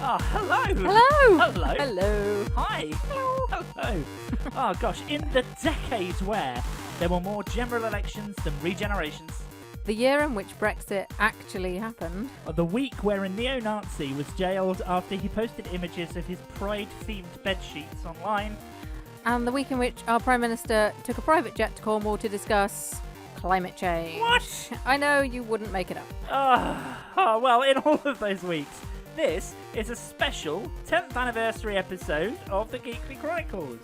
Oh, hello. Hello. Hello. Hello. Hi. Hello. Hello. Oh, gosh. In the decades where there were more general elections than regenerations. The year in which Brexit actually happened. The week where a neo-Nazi was jailed after he posted images of his Pride-themed bedsheets online. And the week in which our Prime Minister took a private jet to Cornwall to discuss climate change. What? I know you wouldn't make it up. Well, in all of those weeks, this is a special 10th anniversary episode of the Geekly Chronicles.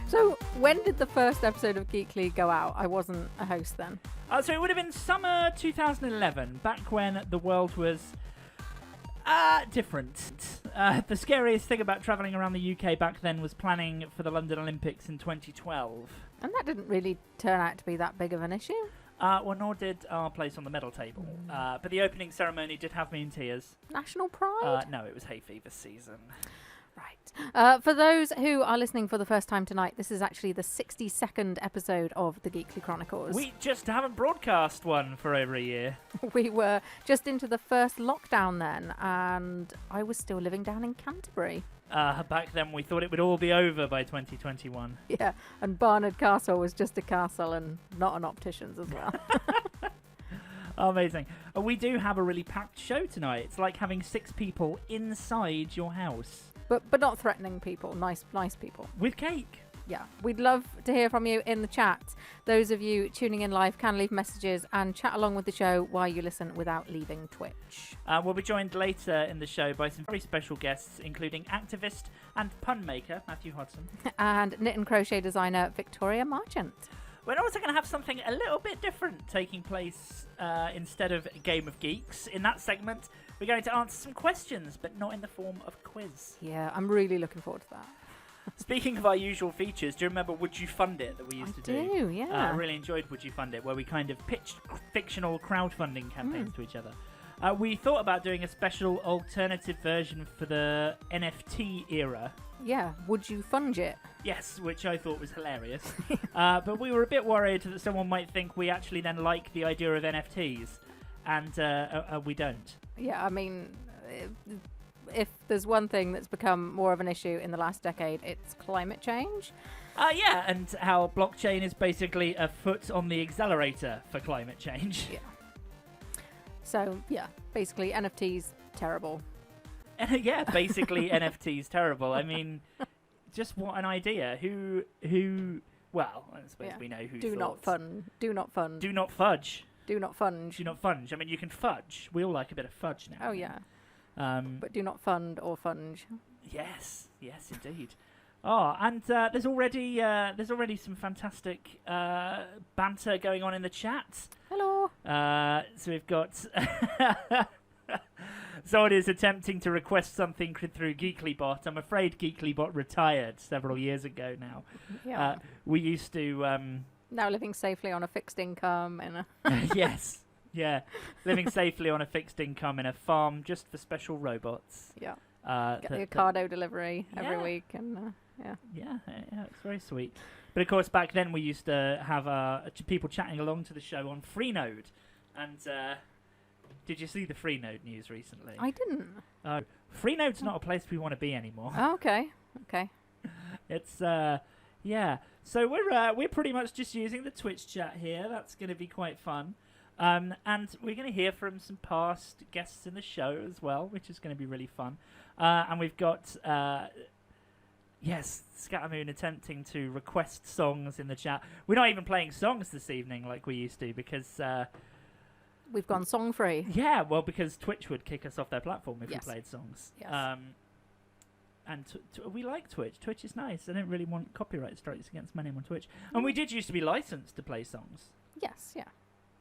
So, when did the first episode of Geekly go out? I wasn't a host then. So it would have been summer 2011, back when the world was different. The scariest thing about travelling around the UK back then was planning for the London Olympics in 2012. And that didn't really turn out to be that big of an issue. Well, nor did our place on the medal table. But the opening ceremony did have me in tears. National pride? No, it was hay fever season. Right. For those who are listening for the first time tonight, this is actually the 62nd episode of the Geekly Chronicles. We just haven't broadcast one for over a year. We were just into the first lockdown then, and I was still living down in Canterbury. Back then we thought it would all be over by 2021. Yeah, and Barnard Castle was just a castle and not an optician's as well. Amazing. We do have a really packed show tonight. It's like having 6 people inside your house. But not threatening people, nice people. With cake. Yeah, we'd love to hear from you in the chat. Those of you tuning in live can leave messages and chat along with the show while you listen without leaving Twitch. We'll be joined later in the show by some very special guests, including activist and pun maker Matthew Hodson. And knit and crochet designer Victoria Marchant. We're also going to have something a little bit different taking place instead of a Game of Geeks. In that segment, we're going to answer some questions, but not in the form of a quiz. Yeah, I'm really looking forward to that. Speaking of our usual features, do you remember Would You Fund It that we used to do? Yeah. I really enjoyed Would You Fund It, where we kind of pitched fictional crowdfunding campaigns to each other. We thought about doing a special alternative version for the NFT era. Yeah, would you fund it? Yes, which I thought was hilarious. But we were a bit worried that someone might think we actually then like the idea of NFTs, and we don't. Yeah, I mean, if there's one thing that's become more of an issue in the last decade, it's climate change. Yeah, and how blockchain is basically a foot on the accelerator for climate change. Yeah. So, yeah, basically NFTs, terrible. Yeah, basically NFTs terrible. I mean, just what an idea. Who well, I suppose we know who Do not fund. Do not fudge. Do not fudge. Do not fudge. I mean, you can fudge. We all like a bit of fudge now. Oh, yeah. But do not fund or funge. Yes, indeed. Oh, and there's already some fantastic banter going on in the chat. Hello. So we've got someone is attempting to request something through GeeklyBot. I'm afraid GeeklyBot retired several years ago now. Yeah. We used to... now living safely on a fixed income in a... Yes. Yeah. Living safely on a fixed income in a farm just for special robots. Yeah. Get the Ocado delivery every week. And Yeah, it's very sweet. But of course, back then we used to have people chatting along to the show on Freenode. And... did you see the Freenode news recently? I didn't. Freenode's not a place we want to be anymore. Oh, okay. It's yeah. So we're pretty much just using the Twitch chat here. That's going to be quite fun. And we're going to hear from some past guests in the show as well, which is going to be really fun. And we've got Scattermoon attempting to request songs in the chat. We're not even playing songs this evening like we used to because. We've gone song free. Yeah, well, because Twitch would kick us off their platform if we played songs. Yes. And we like Twitch. Twitch is nice. I don't really want copyright strikes against my name on Twitch. And we did used to be licensed to play songs. Yes, yeah.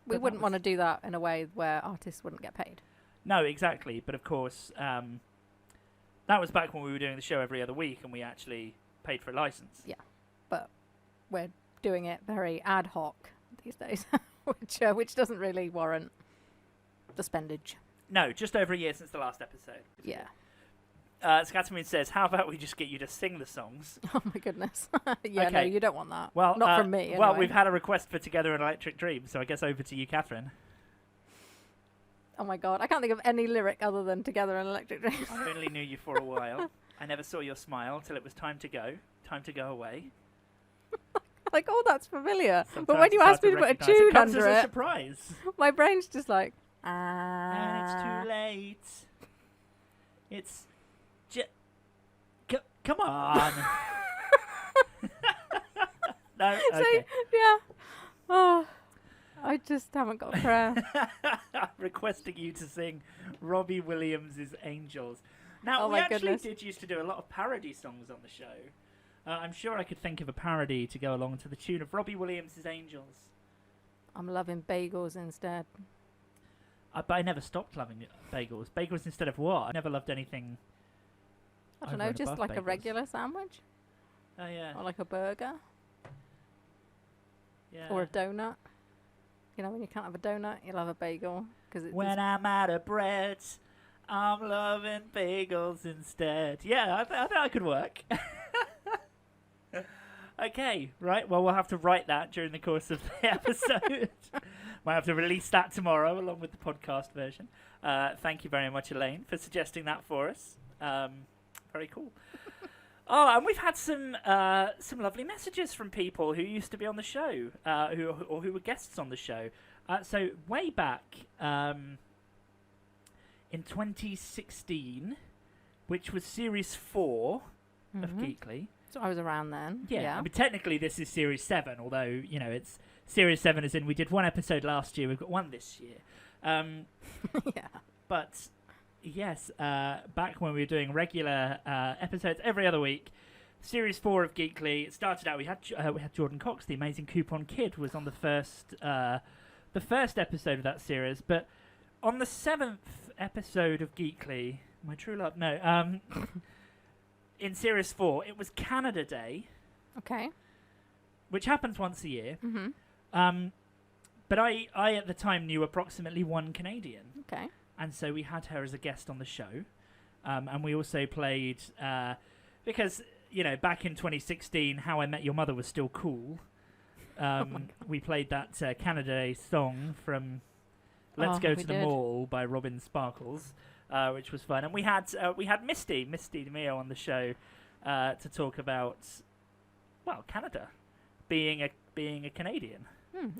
We wouldn't want to do that in a way where artists wouldn't get paid. No, exactly. But of course, that was back when we were doing the show every other week and we actually paid for a license. Yeah, but we're doing it very ad hoc these days. Which doesn't really warrant the spendage. No, just over a year since the last episode. Yeah. Scattermoon says, how about we just get you to sing the songs? Oh my goodness. Yeah, okay. No, you don't want that. Well, not from me, anyway. Well, we've had a request for Together an Electric Dream, so I guess over to you, Catherine. Oh my god, I can't think of any lyric other than Together in Electric Dreams. I only knew you for a while. I never saw your smile till it was time to go away. Like, oh, that's familiar. Sometimes But when you it's hard ask me to put a recognise. tune it comes under as a it, surprise. my brain's just like, And it's too late. It's come on. No, okay. See, yeah. Oh, I just haven't got a prayer. I'm requesting you to sing Robbie Williams' Angels. Now, Oh we my actually goodness. did used to do a lot of parody songs on the show. I'm sure I could think of a parody to go along to the tune of Robbie Williams' Angels. I'm loving bagels instead. But I never stopped loving bagels. Bagels instead of what? I never loved anything. I don't over know, and just above like a bagels. regular sandwich Oh, yeah. or like a burger Yeah. or a donut. You know, when you can't have a donut, you'll have a bagel because it's When I'm out of bread, I'm loving bagels instead. Yeah, I think I could work. Okay, right. Well, we'll have to write that during the course of the episode. Might have to release that tomorrow along with the podcast version. Thank you very much, Elaine, for suggesting that for us. Very cool. Oh, and we've had some lovely messages from people who used to be on the show, who were guests on the show. So way back in 2016, which was Series 4 of Geekly. So I was around then. Yeah. I mean, technically this is Series 7, although, you know, it's Series 7 as in we did one episode last year, we've got one this year. Yeah. But, yes, back when we were doing regular episodes every other week, Series 4 of Geekly, it started out, we had Jordan Cox, the amazing Coupon Kid, was on the first episode of that series, but on the 7th episode of Geekly, my true love, no, in Series 4, it was Canada Day, Okay. which happens once a year. Mm-hmm. But I at the time knew approximately one Canadian, Okay. and so we had her as a guest on the show. And we also played, because, you know, back in 2016, How I Met Your Mother was still cool. We played that Canada Day song from Let's Go to the Mall by Robin Sparkles. Which was fun, and we had Misty DeMeo on the show to talk about, well, Canada, being a Canadian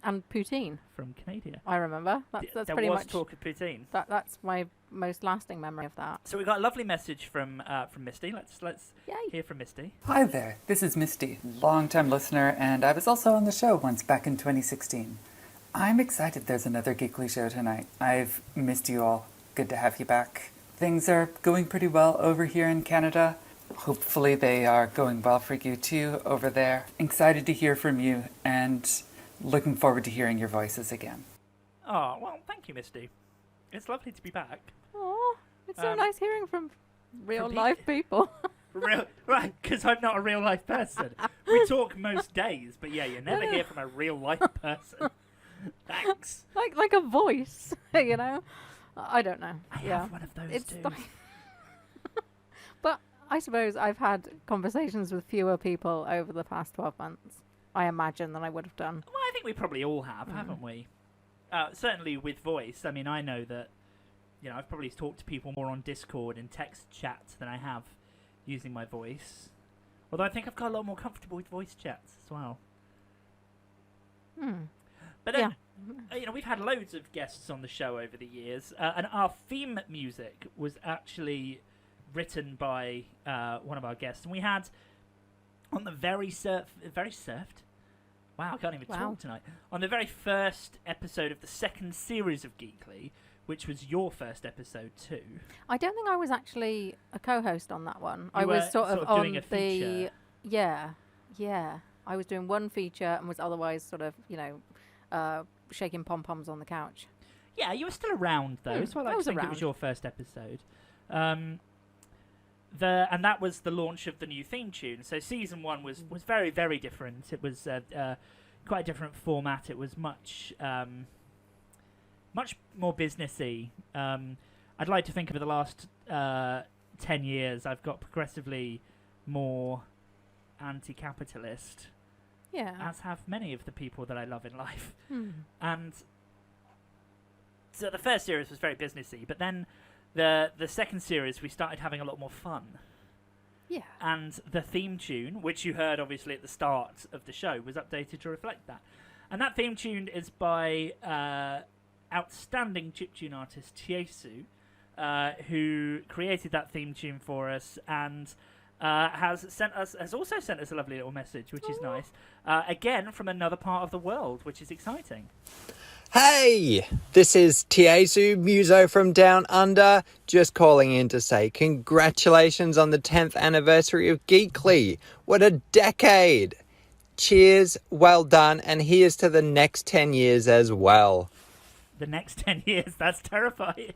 And poutine. from Canada. I remember. That's there pretty was much talk of poutine. That's my most lasting memory of that. So we got a lovely message from Misty. Let's Yay. hear from Misty. Hi there, this is Misty, long-time listener, and I was also on the show once back in 2016. I'm excited there's another Geekly show tonight. I've missed you all. Good to have you back. Things are going pretty well over here in Canada. Hopefully they are going well for you too over there. Excited to hear from you and looking forward to hearing your voices again. Oh, well, thank you, Misty. It's lovely to be back. Oh, it's so Um, nice hearing from real from life people. Right, because I'm not a real life person. We talk most days, but yeah, you never hear from a real life person. Thanks. like a voice, you know? I don't know. I yeah. have one of those It's too. like But I suppose I've had conversations with fewer people over the past 12 months, I imagine, than I would have done. Well, I think we probably all have, haven't we? Certainly with voice. I mean, I know that, you know, I've probably talked to people more on Discord and text chats than I have using my voice. Although I think I've got a lot more comfortable with voice chats as well. But then, you know, we've had loads of guests on the show over the years, and our theme music was actually written by one of our guests, and we had on the very surfed. Wow, I can't even talk tonight. On the very first episode of the second series of Geekly, which was your first episode too. I don't think I was actually a co-host on that one. I You was were sort of on doing a feature. Yeah. I was doing one feature and was otherwise sort of, you know, shaking pom-poms on the couch. Yeah, you were still around though, so I like to think it was your first episode. And that was the launch of the new theme tune. So season 1 was very, very different. It was quite a different format. It was much more businessy. I'd like to think over the last 10 years, I've got progressively more anti-capitalist. Yeah. As have many of the people that I love in life. Hmm. And So the first series was very businessy, but then the second series we started having a lot more fun. Yeah. And the theme tune, which you heard obviously at the start of the show, was updated to reflect that. And that theme tune is by outstanding chiptune artist Tiasu, who created that theme tune for us and has also sent us a lovely little message, which is nice. Again, from another part of the world, which is exciting. Hey, this is Tiasu, Muso from Down Under, just calling in to say congratulations on the 10th anniversary of Geekly. What a decade! Cheers, well done, and here's to the next 10 years as well. The next 10 years, that's terrifying.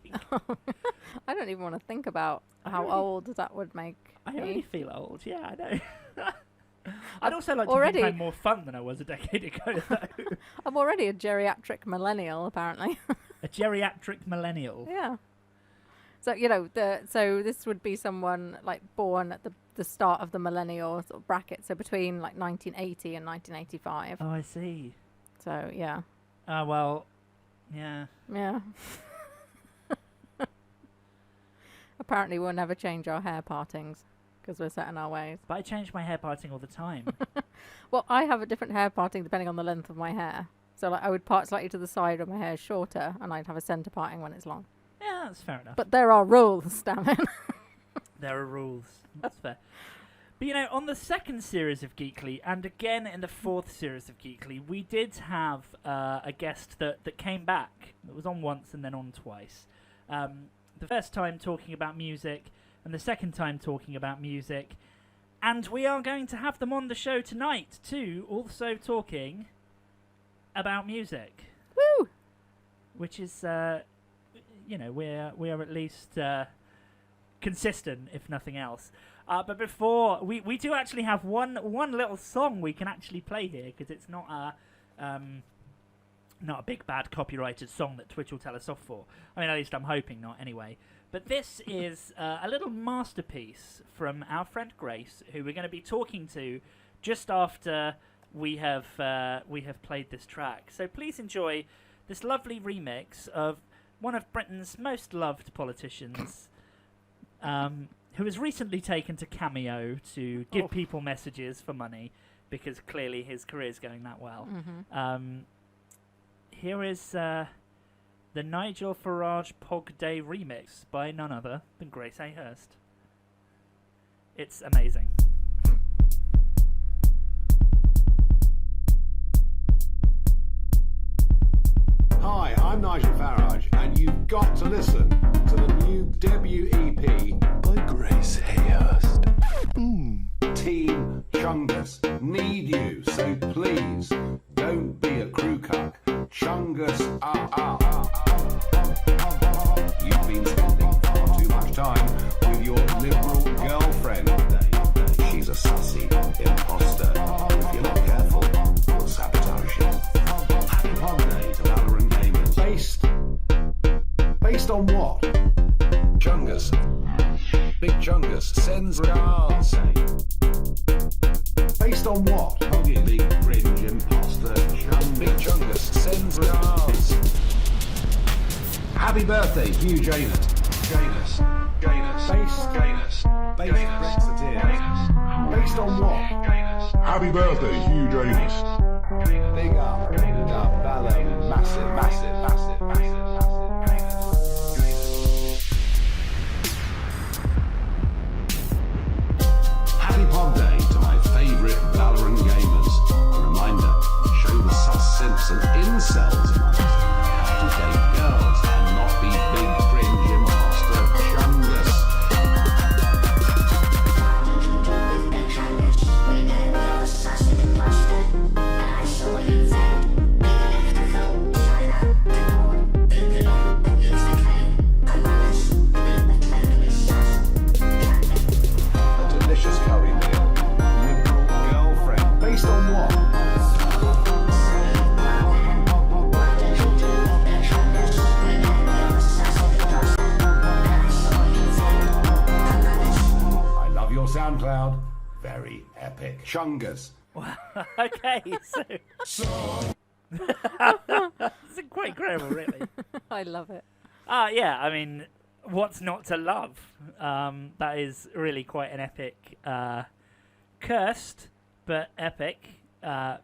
I don't even want to think about how old that would make I me. already feel old, yeah, I know. I'd also like to already think I'm more fun than I was a decade ago, though. I'm already a geriatric millennial, apparently. A geriatric millennial. Yeah. So, you know, so this would be someone like born at the start of the millennial sort of bracket, so between like 1980 and 1985. Oh, I see. So, yeah. Well, yeah. Yeah. Apparently we'll never change our hair partings because we're set in our ways. But I change my hair parting all the time. Well, I have a different hair parting depending on the length of my hair. So like I would part slightly to the side when my hair is shorter, and I'd have a centre parting when it's long. Yeah, that's fair enough. But there are rules, damn it. There are rules. That's fair. But, you know, on the second series of Geekly, and again in the fourth series of Geekly, we did have a guest that came back. That was on once and then on twice. The first time talking about music, and the second time talking about music. And we are going to have them on the show tonight, too, also talking about music. Woo! Which is, you know, we are at least consistent, if nothing else. But before, we do actually have one little song we can actually play here, because it's not a big bad copyrighted song that Twitch will tell us off for. I mean, at least I'm hoping not anyway. But this is a little masterpiece from our friend Grace, who we're going to be talking to just after we have played this track. So please enjoy this lovely remix of one of Britain's most loved politicians, who has recently taken to Cameo to give people messages for money, because clearly his career's going that well. Mm-hmm. Here is the Nigel Farage Pog Day remix by none other than Grace Hayhurst. It's amazing. Hi, I'm Nigel Farage, and you've got to listen to the new debut EP by Grace Hayhurst. Team Chungus need you, so please don't be a crew cuck. Chungus up. You've been spending far too much time with your liberal girlfriend. She's a sussy imposter. If you're not careful, you'll sabotage you. Happy holidays, Valorant gamers. Based on what? Chungus. Big Chungus sends regards. Based on what? Big cringe imposter. Big Chungus sends regards. Happy birthday, Hugh Janus. Base Brexiteer. Based on what? Happy birthday, Hugh Janus. Big up, ballet, massive. Happy Pod Day to my favourite Valorant gamers. A reminder, show the sus simps and incels amongst them how to date girls and not be big cringe imposter chungus. Delicious curry meal. Liberal girlfriend. Based on what? I love your SoundCloud. Very epic. Chungus. Okay, so It's quite incredible, really. I love it. Yeah, I mean, what's not to love? That is really quite an epic, cursed, but epic,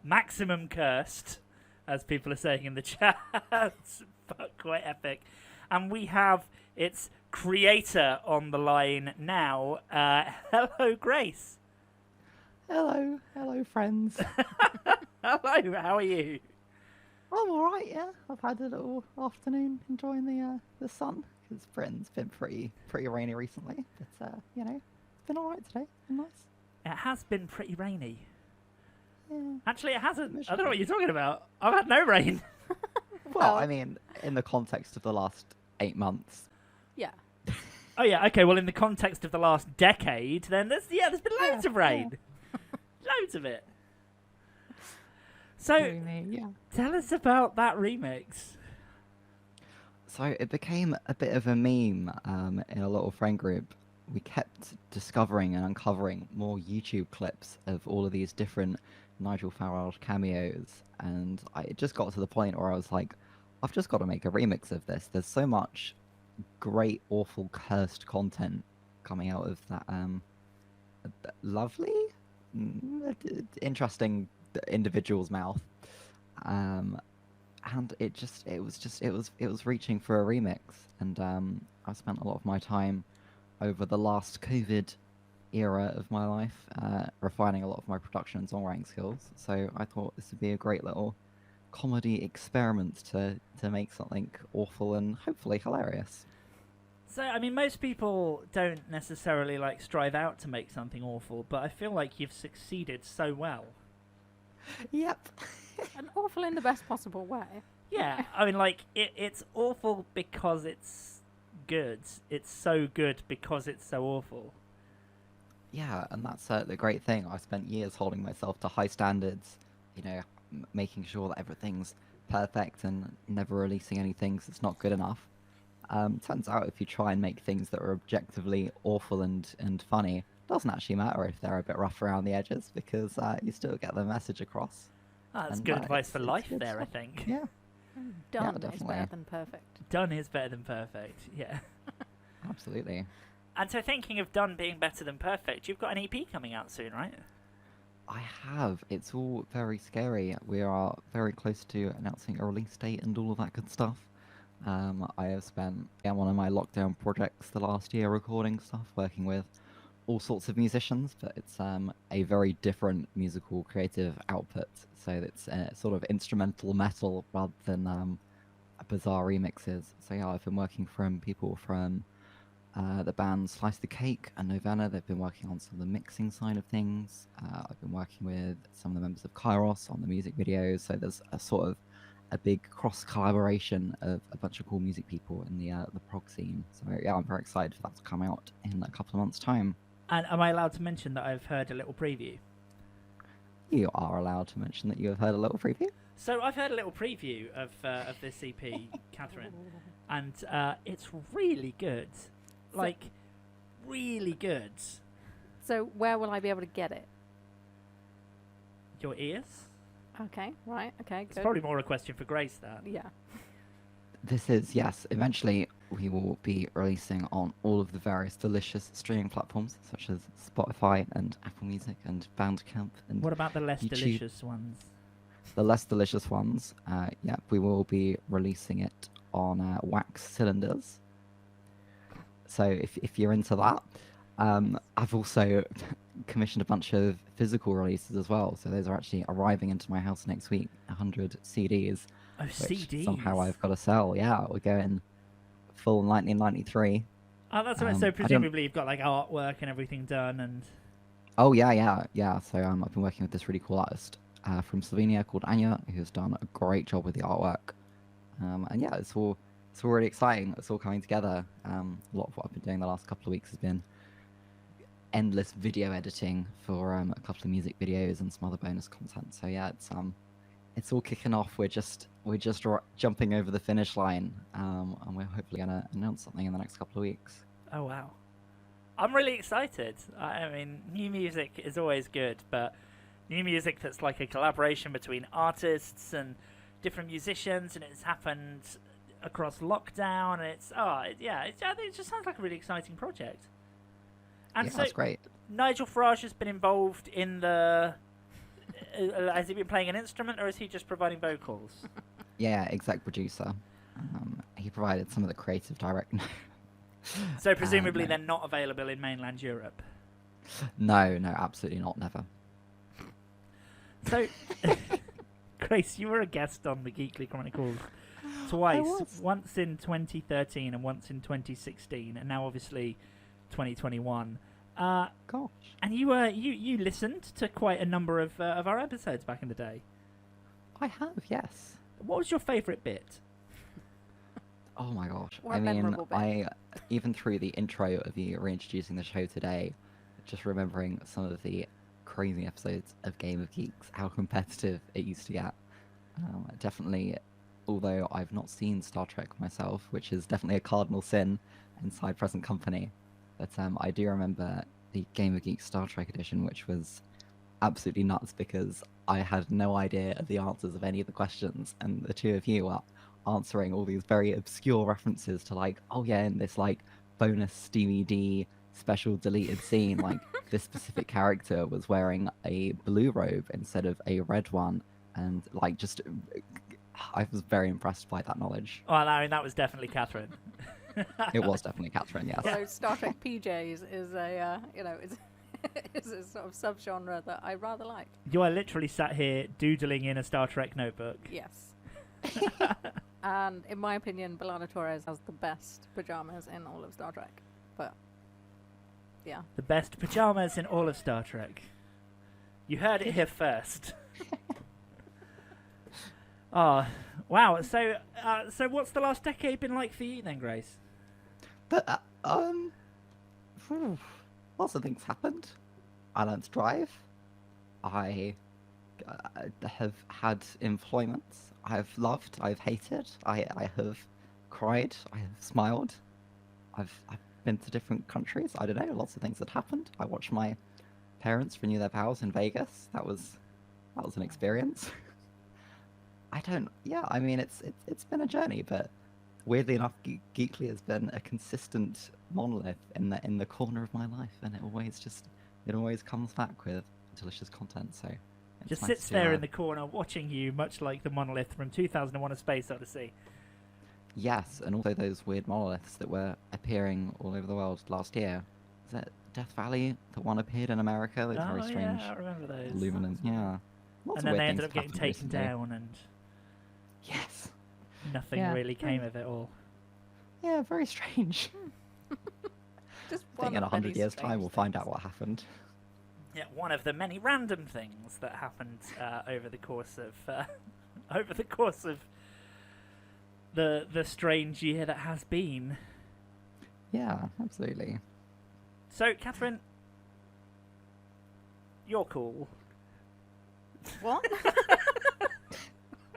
maximum cursed, as people are saying in the chat, but quite epic. And we have its creator on the line now. Hello, Grace. Hello, friends. Hello, how are you? I'm all right. Yeah, I've had a little afternoon enjoying the sun because Britain's been pretty rainy recently. But you know, it's been all right today. Been nice. It has been pretty rainy. Yeah. Actually, it hasn't. I don't know what you're talking about. I've had no rain. Well, I mean, in the context of the last 8 months. Yeah. Oh yeah, okay. Well, in the context of the last decade, then there's been loads of rain, loads of it. So, Yeah. tell us about that remix. So it became a bit of a meme in a little friend group. We kept discovering and uncovering more YouTube clips of all of these different Nigel Farage cameos, and it just got to the point where I was like, I've just got to make a remix of this. There's so much great, awful, cursed content coming out of that lovely, interesting individual's mouth, and it was reaching for a remix, and I spent a lot of my time over the last COVID era of my life refining a lot of my production and songwriting skills. So I thought this would be a great little comedy experiment to make something awful and hopefully hilarious. So, I mean, most people don't necessarily strive out to make something awful, but I feel like you've succeeded so well. Yep. And awful in the best possible way. Yeah, I mean, it's awful because it's good. It's so good because it's so awful. Yeah, and that's the great thing. I spent years holding myself to high standards, making sure that everything's perfect and never releasing anything that's not good enough. Turns out if you try and make things that are objectively awful and funny, it doesn't actually matter if they're a bit rough around the edges, because you still get the message across. That's And, good advice for it's life good there, I stuff. think. Yeah, Done is definitely. better than perfect. Done is better than perfect, yeah. absolutely. And so thinking of done being better than perfect, you've got an EP coming out soon, right? I have. It's all very scary. We are very close to announcing a release date and all of that good stuff. I have spent one of my lockdown projects the last year recording stuff, working with all sorts of musicians, but it's a very different musical creative output. So it's sort of instrumental metal rather than bizarre remixes. So yeah, I've been working from people from the band Slice the Cake and Novena. They've been working on some of the mixing side of things. I've been working with some of the members of Kairos on the music videos. So there's a sort of a big cross collaboration of a bunch of cool music people in the prog scene. So yeah, I'm very excited for that to come out in a couple of months' time. And am I allowed to mention that I've heard a little preview? You are allowed to mention that you have heard a little preview. So I've heard a little preview of this EP, Catherine, and it's really good. Really good. So where will I be able to get it? Your ears? Okay, right, okay, It's good. probably more a question for Grace, that. Yeah. This is, yes, eventually we will be releasing on all of the various delicious streaming platforms, such as Spotify and Apple Music and Bandcamp. And What about the less YouTube. delicious ones? The less delicious ones, we will be releasing it on wax cylinders. So if you're into that, I've also commissioned a bunch of physical releases as well. So those are actually arriving into my house next week. 100 CDs. Oh, Which CDs. somehow I've got to sell. Yeah, we're going full 1993. Oh, that's right. I So don't- presumably you've got artwork and everything done, and Oh yeah. So I've been working with this really cool artist from Slovenia called Anya, who's done a great job with the artwork. And yeah, it's all really exciting. It's all coming together. A lot of what I've been doing the last couple of weeks has been endless video editing for a couple of music videos and some other bonus content. So yeah, it's all kicking off. We're just jumping over the finish line, and we're hopefully going to announce something in the next couple of weeks. oh wow, I'm really excited. I mean, new music is always good, but new music that's like a collaboration between artists and different musicians, and it's happened across lockdown, and I think it just sounds like a really exciting project. And Yeah, so that's great. Nigel Farage has been involved in the. Has he been playing an instrument, or is he just providing vocals? Yeah, exec producer. He provided some of the creative direction. So presumably No. they're not available in mainland Europe. No, absolutely not, never. So, Grace, you were a guest on the Geekly Chronicles twice. was. Once in 2013 and once in 2016, and now obviously 2021. Gosh. And you listened to quite a number of our episodes back in the day. I have, yes. What was your favourite bit? Oh my gosh. Or I a mean, memorable bit. even through the intro of you reintroducing the show today, just remembering some of the crazy episodes of Game of Geeks, how competitive it used to get. Definitely, although I've not seen Star Trek myself, which is definitely a cardinal sin inside present company, but I do remember the Game of Geeks Star Trek edition, which was absolutely nuts because I had no idea of the answers of any of the questions, and the two of you were answering all these very obscure references to, like, oh yeah, in this like bonus DVD special deleted scene, like this specific character was wearing a blue robe instead of a red one, and like just I was very impressed by that knowledge. Well, I mean, that was definitely Catherine. It was definitely Catherine, yes. So Star Trek PJs is a is a sort of subgenre that I rather like. You are literally sat here doodling in a Star Trek notebook. Yes. And in my opinion, Belana Torres has the best pajamas in all of Star Trek. But yeah. The best pajamas in all of Star Trek. You heard it here first. Oh, wow. So what's the last decade been like for you then, Grace? But lots of things happened. I learned to drive. I have had employments. I've loved. I've hated. I have cried. I have smiled. I've been to different countries. I don't know. Lots of things had happened. I watched my parents renew their vows in Vegas. That was an experience. Yeah, I mean, it's been a journey, but weirdly enough, Geekly has been a consistent monolith in the corner of my life, and it always comes back with delicious content. So it's Just nice sits to, there in the corner watching you, much like the monolith from 2001: A Space Odyssey. Yes, and also those weird monoliths that were appearing all over the world last year. Is that Death Valley? The one appeared in America. Those very strange, yeah, I remember those. luminous. Yeah. Lots And of then weird they things ended up have getting happened taken recently. down, and Yes. nothing Yeah. really came of it all. Yeah, very strange. Just I think in 100 years' time we'll find out what happened. Yeah, one of the many random things that happened over the course of the strange year that has been. Yeah, absolutely. So, Catherine, you're cool. What?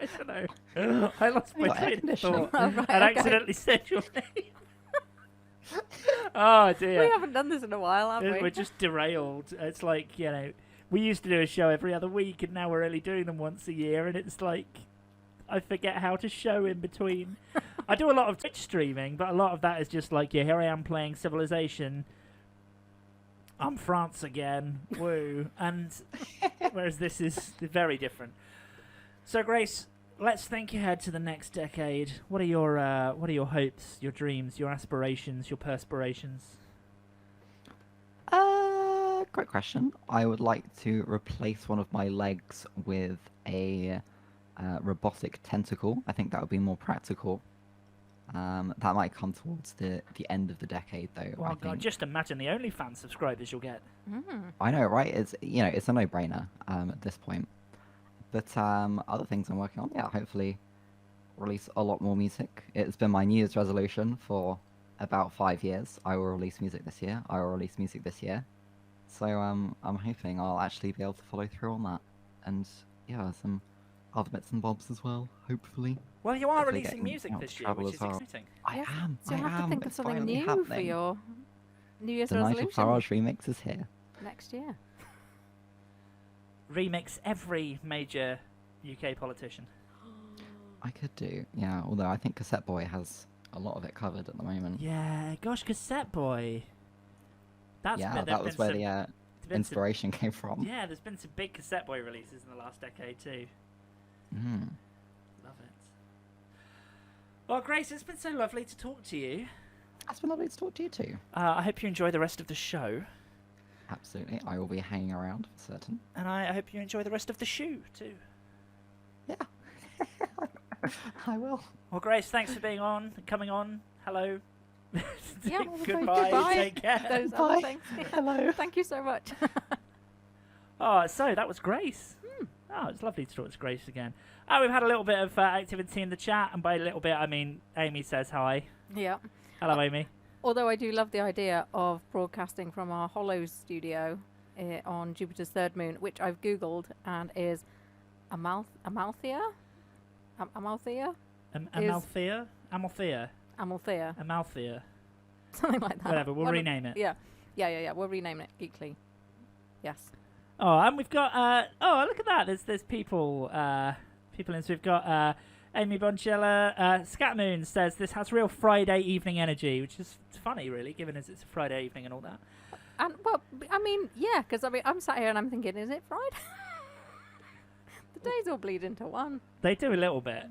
I don't know. I lost my Got air train of conditioning. thought. Oh, right, and okay. accidentally said your name. Oh We dear. haven't done this in a while, have we? We're just derailed. It's like, we used to do a show every other week, and now we're only doing them once a year, and it's like, I forget how to show in between. I do a lot of Twitch streaming, but a lot of that is just like, here I am playing Civilization. I'm France again. Woo. And whereas this is very different. So, Grace, let's think ahead to the next decade. What are your hopes, your dreams, your aspirations, your perspirations? Great question. I would like to replace one of my legs with a robotic tentacle. I think that would be more practical. That might come towards the end of the decade, though. Well, I God, think. just imagine the OnlyFans subscribers you'll get. I know, right? It's a no-brainer at this point. But other things I'm working on, yeah, hopefully release a lot more music. It's been my New Year's resolution for about 5 years. I will release music this year. I will release music this year. So I'm hoping I'll actually be able to follow through on that. And yeah, some other bits and bobs as well, hopefully. Well, you are Hopefully releasing getting music out this to year, travel which as is well. exciting. I am. So you have to think of It's something finally new for happening. your New Year's The Nigel resolution Farage remix is here. next year. Remix every major UK politician. I could do, yeah. Although I think Cassette Boy has a lot of it covered at the moment. Yeah, gosh, Cassette Boy. That was where the inspiration came from. Yeah, there's been some big Cassette Boy releases in the last decade too. Mm. Love it. Well, Grace, it's been so lovely to talk to you. It's been lovely to talk to you too. I hope you enjoy the rest of the show. Absolutely. I will be hanging around for certain. And I hope you enjoy the rest of the shoe too. Yeah. I will. Well, Grace, thanks for being on, coming on. Hello. Yeah, Goodbye. Take care. Those Bye. other things. Hello. Thank you so much. Oh, so that was Grace. Oh, it's lovely to talk to Grace again. Oh, we've had a little bit of activity in the chat, and by a little bit, I mean Amy says hi. Yeah. Hello, Amy. Although I do love the idea of broadcasting from our Hollows studio on Jupiter's third moon, which I've googled and is Amalthea. Amalthea. Amalthea. Amalthea. Amalthea. Amalthea. Something like that. Whatever. We'll rename it. Yeah. We'll rename it Geekly. Yes. Oh, and we've got. Oh, look at that. There's people. People in. So we've got. Amy Bonchella, Scatmoon says this has real Friday evening energy, which is funny, really, given as it's a Friday evening and all that. And well, I mean, yeah, because I mean, I'm sat here and I'm thinking, is it Friday? The days all bleed into one. They do a little bit,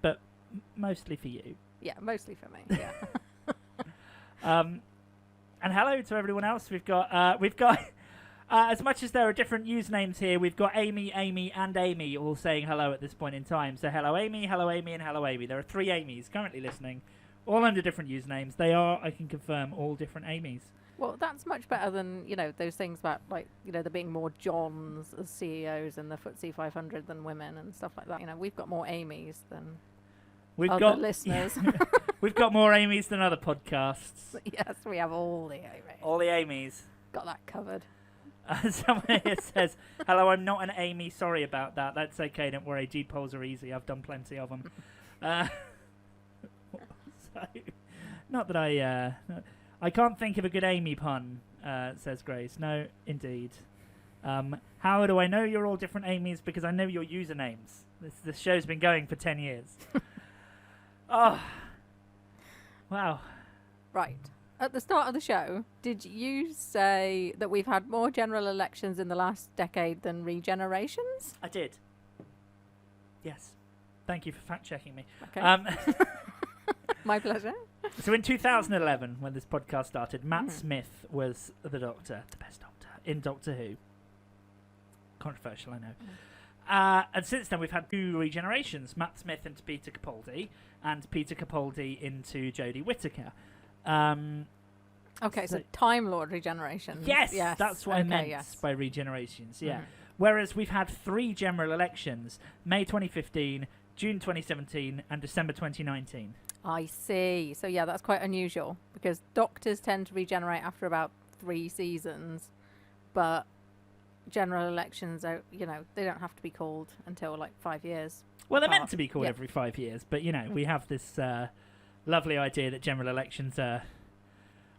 but mostly for you. Yeah, mostly for me. Yeah. And hello to everyone else. We've got as much as there are different usernames here, we've got Amy, and Amy all saying hello at this point in time. So hello Amy, and hello Amy. There are 3 Amys currently listening, all under different usernames. They are, I can confirm, all different Amys. Well, that's much better than, those things about, like, there being more Johns as CEOs in the FTSE 500 than women and stuff like that. We've got more Amys than other listeners. We've got more Amys than other podcasts. Yes, we have all the Amys. All the Amys. Got that covered. Someone here says, hello, I'm not an Amy, sorry about that. That's okay, don't worry, G-polls are easy, I've done plenty of them. So, not that I can't think of a good Amy pun, says Grace. No, indeed. How do I know you're all different Amys? Because I know your usernames. This show's been going for 10 years. Oh, wow. Right. At the start of the show, did you say that we've had more general elections in the last decade than regenerations? I did. Yes. Thank you for fact-checking me. Okay. My pleasure. So in 2011, when this podcast started, Matt Smith was the Doctor, the best Doctor, in Doctor Who. Controversial, I know. And since then, we've had 2 regenerations, Matt Smith into Peter Capaldi, and Peter Capaldi into Jodie Whittaker. Okay, so Time Lord regenerations. Yes, that's what I meant by regenerations, yeah. Whereas we've had 3 general elections, May 2015, June 2017, and December 2019. I see. So, yeah, that's quite unusual, because Doctors tend to regenerate after about 3 seasons, but general elections are, they don't have to be called until, 5 years. Well, they're meant to be called every 5 years, but, we have this... lovely idea that general elections are.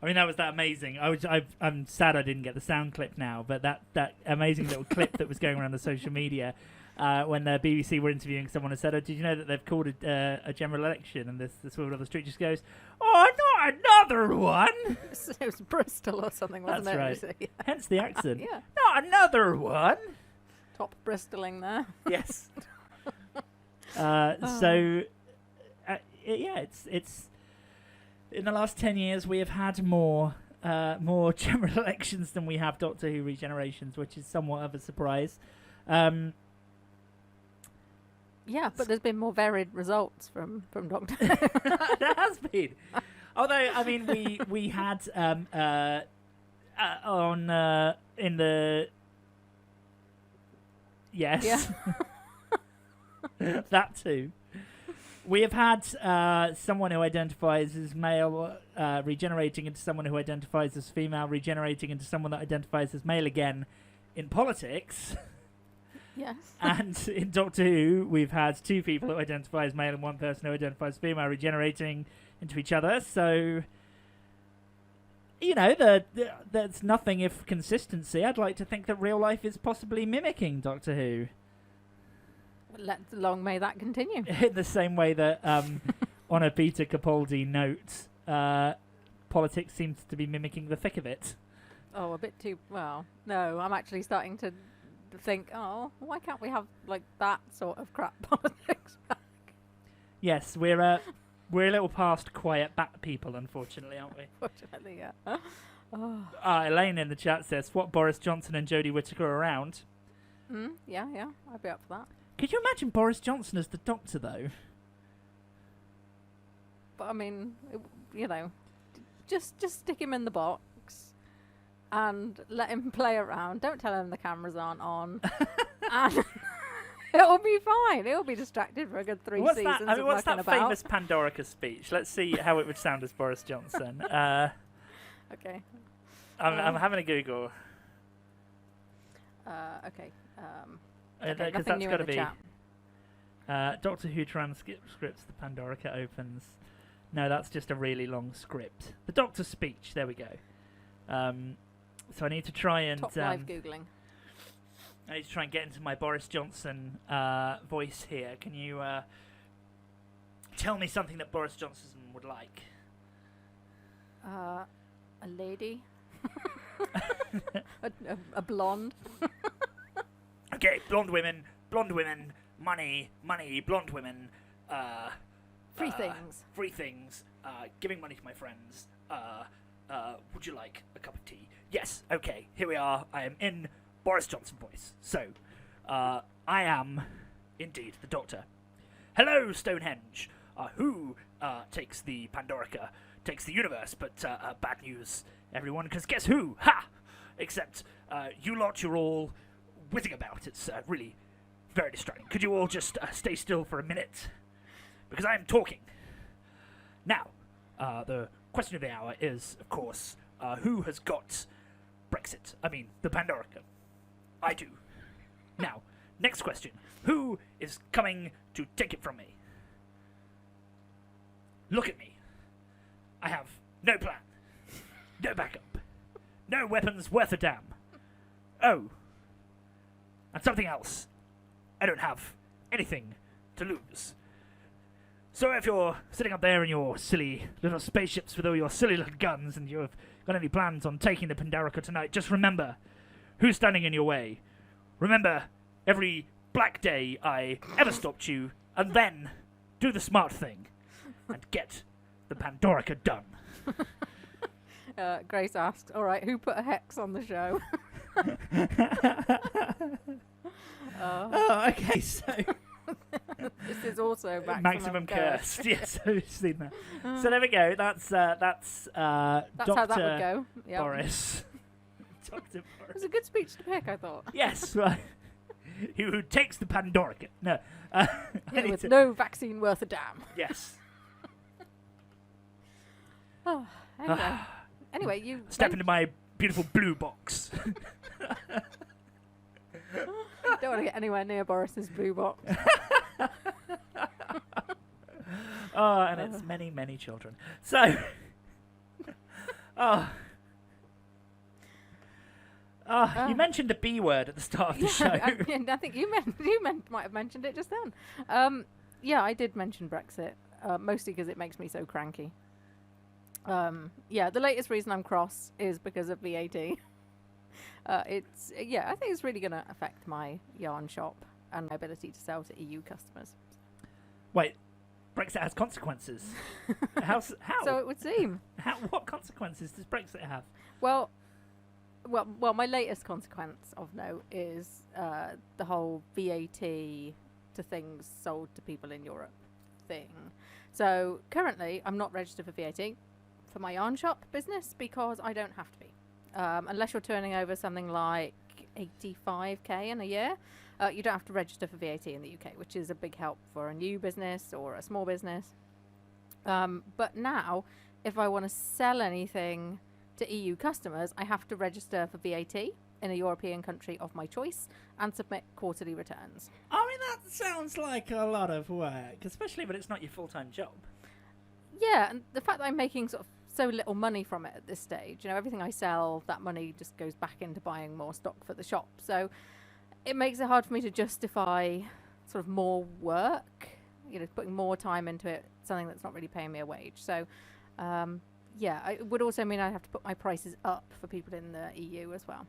I mean, that was that amazing. I'm sad I didn't get the sound clip now, but that amazing little clip that was going around the social media when the BBC were interviewing someone and said, "Oh, did you know that they've called a general election?" And this woman on the street just goes, "Oh, not another one." It was Bristol or something, wasn't it? That's right. Yeah. Hence the accent. Yeah. Not another one. Top Bristoling there. Yes. So. Yeah, it's in the last 10 years we have had more general elections than we have Doctor Who regenerations, which is somewhat of a surprise. Yeah, but there's been more varied results from Doctor Who. There has been. Although, I mean, we had in the yes, yeah. That too. We have had someone who identifies as male regenerating into someone who identifies as female, regenerating into someone that identifies as male again in politics. Yes. And in Doctor Who, we've had 2 people who identify as male and 1 person who identifies as female regenerating into each other. So, there's nothing if consistency. I'd like to think that real life is possibly mimicking Doctor Who. Long may that continue. In the same way that, on a Peter Capaldi note, politics seems to be mimicking the thick of it. Oh, a bit too... Well, no, I'm actually starting to think, why can't we have, like, that sort of crap politics back? Yes, we're a little past quiet bat people, unfortunately, aren't we? Fortunately, yeah. Elaine in the chat says, "Swap Boris Johnson and Jodie Whittaker around." Yeah, I'd be up for that. Could you imagine Boris Johnson as the Doctor, though? But, I mean, just stick him in the box and let him play around. Don't tell him the cameras aren't on. And it'll be fine. He'll be distracted for a good 3 seasons. What's that about. famous Pandorica speech? Let's see how it would sound as Boris Johnson. Okay. I'm having a Google. Okay. Because nothing new that's got to in the be chat. Doctor Who transcripts the Pandorica opens. No, that's just a really long script. The Doctor's speech. There we go. So I need to try and Top live Googling. I need to try and get into my Boris Johnson voice here. Can you tell me something that Boris Johnson would like? A lady. a blonde. Okay, blonde women, money, blonde women. Free things. Free things. Giving money to my friends. Would you like a cup of tea? Yes. Okay. Here we are. I am in Boris Johnson voice. So, I am indeed the Doctor. Hello, Stonehenge. Who takes the Pandorica? Takes the universe, but bad news, everyone, because guess who? Ha! Except you lot, you're all whizzing about. It's really very distracting. Could you all just stay still for a minute? Because I am talking. Now, the question of the hour is, of course, who has got Brexit? I mean, the Pandorica. I do. Now, next question. Who is coming to take it from me? Look at me. I have no plan. No backup. No weapons worth a damn. Oh. And something else. I don't have anything to lose. So if you're sitting up there in your silly little spaceships with all your silly little guns and you've got any plans on taking the Pandorica tonight, just remember who's standing in your way. Remember every black day I ever stopped you, and then do the smart thing and get the Pandorica done. Grace asks, all right, who put a hex on the show? Okay, so... This is also maximum cursed. Yes, I've seen that. So there we go. That's Dr. How that would go. Yep. Boris. Dr. Boris. It was a good speech to pick, I thought. Yes, right. Who takes the Pandorica? No. With no vaccine worth a damn. Yes. Anyway, you step into my beautiful blue box. Don't want to get anywhere near Boris's blue box. And it's many, many children. So, you mentioned the B word at the start of the show. I think you might have mentioned it just then. Yeah, I did mention Brexit, mostly because it makes me so cranky. The latest reason I'm cross is because of VAT. I think it's really going to affect my yarn shop and my ability to sell to EU customers. Wait, Brexit has consequences. How? So it would seem. What consequences does Brexit have? Well, my latest consequence of note is the whole VAT to things sold to people in Europe thing. So currently, I'm not registered for VAT for my yarn shop business because I don't have to be. Unless you're turning over something like 85k in a year, you don't have to register for VAT in the UK, which is a big help for a new business or a small business. But now, if I want to sell anything to EU customers, I have to register for VAT in a European country of my choice and submit quarterly returns. I mean, that sounds like a lot of work, especially when it's not your full-time job. Yeah, and the fact that I'm making sort of so little money from it at this stage, everything I sell, that money just goes back into buying more stock for the shop. So it makes it hard for me to justify sort of more work, putting more time into it, something that's not really paying me a wage. So, it would also mean I'd have to put my prices up for people in the EU as well.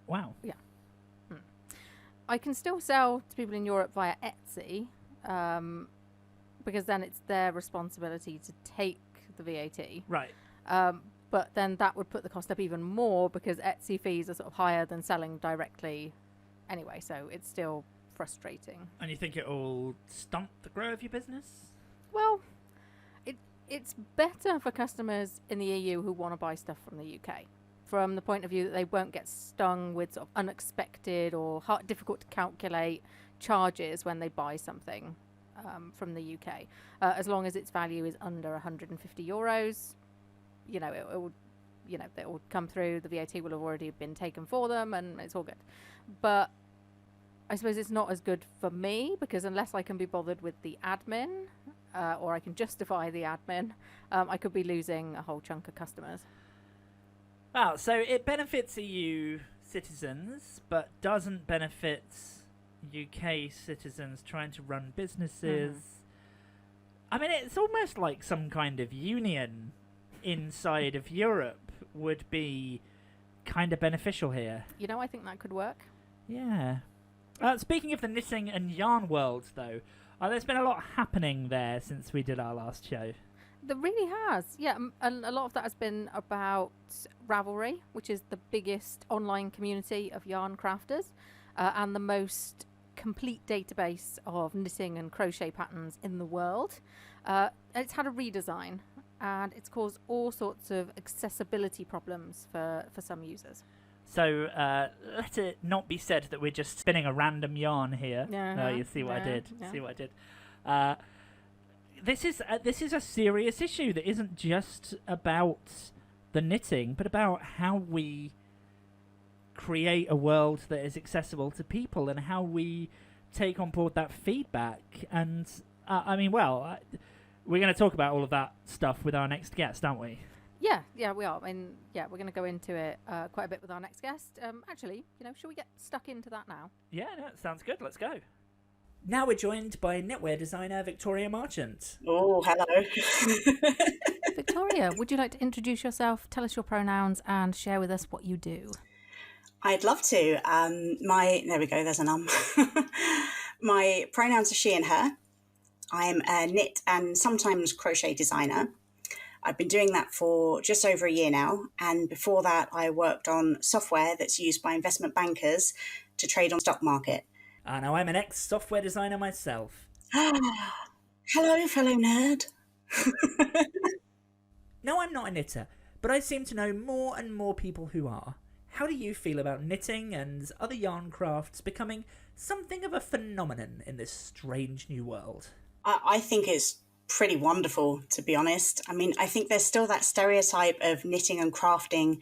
Wow. Yeah. I can still sell to people in Europe via Etsy, because then it's their responsibility to take the VAT. Right. But then that would put the cost up even more because Etsy fees are sort of higher than selling directly anyway, so it's still frustrating. And you think it will stunt the growth of your business? Well, it's better for customers in the EU who want to buy stuff from the UK, from the point of view that they won't get stung with sort of unexpected or difficult to calculate charges when they buy something from the UK. As long as its value is under 150 euros, it will come through. The VAT will have already been taken for them, and it's all good. But I suppose it's not as good for me because unless I can be bothered with the admin, or I can justify the admin, I could be losing a whole chunk of customers. Wow, so it benefits EU citizens, but doesn't benefit UK citizens trying to run businesses. I mean, it's almost like some kind of union inside of Europe would be kind of beneficial here. I think that could work. Yeah. Speaking of the knitting and yarn worlds, though, there's been a lot happening there since we did our last show. There really has, yeah. And a lot of that has been about Ravelry, which is the biggest online community of yarn crafters, and the most complete database of knitting and crochet patterns in the world. It's had a redesign, and it's caused all sorts of accessibility problems for some users. So let it not be said that we're just spinning a random yarn here. You see what I did? Yeah. See what I did? This is a serious issue that isn't just about the knitting, but about how we create a world that is accessible to people and how we take on board that feedback. And we're going to talk about all of that stuff with our next guest, aren't we? Yeah, we are. We're going to go into it quite a bit with our next guest. Actually, shall we get stuck into that now? Yeah, that sounds good. Let's go. Now we're joined by knitwear designer Victoria Marchant. Oh, hello. Victoria, would you like to introduce yourself, tell us your pronouns, and share with us what you do? I'd love to. There we go, there's an My pronouns are she and her. I'm a knit and sometimes crochet designer. I've been doing that for just over a year now, and before that I worked on software that's used by investment bankers to trade on the stock market. Now I'm an ex-software designer myself. Hello, fellow nerd. No, I'm not a knitter, but I seem to know more and more people who are. How do you feel about knitting and other yarn crafts becoming something of a phenomenon in this strange new world? I think it's pretty wonderful, to be honest. I mean, I think there's still that stereotype of knitting and crafting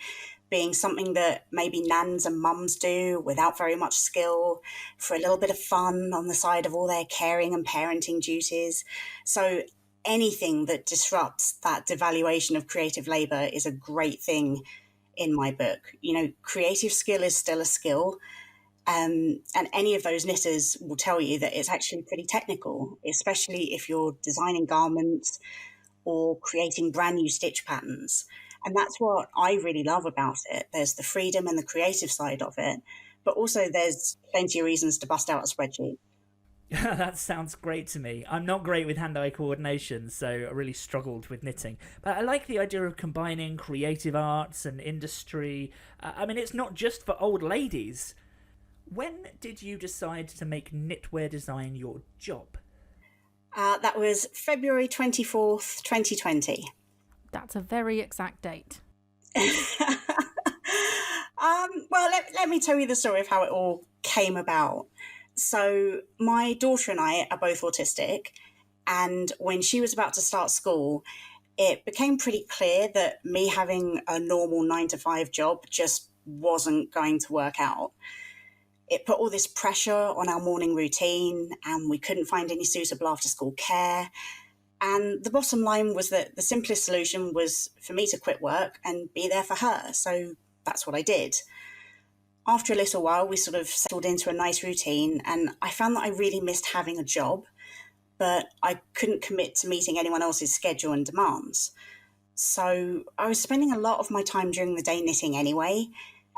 being something that maybe nans and mums do without very much skill for a little bit of fun on the side of all their caring and parenting duties. So anything that disrupts that devaluation of creative labour is a great thing in my book. Creative skill is still a skill. And any of those knitters will tell you that it's actually pretty technical, especially if you're designing garments or creating brand new stitch patterns. And that's what I really love about it. There's the freedom and the creative side of it, but also there's plenty of reasons to bust out a spreadsheet. That sounds great to me. I'm not great with hand-eye coordination, so I really struggled with knitting. But I like the idea of combining creative arts and industry. It's not just for old ladies. When did you decide to make knitwear design your job? That was February 24th, 2020. That's a very exact date. Let me tell you the story of how it all came about. So my daughter and I are both autistic, and when she was about to start school, it became pretty clear that me having a normal 9-to-5 job just wasn't going to work out. It put all this pressure on our morning routine, and we couldn't find any suitable after-school care. And the bottom line was that the simplest solution was for me to quit work and be there for her. So that's what I did. After a little while, we sort of settled into a nice routine, and I found that I really missed having a job, but I couldn't commit to meeting anyone else's schedule and demands. So I was spending a lot of my time during the day knitting anyway,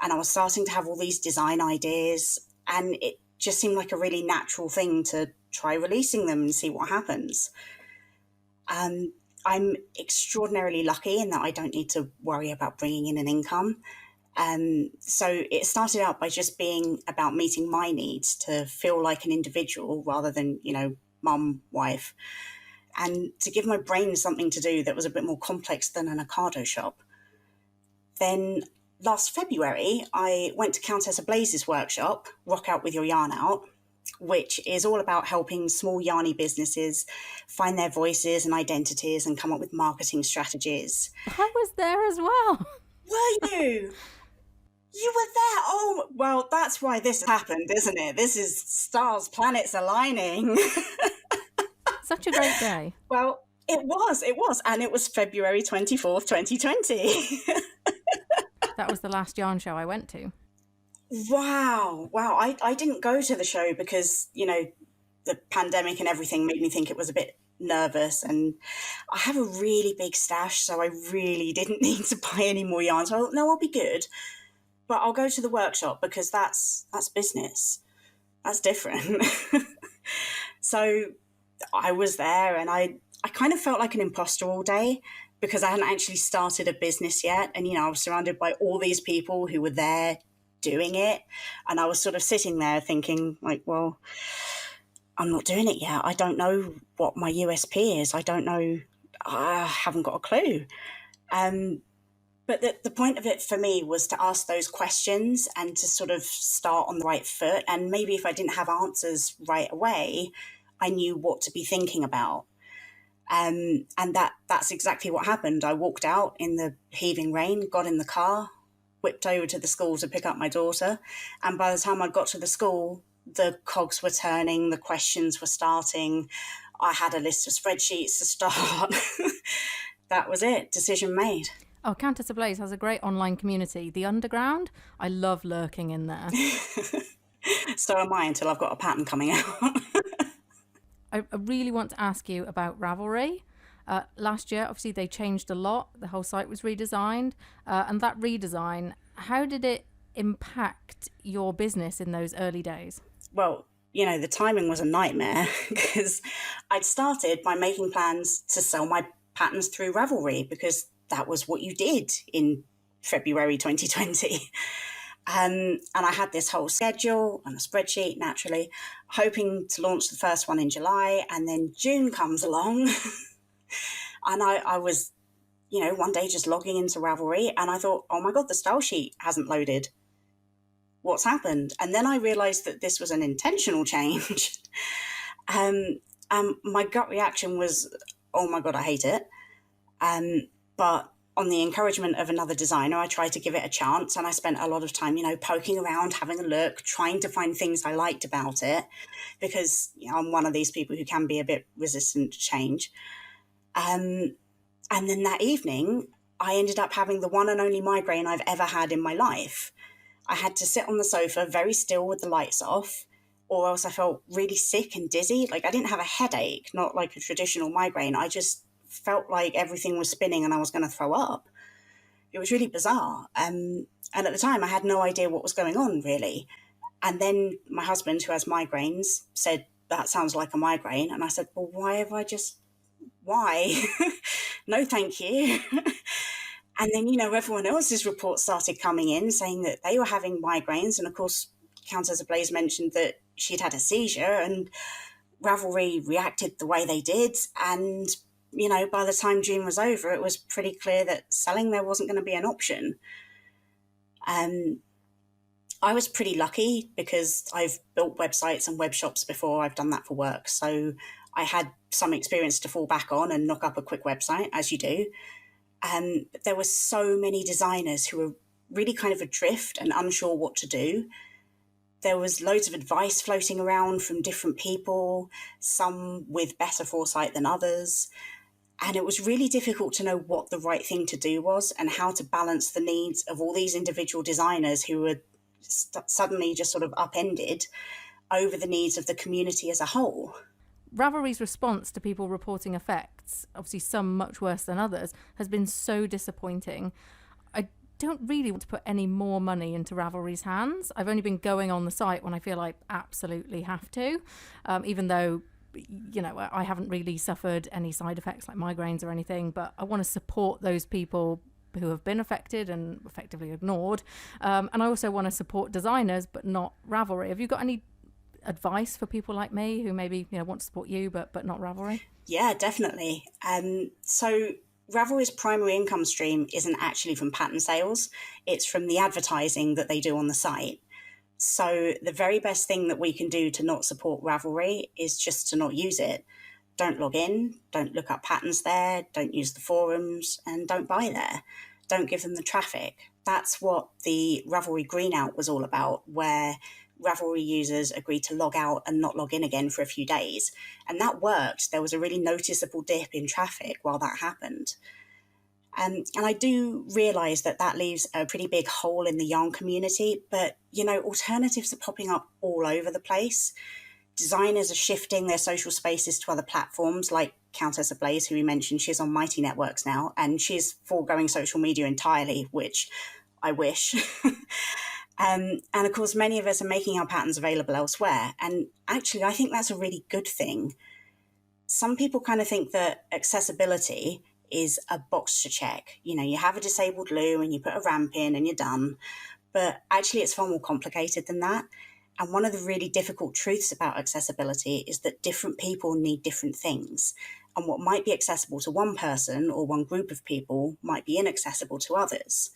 and I was starting to have all these design ideas, and it just seemed like a really natural thing to try releasing them and see what happens. I'm extraordinarily lucky in that I don't need to worry about bringing in an income. So it started out by just being about meeting my needs to feel like an individual rather than, mum, wife, and to give my brain something to do that was a bit more complex than an Ocado shop. Then last February, I went to Countess Ablaze's workshop, Rock Out With Your Yarn Out, which is all about helping small yarny businesses find their voices and identities and come up with marketing strategies. I was there as well. Were you? You were there? Oh, well, that's why this happened, isn't it? This is stars, planets aligning. Such a great day. Well, it was. And it was February 24th, 2020. That was the last yarn show I went to. Wow. I didn't go to the show because, the pandemic and everything made me think it was a bit nervous, and I have a really big stash, so I really didn't need to buy any more yarn. So I thought, no, I'll be good, but I'll go to the workshop because that's business. That's different. So I was there, and I kind of felt like an imposter all day because I hadn't actually started a business yet. And, I was surrounded by all these people who were there doing it. And I was sort of sitting there thinking like, well, I'm not doing it yet. I don't know what my USP is. I don't know. I haven't got a clue. But the point of it for me was to ask those questions and to sort of start on the right foot. And maybe if I didn't have answers right away, I knew what to be thinking about. And that's exactly what happened. I walked out in the heaving rain, got in the car, whipped over to the school to pick up my daughter. And by the time I got to the school, the cogs were turning, the questions were starting. I had a list of spreadsheets to start. That was it. Decision made. Oh, Countess Ablaze has a great online community. The Underground, I love lurking in there. So am I until I've got a pattern coming out. I really want to ask you about Ravelry. Last year, obviously, they changed a lot. The whole site was redesigned. And that redesign, how did it impact your business in those early days? Well, the timing was a nightmare because I'd started by making plans to sell my patterns through Ravelry because that was what you did in February 2020. And I had this whole schedule and a spreadsheet, naturally, hoping to launch the first one in July. And then June comes along. And I was, one day just logging into Ravelry and I thought, oh my God, the style sheet hasn't loaded. What's happened? And then I realized that this was an intentional change. My gut reaction was, oh my God, I hate it. But on the encouragement of another designer, I tried to give it a chance, and I spent a lot of time, poking around, having a look, trying to find things I liked about it, because I'm one of these people who can be a bit resistant to change. And then that evening, I ended up having the one and only migraine I've ever had in my life. I had to sit on the sofa very still with the lights off, or else I felt really sick and dizzy. Like I didn't have a headache, not like a traditional migraine. I just felt like everything was spinning and I was going to throw up. It was really bizarre. And at the time, I had no idea what was going on, really. And then my husband, who has migraines, said, that sounds like a migraine. And I said, well, why? No, thank you. And then, everyone else's reports started coming in saying that they were having migraines. And of course, Countess Ablaze mentioned that she'd had a seizure, and Ravelry reacted the way they did. And, by the time June was over, it was pretty clear that selling there wasn't going to be an option. I was pretty lucky because I've built websites and web shops before. I've done that for work. So I had some experience to fall back on and knock up a quick website, as you do. But there were so many designers who were really kind of adrift and unsure what to do. There was loads of advice floating around from different people, some with better foresight than others. And it was really difficult to know what the right thing to do was and how to balance the needs of all these individual designers who were suddenly just sort of upended over the needs of the community as a whole. Ravelry's response to people reporting effects, obviously some much worse than others, has been so disappointing. I don't really want to put any more money into Ravelry's hands. I've only been going on the site when I feel I absolutely have to, even though, you know, I haven't really suffered any side effects like migraines or anything, but I want to support those people who have been affected and effectively ignored. And I also want to support designers, but not Ravelry. Have you got any advice for people like me who maybe, you know, want to support you but not Ravelry? Yeah, definitely. So Ravelry's primary income stream isn't actually from pattern sales. It's from the advertising that they do on the site. So the very best thing that we can do to not support Ravelry is just to not use it. Don't log in, don't look up patterns there, don't use the forums, and don't buy there. Don't give them the traffic. That's what the Ravelry Green Out was all about, where Ravelry users agreed to log out and not log in again for a few days. And that worked. There was a really noticeable dip in traffic while that happened. And I do realise that leaves a pretty big hole in the yarn community, but, you know, alternatives are popping up all over the place. Designers are shifting their social spaces to other platforms, like Countess of Blaze, who we mentioned. She's on Mighty Networks now, and she's foregoing social media entirely, which I wish. And of course, many of us are making our patterns available elsewhere. And actually, I think that's a really good thing. Some people kind of think that accessibility is a box to check. You know, you have a disabled loo and you put a ramp in and you're done. But actually, it's far more complicated than that. And one of the really difficult truths about accessibility is that different people need different things. And what might be accessible to one person or one group of people might be inaccessible to others.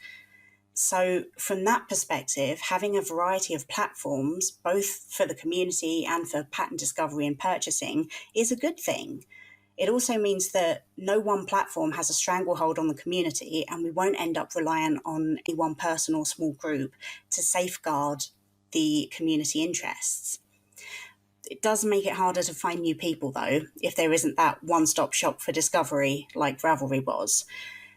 So from that perspective, having a variety of platforms, both for the community and for pattern discovery and purchasing, is a good thing. It also means that no one platform has a stranglehold on the community, and we won't end up reliant on any one person or small group to safeguard the community interests. It does make it harder to find new people, though, if there isn't that one-stop shop for discovery like Ravelry was.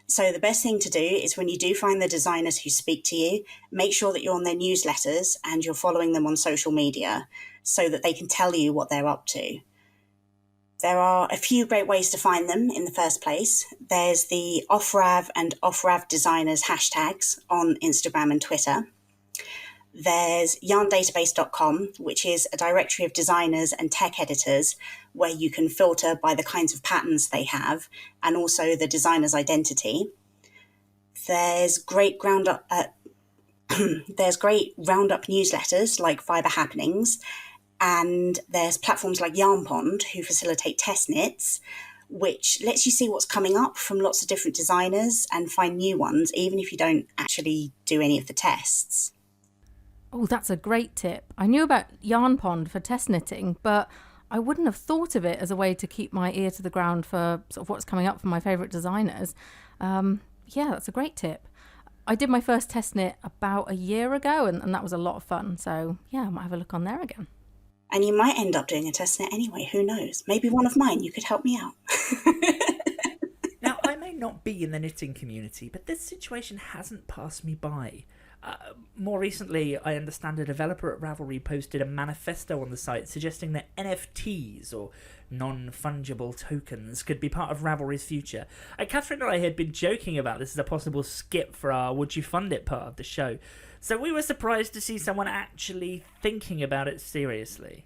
So the best thing to do is when you do find the designers who speak to you, make sure that you're on their newsletters and you're following them on social media so that they can tell you what they're up to. There are a few great ways to find them in the first place. There's the OffRav and OffRav designers hashtags on Instagram and Twitter. There's yarndatabase.com, which is a directory of designers and tech editors where you can filter by the kinds of patterns they have and also the designer's identity. There's great roundup newsletters like Fiber Happenings, and there's platforms like YarnPond who facilitate test knits, which lets you see what's coming up from lots of different designers and find new ones, even if you don't actually do any of the tests. Oh, that's a great tip. I knew about YarnPond for test knitting, but I wouldn't have thought of it as a way to keep my ear to the ground for sort of what's coming up for my favourite designers. Yeah, that's a great tip. I did my first test knit about a year ago, and that was a lot of fun. So, yeah, I might have a look on there again. And you might end up doing a test knit anyway, who knows? Maybe one of mine, you could help me out. Now, I may not be in the knitting community, but this situation hasn't passed me by. More recently, I understand a developer at Ravelry posted a manifesto on the site suggesting that NFTs, or non-fungible tokens, could be part of Ravelry's future. Catherine and I had been joking about this as a possible skip for our Would You Fund It part of the show, so we were surprised to see someone actually thinking about it seriously.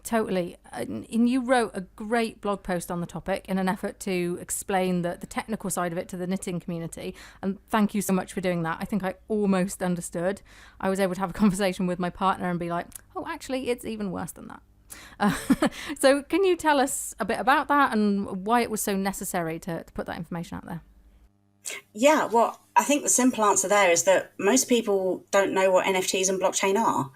Totally. And you wrote a great blog post on the topic in an effort to explain the technical side of it to the knitting community. And thank you so much for doing that. I think I almost understood. I was able to have a conversation with my partner and be like, oh, actually, it's even worse than that. So can you tell us a bit about that and why it was so necessary to put that information out there? Yeah, well, I think the simple answer there is that most people don't know what NFTs and blockchain are.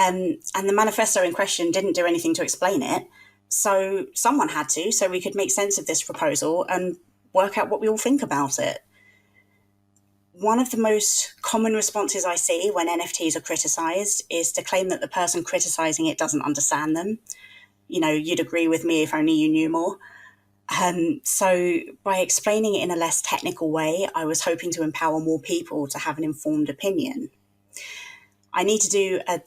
And the manifesto in question didn't do anything to explain it. So someone had to, so we could make sense of this proposal and work out what we all think about it. One of the most common responses I see when NFTs are criticised is to claim that the person criticising it doesn't understand them. You know, you'd agree with me if only you knew more. So by explaining it in a less technical way, I was hoping to empower more people to have an informed opinion. I need to do a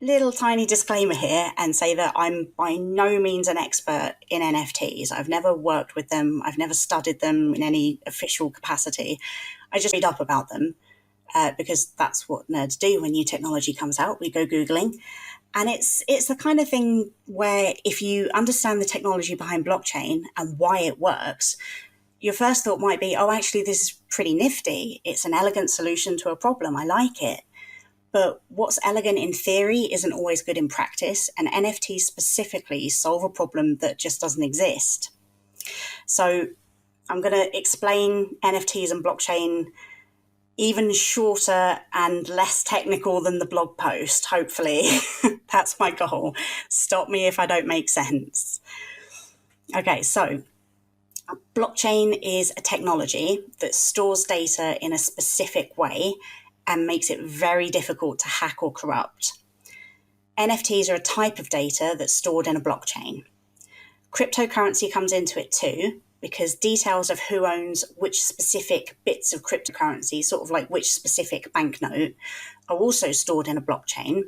little tiny disclaimer here and say that I'm by no means an expert in NFTs. I've never worked with them. I've never studied them in any official capacity. I just read up about them because that's what nerds do when new technology comes out. We go Googling. And it's the kind of thing where if you understand the technology behind blockchain and why it works, your first thought might be, oh, actually, this is pretty nifty. It's an elegant solution to a problem. I like it. But what's elegant in theory isn't always good in practice, and NFTs specifically solve a problem that just doesn't exist. So I'm going to explain NFTs and blockchain even shorter and less technical than the blog post, hopefully. That's my goal. Stop me if I don't make sense. Okay, so blockchain is a technology that stores data in a specific way and makes it very difficult to hack or corrupt. NFTs are a type of data that's stored in a blockchain. Cryptocurrency comes into it too, because details of who owns which specific bits of cryptocurrency, sort of like which specific banknote, are also stored in a blockchain.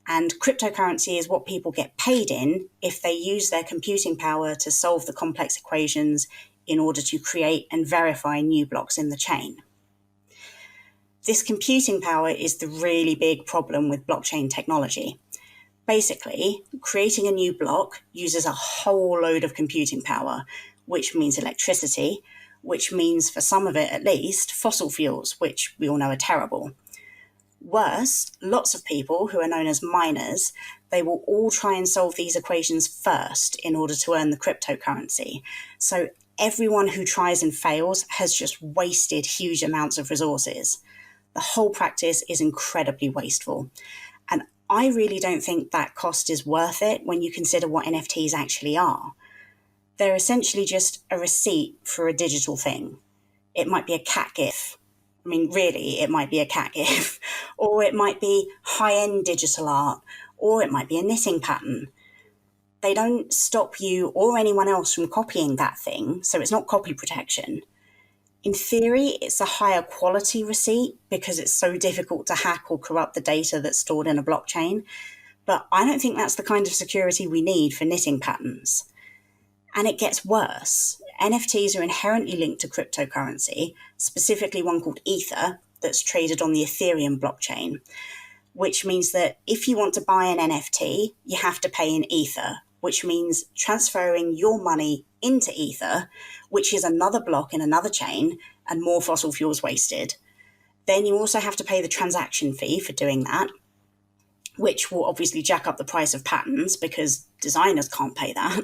And cryptocurrency is what people get paid in if they use their computing power to solve the complex equations in order to create and verify new blocks in the chain. This computing power is the really big problem with blockchain technology. Basically, creating a new block uses a whole load of computing power, which means electricity, which means, for some of it at least, fossil fuels, which we all know are terrible. Worse, lots of people who are known as miners, they will all try and solve these equations first in order to earn the cryptocurrency. So everyone who tries and fails has just wasted huge amounts of resources. The whole practice is incredibly wasteful. And I really don't think that cost is worth it when you consider what NFTs actually are. They're essentially just a receipt for a digital thing. It might be a cat GIF. I mean, really, it might be a cat GIF. Or it might be high-end digital art. Or it might be a knitting pattern. They don't stop you or anyone else from copying that thing, so it's not copy protection. In theory, it's a higher quality receipt because it's so difficult to hack or corrupt the data that's stored in a blockchain. But I don't think that's the kind of security we need for knitting patterns. And it gets worse. NFTs are inherently linked to cryptocurrency, specifically one called Ether, that's traded on the Ethereum blockchain, which means that if you want to buy an NFT, you have to pay in Ether, which means transferring your money into Ether, which is another block in another chain and more fossil fuels wasted. Then you also have to pay the transaction fee for doing that, which will obviously jack up the price of patterns because designers can't pay that.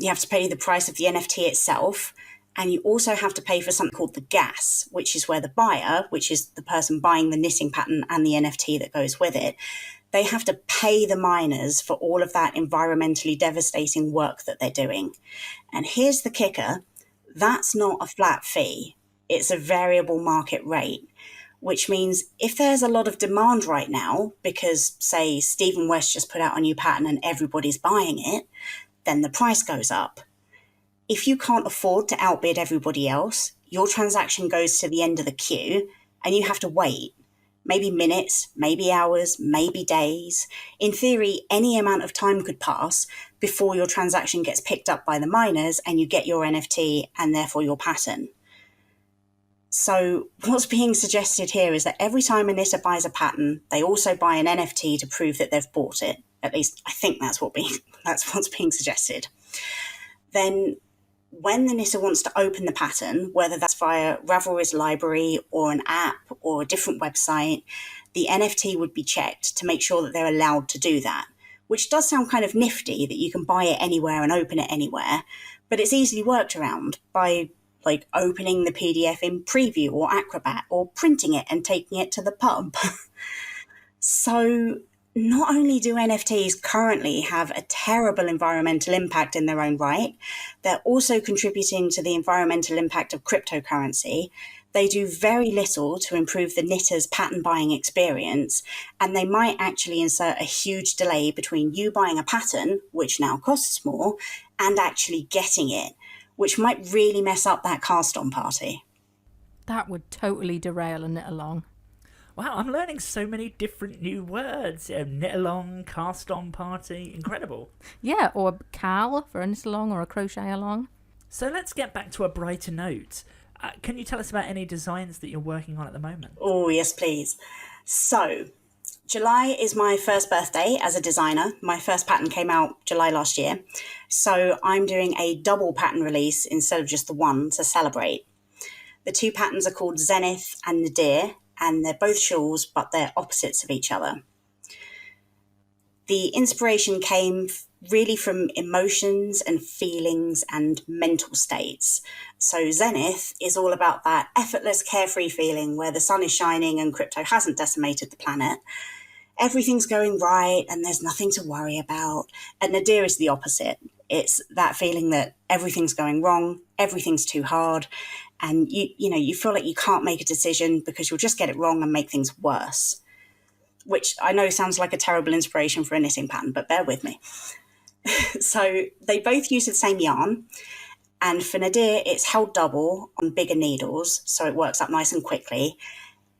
You have to pay the price of the NFT itself, and you also have to pay for something called the gas, which is where the buyer, which is the person buying the knitting pattern and the NFT that goes with it, they have to pay the miners for all of that environmentally devastating work that they're doing. And here's the kicker, that's not a flat fee. It's a variable market rate, which means if there's a lot of demand right now, because, say, Stephen West just put out a new pattern and everybody's buying it, then the price goes up. If you can't afford to outbid everybody else, your transaction goes to the end of the queue and you have to wait. Maybe minutes, maybe hours, maybe days. In theory, any amount of time could pass before your transaction gets picked up by the miners and you get your NFT and therefore your pattern. So what's being suggested here is that every time a knitter buys a pattern, they also buy an NFT to prove that they've bought it. At least I think that's what's being suggested. Then when the knitter wants to open the pattern, whether that's via Ravelry's library or an app or a different website, the NFT would be checked to make sure that they're allowed to do that, which does sound kind of nifty that you can buy it anywhere and open it anywhere, but it's easily worked around by like opening the PDF in Preview or Acrobat or printing it and taking it to the pub. So not only do NFTs currently have a terrible environmental impact in their own right, they're also contributing to the environmental impact of cryptocurrency. They do very little to improve the knitter's pattern buying experience, and they might actually insert a huge delay between you buying a pattern, which now costs more, and actually getting it, which might really mess up that cast-on party. That would totally derail a knit along. Wow, I'm learning so many different new words. Knit along, cast on party, incredible. Yeah, or a cowl for a knit along or a crochet along. So let's get back to a brighter note. Can you tell us about any designs that you're working on at the moment? Oh, yes, please. So, July is my first birthday as a designer. My first pattern came out July last year. So I'm doing a double pattern release instead of just the one to celebrate. The two patterns are called Zenith and Nadir, and they're both shawls, but they're opposites of each other. The inspiration came really from emotions and feelings and mental states. So Zenith is all about that effortless, carefree feeling where the sun is shining and crypto hasn't decimated the planet. Everything's going right and there's nothing to worry about. And Nadir is the opposite. It's that feeling that everything's going wrong, everything's too hard, and you feel like you can't make a decision because you'll just get it wrong and make things worse. Which I know sounds like a terrible inspiration for a knitting pattern, but bear with me. So they both use the same yarn, and for Nadir it's held double on bigger needles, so it works up nice and quickly.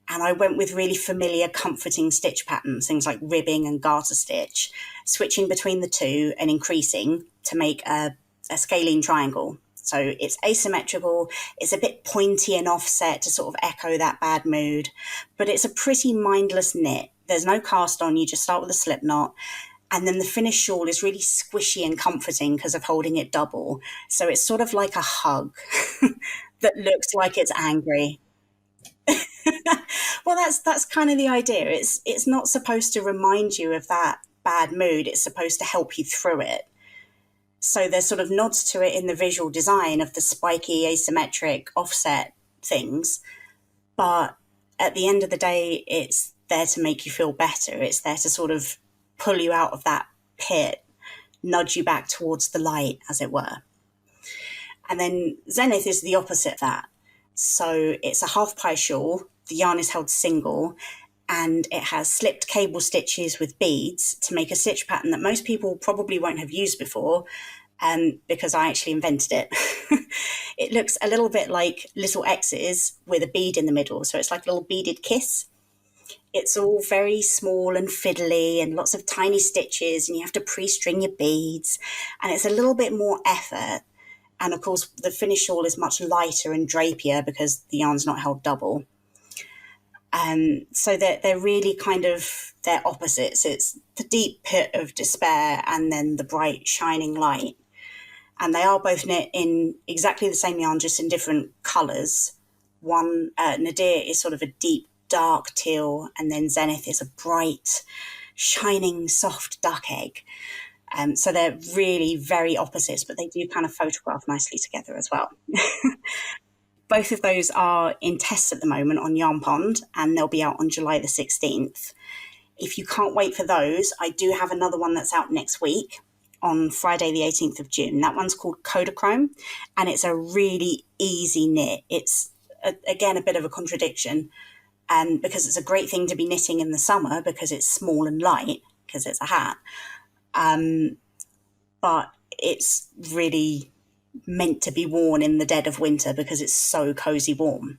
And I went with really familiar, comforting stitch patterns, things like ribbing and garter stitch, switching between the two and increasing to make a scalene triangle. So it's asymmetrical, it's a bit pointy and offset to sort of echo that bad mood, but it's a pretty mindless knit. There's no cast on, you just start with a slip knot. And then the finished shawl is really squishy and comforting because of holding it double. So it's sort of like a hug that looks like it's angry. Well, that's kind of the idea. It's not supposed to remind you of that bad mood. It's supposed to help you through it. So there's sort of nods to it in the visual design of the spiky, asymmetric, offset things. But at the end of the day, it's there to make you feel better. It's there to sort of pull you out of that pit, nudge you back towards the light, as it were. And then Zenith is the opposite of that. So it's a half pie shawl. The yarn is held single, and it has slipped cable stitches with beads to make a stitch pattern that most people probably won't have used before, because I actually invented it. It looks a little bit like little X's with a bead in the middle, so it's like a little beaded kiss. It's all very small and fiddly and lots of tiny stitches, and you have to pre-string your beads, and it's a little bit more effort. And of course, the finished shawl is much lighter and drapier because the yarn's not held double. So they're really kind of, they're opposites. It's the deep pit of despair and then the bright shining light. And they are both knit in exactly the same yarn, just in different colours. One, Nadir is sort of a deep, dark teal, and then Zenith is a bright, shining, soft duck egg. So they're really very opposites, but they do kind of photograph nicely together as well. Both of those are in tests at the moment on Yarn Pond, and they'll be out on July the 16th. If you can't wait for those, I do have another one that's out next week on Friday the 18th of June. That one's called Kodachrome, and it's a really easy knit. It's, again, a bit of a contradiction, because it's a great thing to be knitting in the summer because it's small and light, because it's a hat. But it's really meant to be worn in the dead of winter because it's so cozy warm.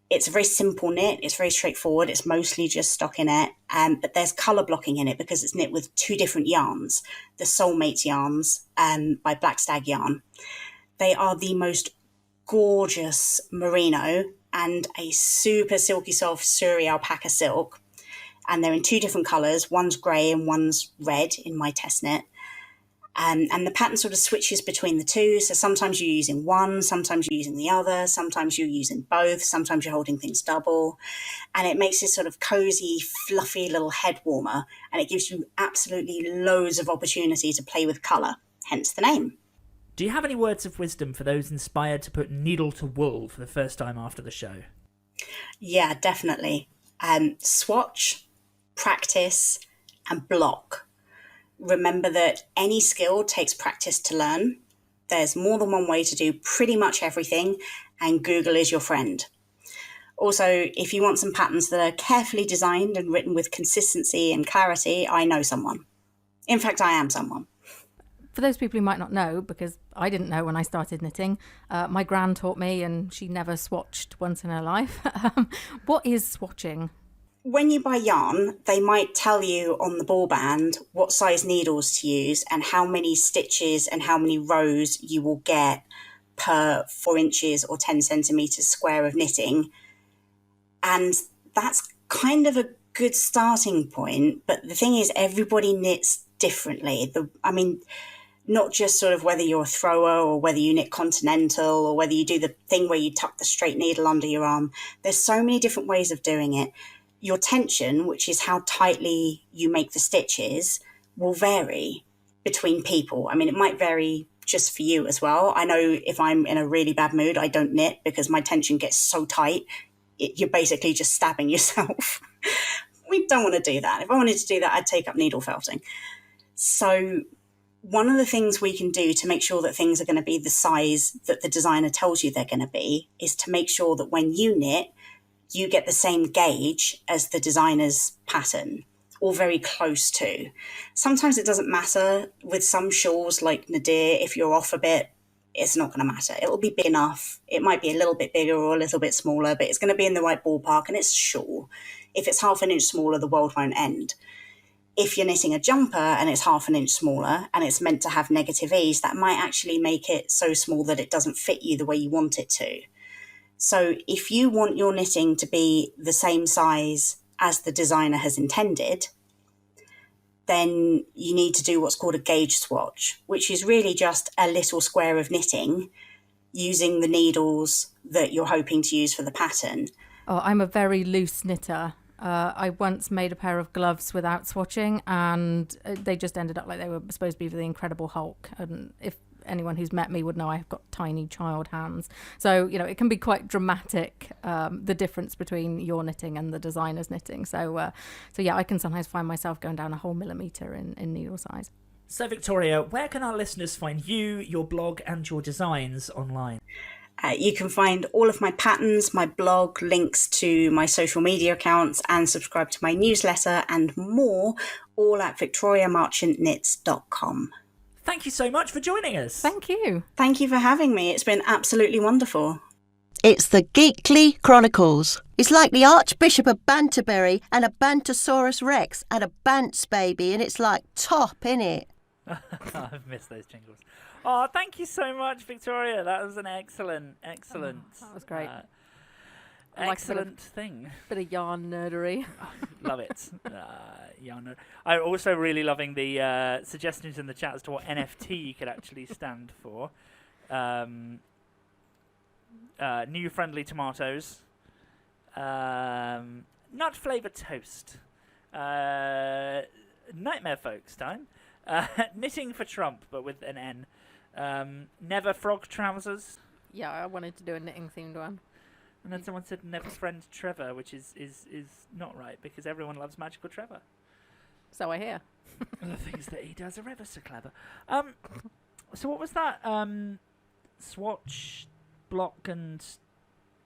It's a very simple knit. It's very straightforward. It's mostly just stockinette, but there's colour blocking in it because it's knit with two different yarns, the Soulmates yarns by Black Stag Yarn. They are the most gorgeous merino and a super silky soft Suri alpaca silk, and they're in two different colours. One's grey and one's red in my test knit. And the pattern sort of switches between the two. So sometimes you're using one, sometimes you're using the other, sometimes you're using both, sometimes you're holding things double. And it makes this sort of cozy, fluffy little head warmer. And it gives you absolutely loads of opportunity to play with colour, hence the name. Do you have any words of wisdom for those inspired to put needle to wool for the first time after the show? Yeah, definitely. Swatch, practice, and block. Remember that any skill takes practice to learn. There's more than one way to do pretty much everything, and Google is your friend. Also, if you want some patterns that are carefully designed and written with consistency and clarity, I know someone. In fact, I am someone. For those people who might not know, because I didn't know when I started knitting, my gran taught me, and she never swatched once in her life. What is swatching? when you buy yarn, they might tell you on the ball band what size needles to use and how many stitches and how many rows you will get per 4 inches or 10 centimeters square of knitting. And that's kind of a good starting point. But the thing is, everybody knits differently. Not just sort of whether you're a thrower or whether you knit continental or whether you do the thing where you tuck the straight needle under your arm. There's so many different ways of doing it. Your tension, which is how tightly you make the stitches, will vary between people. I mean, it might vary just for you as well. I know if I'm in a really bad mood, I don't knit because my tension gets so tight, you're basically just stabbing yourself. We don't want to do that. If I wanted to do that, I'd take up needle felting. So one of the things we can do to make sure that things are going to be the size that the designer tells you they're going to be is to make sure that when you knit, you get the same gauge as the designer's pattern, or very close to. Sometimes it doesn't matter. With some shawls like Nadir, if you're off a bit, it's not going to matter. It'll be big enough. It might be a little bit bigger or a little bit smaller, but it's going to be in the right ballpark, and it's a shawl. If it's half an inch smaller, the world won't end. If you're knitting a jumper and it's half an inch smaller and it's meant to have negative ease, that might actually make it so small that it doesn't fit you the way you want it to. So if you want your knitting to be the same size as the designer has intended, then you need to do what's called a gauge swatch, which is really just a little square of knitting using the needles that you're hoping to use for the pattern. Oh, I'm a very loose knitter. I once made a pair of gloves without swatching, and they just ended up like they were supposed to be for the Incredible Hulk. And if anyone who's met me would know, I've got tiny child hands. So, it can be quite dramatic, the difference between your knitting and the designer's knitting. So yeah, I can sometimes find myself going down a whole millimetre in needle size. So, Victoria, where can our listeners find you, your blog, and your designs online? You can find all of my patterns, my blog, links to my social media accounts, and subscribe to my newsletter and more, all at victoriamarchantknits.com. Thank you so much for joining us. Thank you. Thank you for having me. It's been absolutely wonderful. It's the Geekly Chronicles. It's like the Archbishop of Banterbury and a Bantosaurus Rex and a Bants baby, and it's like top, innit? I've missed those jingles. Oh, thank you so much, Victoria. That was an excellent. That was great. Excellent thing. Bit of yarn nerdery. Love it. Yarn nerd. I'm also really loving the suggestions in the chat as to what NFT could actually stand for. New friendly tomatoes. Nut flavoured toast. Nightmare folks time. Knitting for Trump, but with an N. Never frog trousers. Yeah, I wanted to do a knitting themed one. And then someone said never friend Trevor, which is not right because everyone loves Magical Trevor. So I hear. And the things that he does are ever so clever. So what was that? Swatch, block, and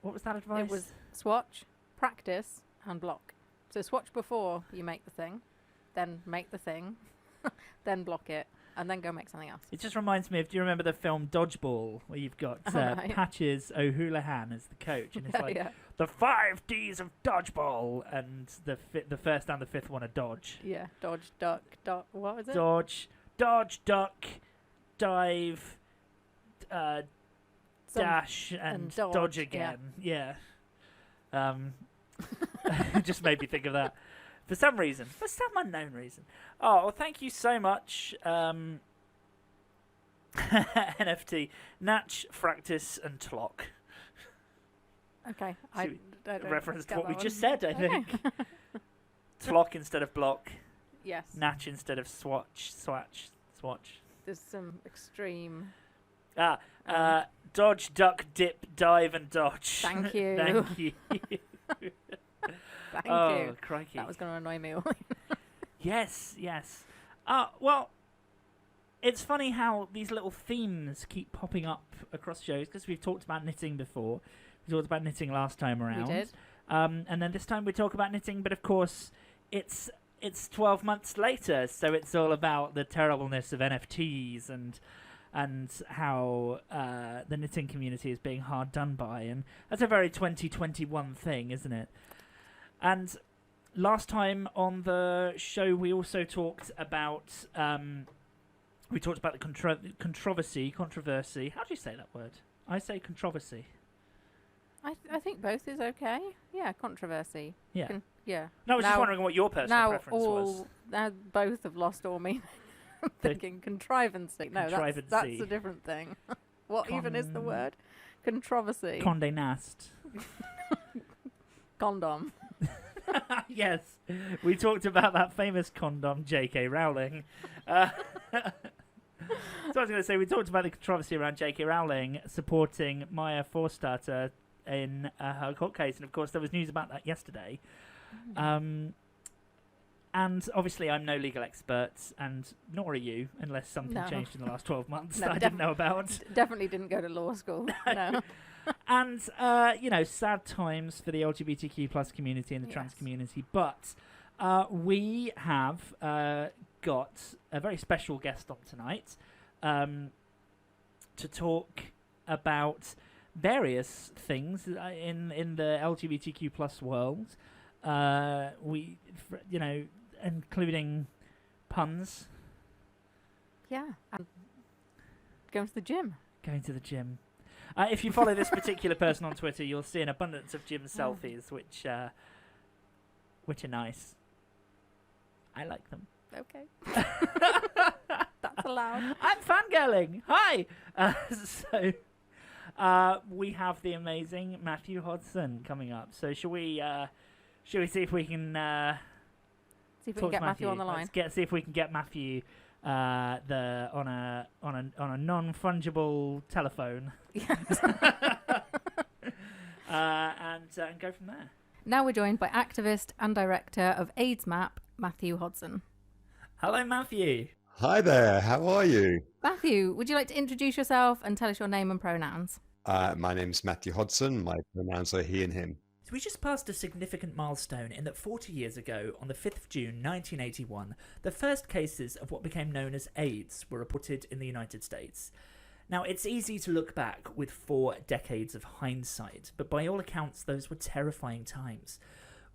what was that advice? It was swatch, practice, and block. So swatch before you make the thing, then make the thing, then block it, and then go make something else. It just reminds me of, do you remember the film Dodgeball, where you've got Right. Patches O'Houlihan as the coach, and it's like Yeah. the 5 Ds of Dodgeball, and the first and the fifth one are dodge. Yeah, dodge, duck, what was it? Dodge, duck, dive, dash, and dodge again. Yeah. It just made me think of that. For some reason. For some unknown reason. Oh, well, thank you so much. NFT. Natch, Fractus, and Tlock. Okay. I don't reference to get what we that just one. said, I think. Tlock instead of block. Yes. Natch instead of swatch. There's some extreme... Dodge, duck, dip, dive, and dodge. Thank you. Thank you. Thank Oh, you. crikey. That was going to annoy me. Yes. Well, it's funny how these little themes keep popping up across shows because we've talked about knitting before. We talked about knitting last time around. We did. And then this time we talk about knitting, but of course it's 12 months later, so it's all about the terribleness of NFTs and how the knitting community is being hard done by, and that's a very 2021 thing, isn't it? And last time on the show, we also talked about the controversy. How do you say that word? I say controversy. I think both is okay. Yeah, controversy. Yeah. Yeah. No, I was just wondering what your personal preference was. Now both have lost all meaning. I'm thinking contrivancy. No, that's a different thing. What even is the word? Controversy. Condé Nast. Condom. Yes, we talked about that famous condom, J.K. Rowling. So I was going to say, we talked about the controversy around J.K. Rowling supporting Maya Forstater in her court case, and of course there was news about that yesterday. And obviously I'm no legal expert, and nor are you, unless something changed in the last 12 months that I didn't know about. Definitely didn't go to law school. No. And, sad times for the LGBTQ plus community and the trans community. But we have got a very special guest on tonight to talk about various things in the LGBTQ plus world. Including puns. Yeah. And going to the gym. If you follow this particular person on Twitter, you'll see an abundance of gym selfies, which are nice. I like them. Okay. That's allowed. I'm fangirling. Hi. We have the amazing Matthew Hodson coming up. So shall we see if we can see if we can get Matthew on the line? See if we can get Matthew on a non-fungible telephone. Yes. and go from there. Now we're joined by activist and director of AIDS Map, Matthew Hodson. Hello, Matthew. Hi there, how are you? Matthew, would you like to introduce yourself and tell us your name and pronouns? My name's Matthew Hodson. My pronouns are he and him. So we just passed a significant milestone in that 40 years ago, on the 5th of June 1981, the first cases of what became known as AIDS were reported in the United States. Now, it's easy to look back with 4 decades of hindsight, but by all accounts, those were terrifying times.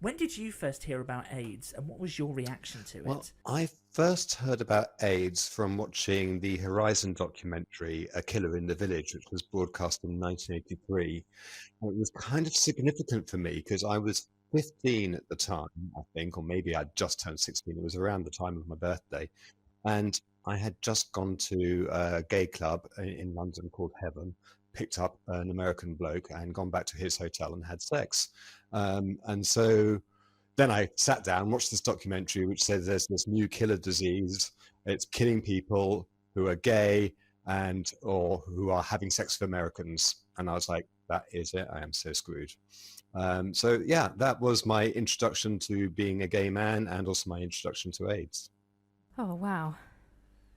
When did you first hear about AIDS, and what was your reaction to it? Well, I first heard about AIDS from watching the Horizon documentary, A Killer in the Village, which was broadcast in 1983. And it was kind of significant for me because I was 15 at the time, I think, or maybe I'd just turned 16. It was around the time of my birthday. And I had just gone to a gay club in London called Heaven, picked up an American bloke and gone back to his hotel and had sex. And so then I sat down, watched this documentary, which says there's this new killer disease. It's killing people who are gay or who are having sex with Americans. And I was like, that is it. I am so screwed. That was my introduction to being a gay man and also my introduction to AIDS. Oh, wow.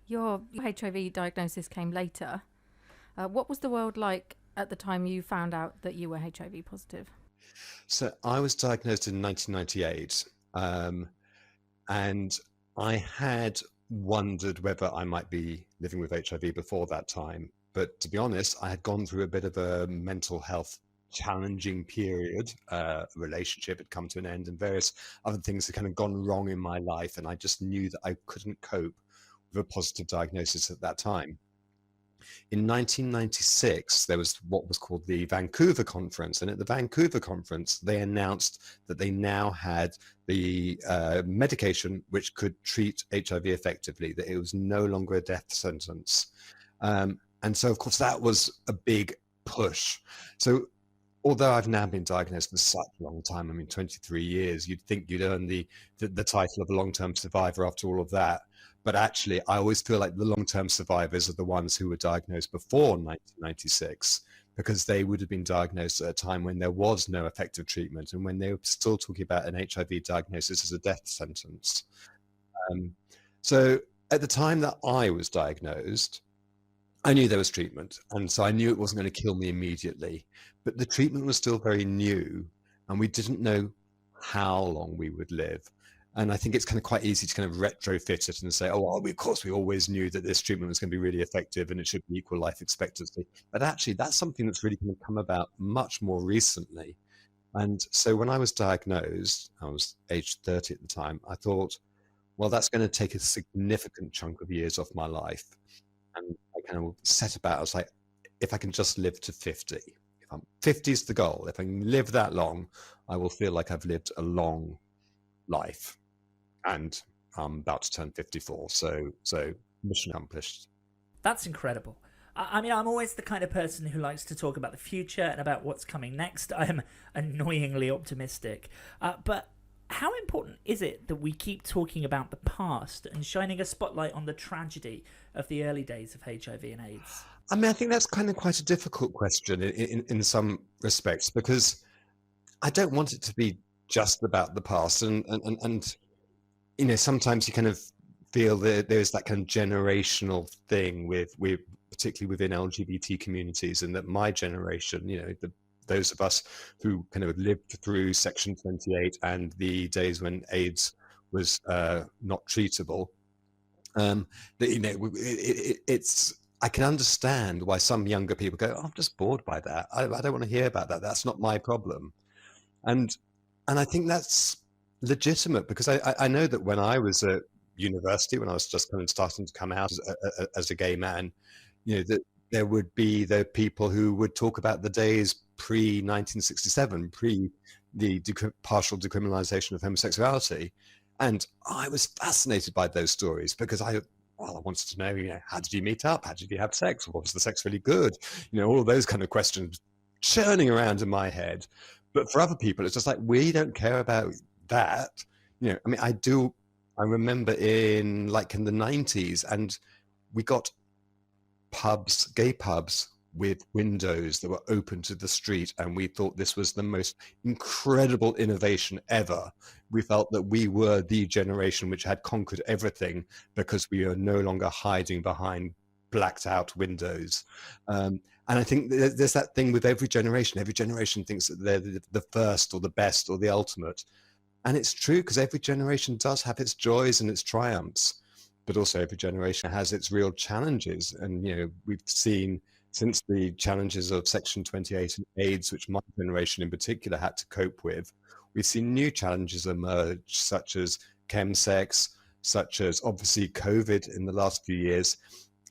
Your HIV diagnosis came later. What was the world like at the time you found out that you were HIV positive? So I was diagnosed in 1998, and I had wondered whether I might be living with HIV before that time. But to be honest, I had gone through a bit of a mental health challenging period. Relationship had come to an end and various other things had kind of gone wrong in my life. And I just knew that I couldn't cope with a positive diagnosis at that time. In 1996, there was what was called the Vancouver Conference. And at the Vancouver Conference, they announced that they now had the medication which could treat HIV effectively, that it was no longer a death sentence. And so, of course, that was a big push. So although I've now been diagnosed for such a long time, 23 years, you'd think you'd earn the title of a long-term survivor after all of that. But actually, I always feel like the long-term survivors are the ones who were diagnosed before 1996, because they would have been diagnosed at a time when there was no effective treatment and when they were still talking about an HIV diagnosis as a death sentence. So at the time that I was diagnosed, I knew there was treatment. And so I knew it wasn't going to kill me immediately. But the treatment was still very new, and we didn't know how long we would live. And I think it's kind of quite easy to kind of retrofit it and say, oh, well, of course, we always knew that this treatment was going to be really effective and it should be equal life expectancy. But actually, that's something that's really going to come about much more recently. And so when I was diagnosed, I was age 30 at the time, I thought, well, that's going to take a significant chunk of years off my life. And I kind of set about, I was like, if I can just live to 50, 50 is the goal. If I can live that long, I will feel like I've lived a long life. And I'm about to turn 54. So mission accomplished. That's incredible. I mean, I'm always the kind of person who likes to talk about the future and about what's coming next. I am annoyingly optimistic. But how important is it that we keep talking about the past and shining a spotlight on the tragedy of the early days of HIV and AIDS? I mean, I think that's kind of quite a difficult question in some respects, because I don't want it to be just about the past. And you know, sometimes you kind of feel that there's that kind of generational thing with particularly within LGBT communities, and that my generation, you know, those of us who kind of lived through Section 28 and the days when AIDS was not treatable, that, you know, it's. I can understand why some younger people go, oh, I'm just bored by that. I don't want to hear about that. That's not my problem. And I think that's legitimate, because I know that when I was at university, when I was just kind of starting to come out as a gay man, you know, that there would be the people who would talk about the days pre-1967, pre the partial decriminalization of homosexuality. And I was fascinated by those stories, because I wanted to know, you know, how did you meet up? How did you have sex? Was the sex really good? You know, all of those kind of questions churning around in my head. But for other people, it's just like, we don't care about that. You know, I mean, I remember in the 90s, and we got pubs, gay pubs, with windows that were open to the street, and we thought this was the most incredible innovation ever. We felt that we were the generation which had conquered everything, because we are no longer hiding behind blacked out windows. And I think there's that thing with every generation. Every generation thinks that they're the first or the best or the ultimate. And it's true, because every generation does have its joys and its triumphs, but also every generation has its real challenges. And, you know, we've seen, since the challenges of Section 28 and AIDS, which my generation in particular had to cope with, we've seen new challenges emerge, such as chemsex, such as obviously COVID in the last few years.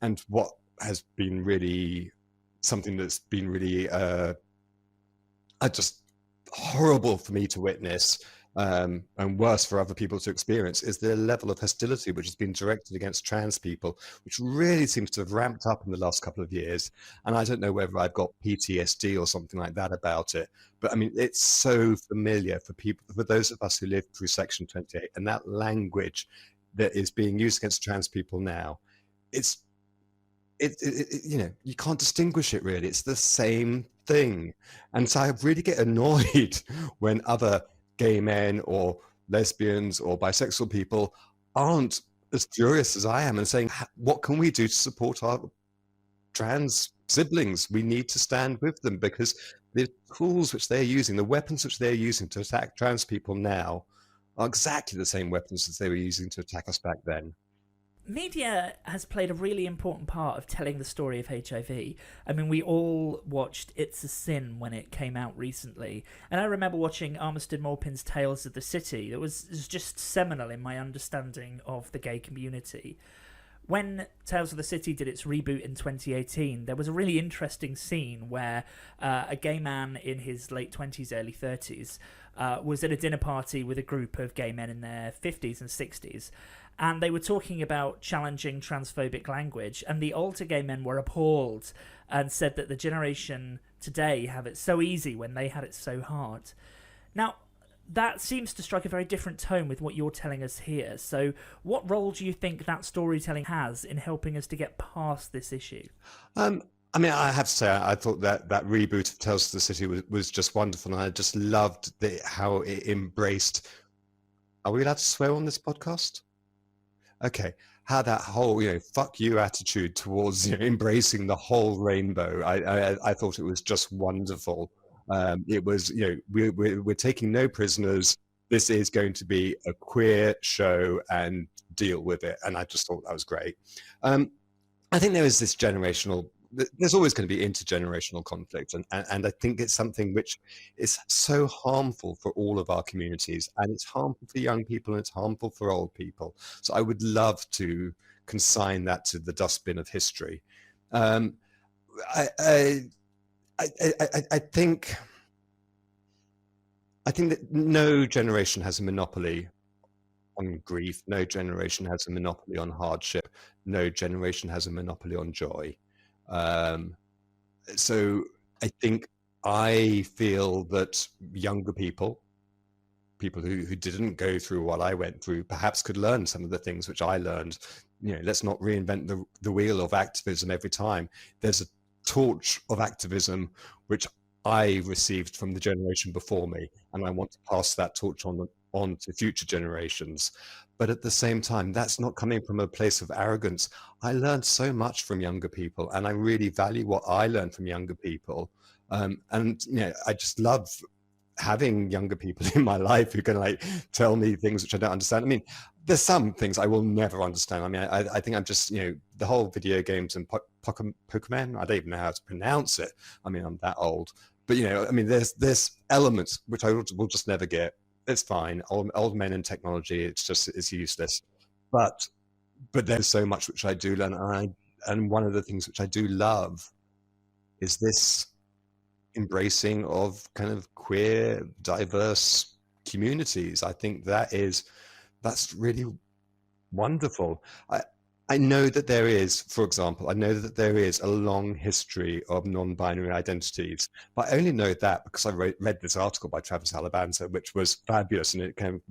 And what has been really something that's been really just horrible for me to witness, and worse for other people to experience, is the level of hostility which has been directed against trans people, which really seems to have ramped up in the last couple of years. And I don't know whether I've got PTSD or something like that about it, but I mean, it's so familiar for people, for those of us who lived through Section 28, and that language that is being used against trans people now, it's you know, you can't distinguish it really. It's the same thing. And so I really get annoyed when other gay men or lesbians or bisexual people aren't as furious as I am and saying, what can we do to support our trans siblings? We need to stand with them, because the tools which they're using, the weapons which they're using to attack trans people now, are exactly the same weapons as they were using to attack us back then. Media has played a really important part of telling the story of HIV. I mean, we all watched It's a Sin when it came out recently, and I remember watching Armistead Maupin's Tales of the City. It was just seminal in my understanding of the gay community. When Tales of the City did its reboot in 2018, there was a really interesting scene where a gay man in his late 20s, early 30s was at a dinner party with a group of gay men in their 50s and 60s. And they were talking about challenging transphobic language, and the older gay men were appalled and said that the generation today have it so easy when they had it so hard. Now, that seems to strike a very different tone with what you're telling us here. So what role do you think that storytelling has in helping us to get past this issue? I mean, I have to say, I thought that reboot of Tales of the City was just wonderful, and I just loved how it embraced... Are we allowed to swear on this podcast? Okay, how that whole, you know, fuck you attitude towards, you know, embracing the whole rainbow. I thought it was just wonderful. It was, you know, we're taking no prisoners. This is going to be a queer show, and deal with it. And I just thought that was great. I think there is this generational there's always going to be intergenerational conflict, and I think it's something which is so harmful for all of our communities, and it's harmful for young people and it's harmful for old people. So I would love to consign that to the dustbin of history. I think that no generation has a monopoly on grief. No generation has a monopoly on hardship. No generation has a monopoly on joy. So I feel that younger people who didn't go through what I went through, perhaps could learn some of the things which I learned. Let's not reinvent the wheel of activism every time. There's a torch of activism which I received from the generation before me, and I want to pass that torch on to future generations. But at the same time, that's not coming from a place of arrogance. I learned so much from younger people, and I really value what I learned from younger people. And I just love having younger people in my life who can tell me things which I don't understand. I mean, there's some things I will never understand. I mean, I think I'm just, the whole video games and Pokemon, I don't even know how to pronounce it. I mean, I'm that old. But, I mean, there's elements which I will just never get. It's fine. Old men in technology, it's useless. But there's so much which I do learn. And one of the things which I do love is this embracing of kind of queer, diverse communities. I think that's really wonderful. I know that there is, for example, a long history of non-binary identities, but I only know that because I read this article by Travis Alabanza, which was fabulous, and it kind of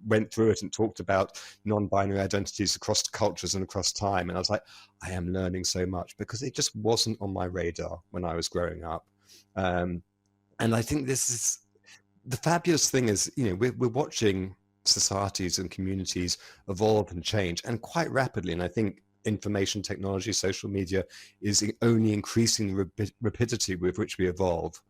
went through it and talked about non-binary identities across cultures and across time. And I was like, I am learning so much, because it just wasn't on my radar when I was growing up. And I think this is the fabulous thing is, we're watching societies and communities evolve and change, and quite rapidly. And I think information technology, social media is only increasing the rapidity with which we evolve.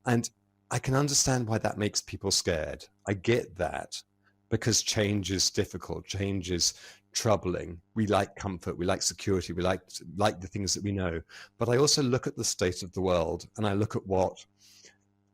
And I can understand why that makes people scared. I get that, because change is difficult, change is troubling. We like comfort, we like security, we like the things that we know. But I also look at the state of the world, and I look at what,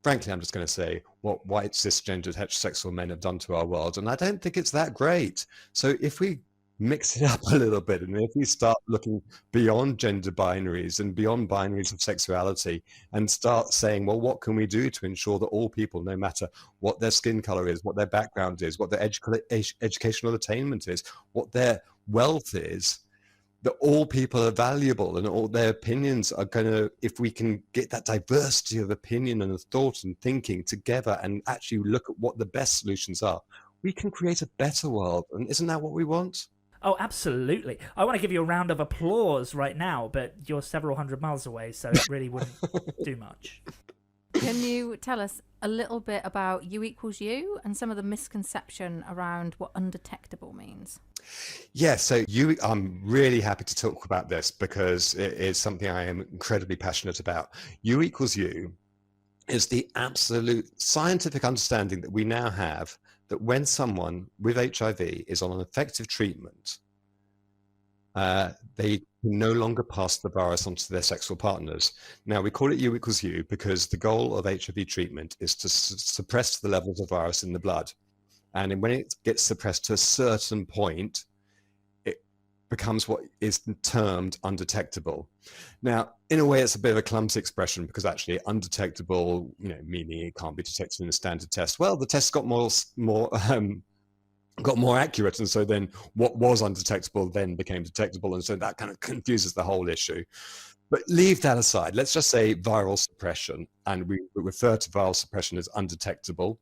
frankly, I'm just going to say, what white, cisgendered, heterosexual men have done to our world. And I don't think it's that great. So if we mix it up a little bit, and if we start looking beyond gender binaries and beyond binaries of sexuality, and start saying, well, what can we do to ensure that all people, no matter what their skin color is, what their background is, what their educational attainment is, what their wealth is, that all people are valuable, and all their opinions are going to, if we can get that diversity of opinion and of thought and thinking together and actually look at what the best solutions are, we can create a better world. And isn't that what we want? Oh, absolutely. I want to give you a round of applause right now, but you're several hundred miles away, so it really wouldn't do much. Can you tell us a little bit about U equals U and some of the misconception around what undetectable means? Yeah, so I'm really happy to talk about this, because it is something I am incredibly passionate about. U equals U is the absolute scientific understanding that we now have that when someone with HIV is on an effective treatment, they can no longer pass the virus onto their sexual partners. Now, we call it U equals U because the goal of HIV treatment is to suppress the levels of virus in the blood. And when it gets suppressed to a certain point, it becomes what is termed undetectable. Now, in a way, it's a bit of a clumsy expression, because actually undetectable, meaning it can't be detected in a standard test. Well, the test got more accurate, and so then what was undetectable then became detectable, and so that kind of confuses the whole issue. But leave that aside. Let's just say viral suppression, and we refer to viral suppression as undetectable.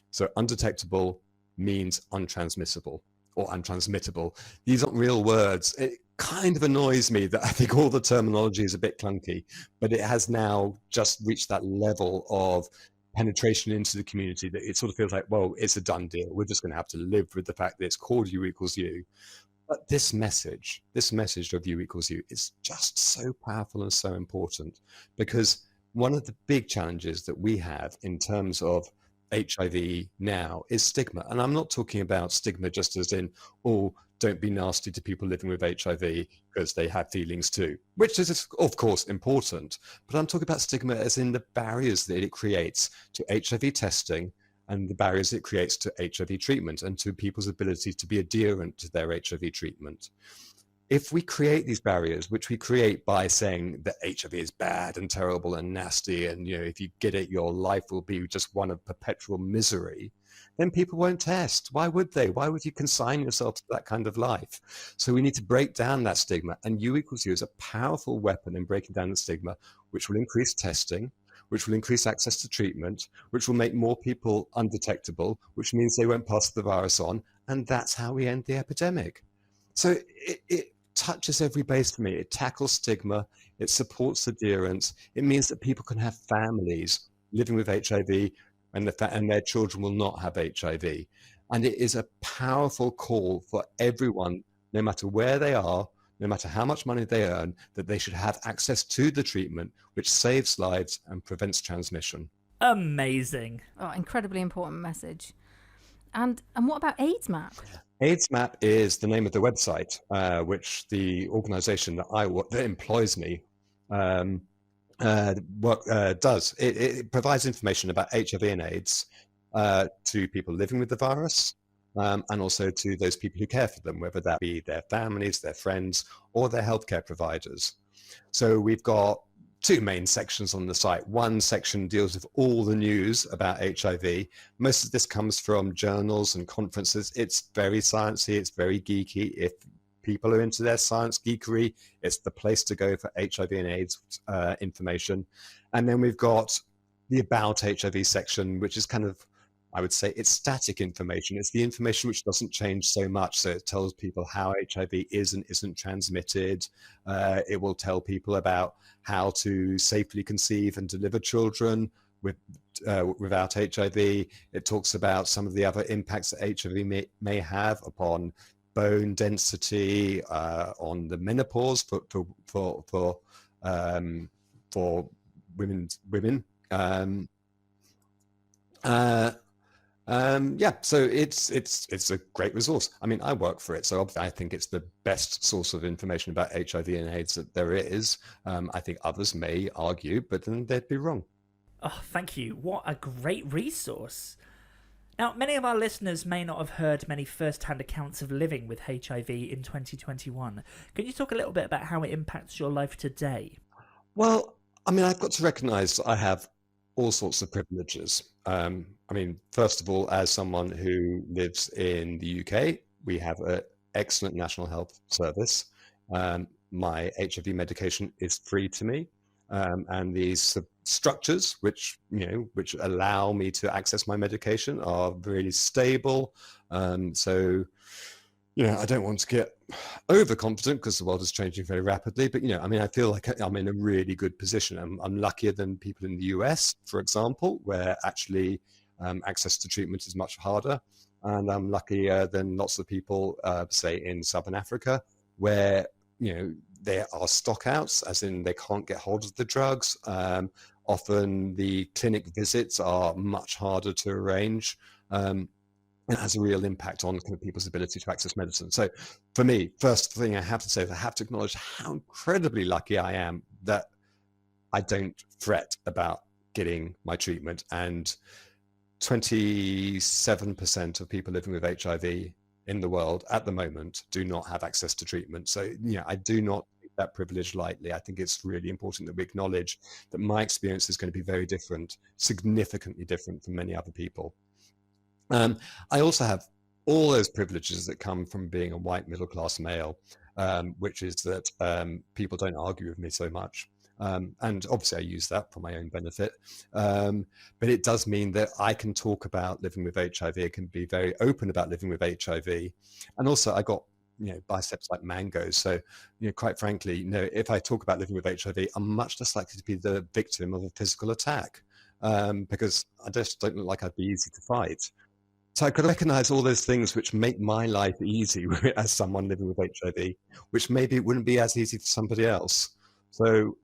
So undetectable means untransmissible or untransmittable. These aren't real words. It kind of annoys me that I think all the terminology is a bit clunky, but it has now just reached that level of penetration into the community that it sort of feels like, well, it's a done deal. We're just going to have to live with the fact that it's called U equals U. But this message of U equals U is just so powerful and so important, because one of the big challenges that we have in terms of HIV now is stigma. And I'm not talking about stigma just as in, oh, don't be nasty to people living with HIV because they have feelings too, which is, of course, important. But I'm talking about stigma as in the barriers that it creates to HIV testing and the barriers it creates to HIV treatment and to people's ability to be adherent to their HIV treatment. If we create these barriers, which we create by saying that HIV is bad and terrible and nasty, and if you get it, your life will be just one of perpetual misery, then people won't test. Why would they? Why would you consign yourself to that kind of life? So we need to break down that stigma, and U equals U is a powerful weapon in breaking down the stigma, which will increase testing, which will increase access to treatment, which will make more people undetectable, which means they won't pass the virus on, and that's how we end the epidemic. So it touches every base for me. It tackles stigma, it supports adherence, it means that people can have families living with HIV and their children will not have HIV. And it is a powerful call for everyone, no matter where they are, no matter how much money they earn, that they should have access to the treatment which saves lives and prevents transmission. Amazing. Oh, incredibly important message. And what about AIDS Map? AIDS Map is the name of the website, which the organisation that employs me does. It provides information about HIV and AIDS to people living with the virus, and also to those people who care for them, whether that be their families, their friends, or their healthcare providers. So we've got two main sections on the site. One section deals with all the news about HIV. Most of this comes from journals and conferences. It's very sciencey, it's very geeky. If people are into their science geekery, it's the place to go for HIV and AIDS information. And then we've got the About HIV section, which is kind of, I would say, it's static information. It's the information which doesn't change so much. So it tells people how HIV is and isn't transmitted. It will tell people about how to safely conceive and deliver children without HIV. It talks about some of the other impacts that HIV may have upon bone density, on the menopause for women. So it's a great resource. I mean, I work for it, so obviously I think it's the best source of information about HIV and AIDS that there is. I think others may argue, but then they'd be wrong. Oh, thank you. What a great resource. Now, many of our listeners may not have heard many first-hand accounts of living with HIV in 2021. Can you talk a little bit about how it impacts your life today? Well, I mean, I've got to recognise I have all sorts of privileges. I mean, first of all, as someone who lives in the UK, we have an excellent National Health Service. My HIV medication is free to me, and these structures which allow me to access my medication are really stable. So I don't want to get overconfident because the world is changing very rapidly, but I mean, I feel like I'm in a really good position. I'm luckier than people in the US, for example, where actually access to treatment is much harder, and I'm luckier than lots of people, say in Southern Africa, where there are stockouts, as in they can't get hold of the drugs. Often the clinic visits are much harder to arrange. It has a real impact on kind of people's ability to access medicine. So for me, first thing I have to say is I have to acknowledge how incredibly lucky I am that I don't fret about getting my treatment. And 27% of people living with HIV in the world at the moment do not have access to treatment. So, I do not take that privilege lightly. I think it's really important that we acknowledge that my experience is going to be very different, significantly different from many other people. I also have all those privileges that come from being a white middle-class male, which is that people don't argue with me so much. And obviously I use that for my own benefit. But it does mean that I can talk about living with HIV. I can be very open about living with HIV. And also I got, biceps like mangoes. So, quite frankly, if I talk about living with HIV, I'm much less likely to be the victim of a physical attack, because I just don't look like I'd be easy to fight. So I could recognize all those things which make my life easy as someone living with HIV, which maybe it wouldn't be as easy for somebody else. So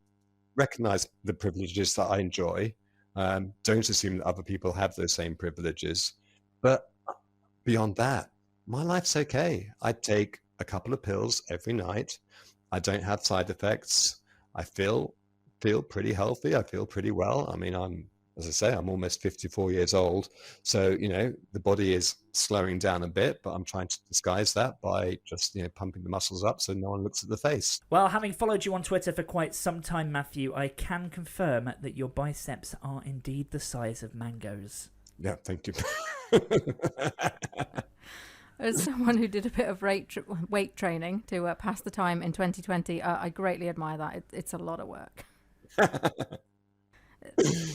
recognize the privileges that I enjoy, Don't assume that other people have those same privileges. But beyond that, my life's okay. I take a couple of pills every night. I don't have side effects. I feel pretty healthy. I feel pretty well. I mean, as I say, I'm almost 54 years old. So, the body is slowing down a bit, but I'm trying to disguise that by just, pumping the muscles up so no one looks at the face. Well, having followed you on Twitter for quite some time, Matthew, I can confirm that your biceps are indeed the size of mangoes. Yeah, thank you. As someone who did a bit of weight training to pass the time in 2020, I greatly admire that. It's a lot of work.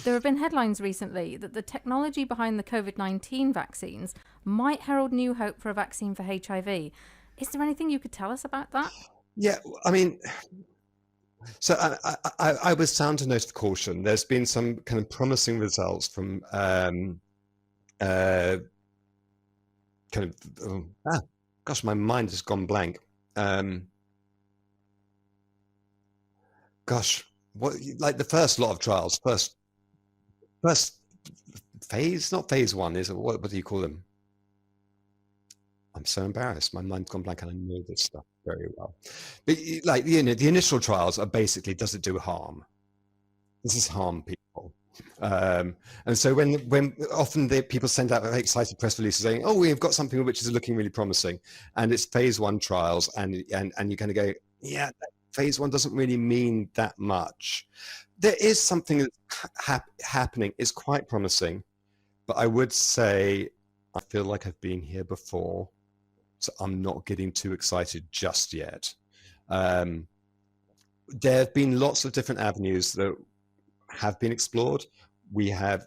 There have been headlines recently that the technology behind the COVID-19 vaccines might herald new hope for a vaccine for HIV. Is there anything you could tell us about that? Yeah, I mean, so I would sound a note of caution. There's been some kind of promising results from gosh, my mind has gone blank. What, like the first lot of trials, first phase, not phase one, is it? What do you call them? I'm so embarrassed. My mind's gone blank, and I know this stuff very well. But like, the initial trials are basically, does it do harm? Does this harm people? And so when often people send out very excited press releases saying, "Oh, we've got something which is looking really promising," and it's phase one trials, and you kind of go, "Yeah, phase one doesn't really mean that much." There is something that's happening. It's quite promising, but I would say I feel like I've been here before, so I'm not getting too excited just yet. There have been lots of different avenues that have been explored. We had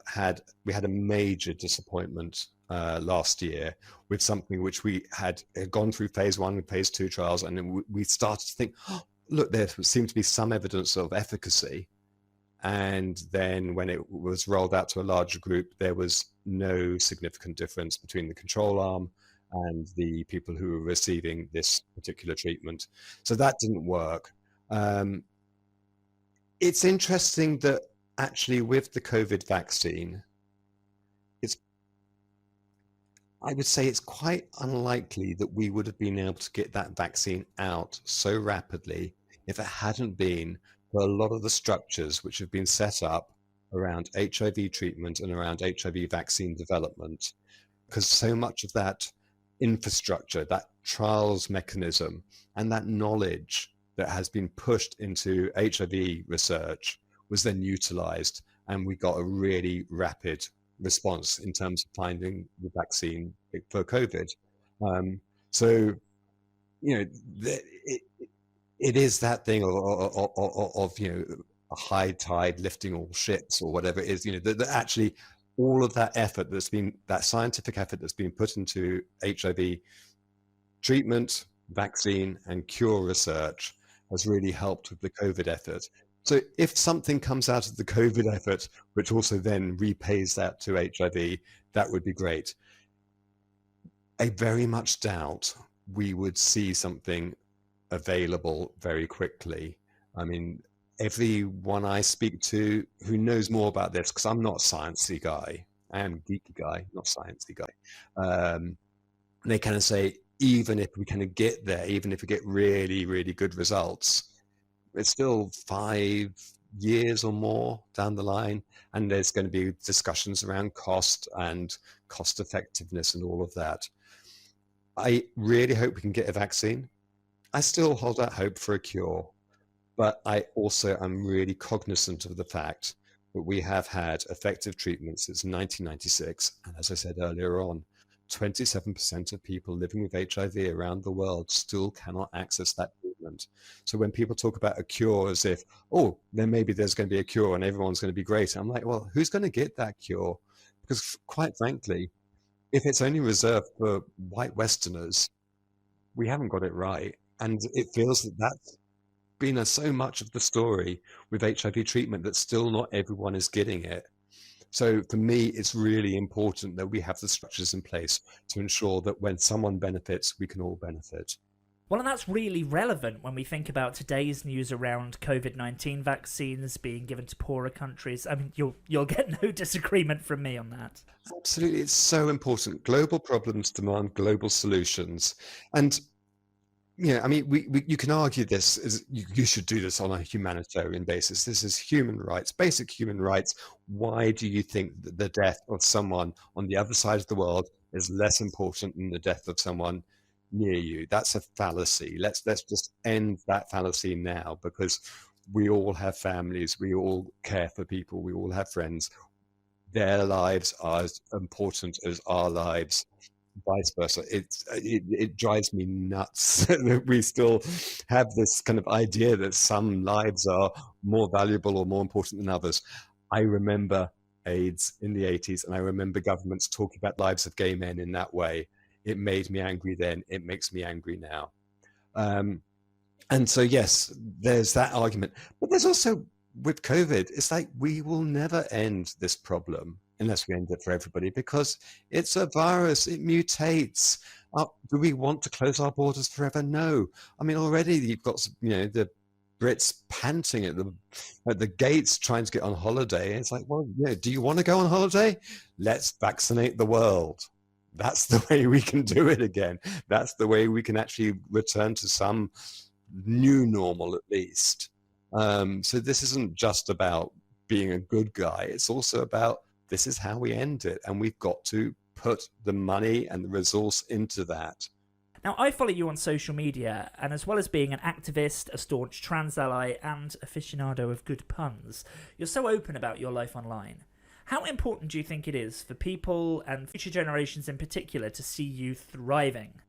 a major disappointment last year with something which we had gone through phase one and phase two trials, and then we started to think, oh, look, there seemed to be some evidence of efficacy. And then when it was rolled out to a larger group, there was no significant difference between the control arm and the people who were receiving this particular treatment. So that didn't work. It's interesting that actually with the COVID vaccine, I would say it's quite unlikely that we would have been able to get that vaccine out so rapidly if it hadn't been for a lot of the structures which have been set up around HIV treatment and around HIV vaccine development. Because so much of that infrastructure, that trials mechanism, and that knowledge that has been pushed into HIV research was then utilized, and we got a really rapid response in terms of finding the vaccine for COVID. So, it is that thing of a high tide lifting all ships, or whatever it is, that actually all of that effort that scientific effort that's been put into HIV treatment, vaccine, and cure research has really helped with the COVID effort. So if something comes out of the COVID effort, which also then repays that to HIV, that would be great. I very much doubt we would see something available very quickly. I mean, everyone I speak to who knows more about this, because I'm not a sciencey guy, I am a geeky guy, not sciencey guy. They kind of say, even if we kind of get there, even if we get really, really good results, it's still 5 years or more down the line, and there's going to be discussions around cost and cost effectiveness and all of that. I really hope we can get a vaccine. I still hold out hope for a cure, but I also am really cognizant of the fact that we have had effective treatments since 1996, and as I said earlier on, 27% of people living with HIV around the world still cannot access that treatment. So when people talk about a cure as if, oh, then maybe there's going to be a cure and everyone's going to be great, I'm like, well, who's going to get that cure? Because quite frankly, if it's only reserved for white Westerners, we haven't got it right. And it feels that that's been so much of the story with HIV treatment, that still not everyone is getting it. So for me, it's really important that we have the structures in place to ensure that when someone benefits, we can all benefit. Well, and that's really relevant when we think about today's news around COVID-19 vaccines being given to poorer countries. I mean, you'll get no disagreement from me on that. Absolutely, it's so important. Global problems demand global solutions, and I mean, you can argue this is you should do this on a humanitarian basis. This is human rights, basic human rights. Why do you think that the death of someone on the other side of the world is less important than the death of someone near you? That's a fallacy. Let's just end that fallacy now, because we all have families, we all care for people, we all have friends. Their lives are as important as our lives, vice versa. It drives me nuts that we still have this kind of idea that some lives are more valuable or more important than others. I remember AIDS in the 80s, and I remember governments talking about lives of gay men in that way. It made me angry then. It makes me angry now. And so, yes, there's that argument. But there's also, with COVID, it's like we will never end this problem unless we end it for everybody, because it's a virus. It mutates. Do we want to close our borders forever? No. I mean, already you've got, the Brits panting at the gates trying to get on holiday. It's like, well, do you want to go on holiday? Let's vaccinate the world. That's the way we can do it again. That's the way we can actually return to some new normal, at least. So this isn't just about being a good guy. It's also about, this is how we end it. And we've got to put the money and the resource into that. Now, I follow you on social media, and as well as being an activist, a staunch trans ally, and aficionado of good puns, you're so open about your life online. How important do you think it is for people, and future generations in particular, to see you thriving?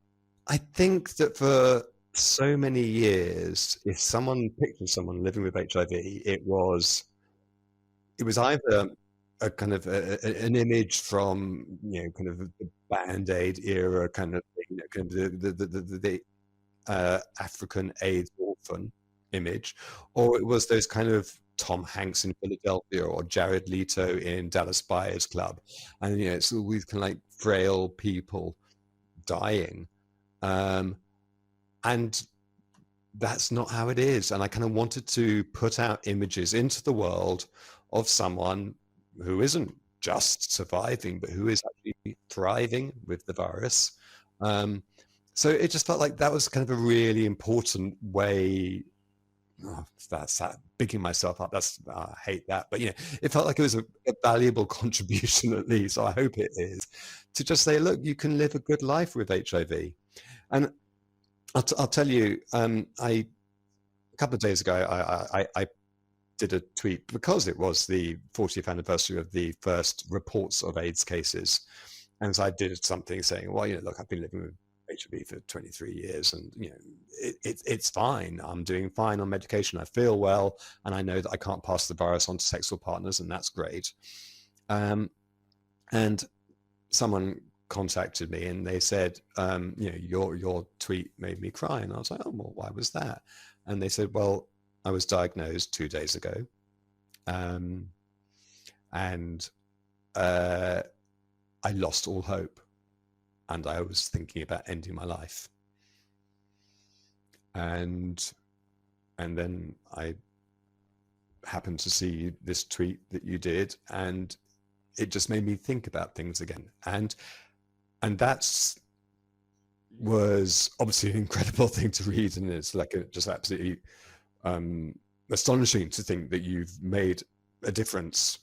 I think that for so many years, if someone pictured someone living with HIV, it was either a kind of an image from kind of the Band-Aid era kind of thing, kind of the African AIDS orphan image, or it was those kind of Tom Hanks in Philadelphia or Jared Leto in Dallas Buyers Club, and it's always kind of like frail people dying. And that's not how it is. And I kind of wanted to put out images into the world of someone who isn't just surviving, but who is actually thriving with the virus. So it just felt like that was kind of a really important way. That's bigging myself up. I hate that. But it felt like it was a valuable contribution, at least. So I hope it is, to just say, look, you can live a good life with HIV. And I'll tell you, a couple of days ago, I did a tweet because it was the 40th anniversary of the first reports of AIDS cases. And so I did something saying, well, look, I've been living with HIV for 23 years and, it's fine. I'm doing fine on medication. I feel well. And I know that I can't pass the virus on to sexual partners, and that's great. And someone contacted me and they said, your tweet made me cry. And I was like, oh, well, why was that? And they said, well, I was diagnosed 2 days ago. And I lost all hope. And I was thinking about ending my life. And then I happened to see this tweet that you did, and it just made me think about things again. And that's was obviously an incredible thing to read, and it's like just absolutely astonishing to think that you've made a difference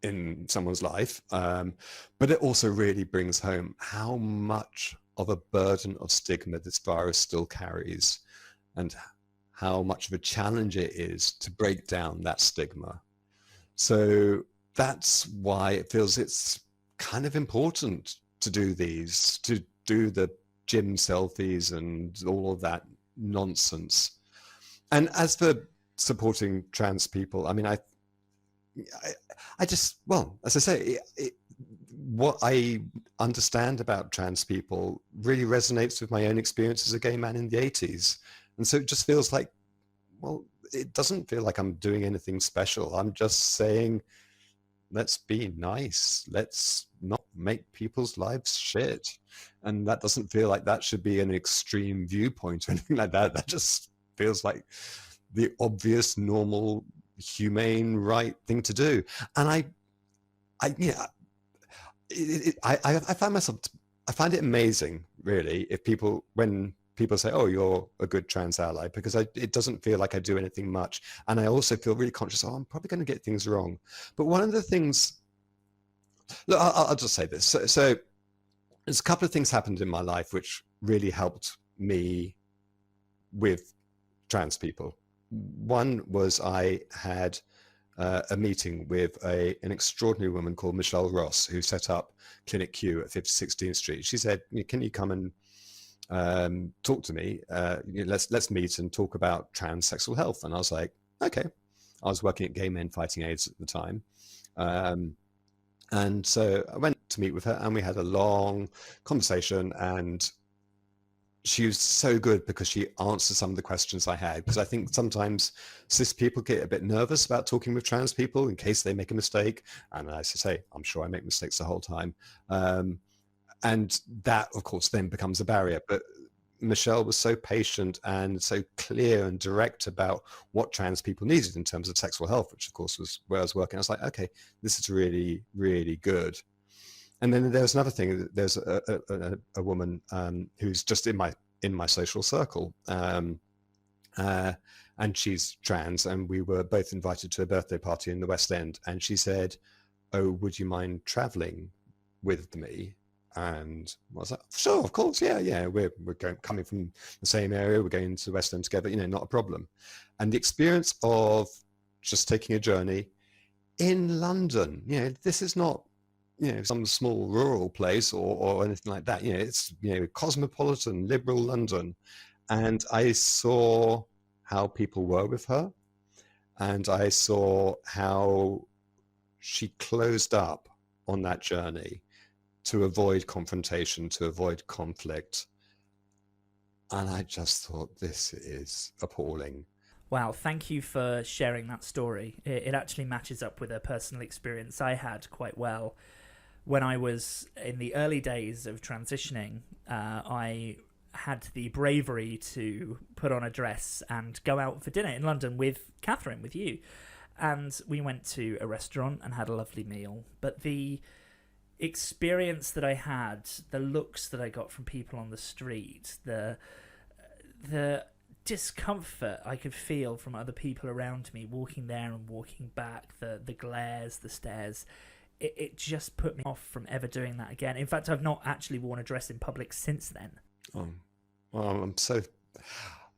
in someone's life. But it also really brings home how much of a burden of stigma this virus still carries, and how much of a challenge it is to break down that stigma. So that's why it feels it's kind of important to do these, to do the gym selfies and all of that nonsense. And as for supporting trans people, I mean, I just, well, as I say, what I understand about trans people really resonates with my own experience as a gay man in the 80s. And so it just feels like, well, it doesn't feel like I'm doing anything special. I'm just saying, let's be nice. Let's not make people's lives shit. And that doesn't feel like that should be an extreme viewpoint or anything like that. That just feels like the obvious, normal, humane, right thing to do. And I find it amazing, really, when people say, "Oh, you're a good trans ally," because it doesn't feel like I do anything much, and I also feel really conscious. Oh, I'm probably going to get things wrong. But one of the things, look, I'll just say this. So there's a couple of things happened in my life which really helped me with trans people. One was I had a meeting with an extraordinary woman called Michelle Ross, who set up Clinic Q at 5016th Street. She said, "Can you come and talk to me? Let's meet and talk about trans sexual health." And I was like, okay. I was working at Gay Men Fighting AIDS at the time. And so I went to meet with her, and we had a long conversation, and she was so good because she answered some of the questions I had, because I think sometimes cis people get a bit nervous about talking with trans people in case they make a mistake. And as I say, I'm sure I make mistakes the whole time. And that, of course, then becomes a barrier. But Michelle was so patient and so clear and direct about what trans people needed in terms of sexual health, which, of course, was where I was working. I was like, okay, this is really, really good. And then there was another thing. There's a woman who's just in my social circle, and she's trans, and we were both invited to a birthday party in the West End. And she said, "Oh, would you mind traveling with me?" And I was like, "Sure, of course, yeah. We're coming from the same area. We're going to the West End together. Not a problem." And the experience of just taking a journey in London, this is not some small rural place or anything like that. It's cosmopolitan, liberal London. And I saw how people were with her, and I saw how she closed up on that journey to avoid confrontation, to avoid conflict. And I just thought, this is appalling. Wow, thank you for sharing that story. It actually matches up with a personal experience I had quite well. When I was in the early days of transitioning, I had the bravery to put on a dress and go out for dinner in London with Catherine, with you. And we went to a restaurant and had a lovely meal. But the experience that I had, the looks that I got from people on the street, the discomfort I could feel from other people around me walking there and walking back, the glares, the stares, it just put me off from ever doing that again. In fact, I've not actually worn a dress in public since then. Well,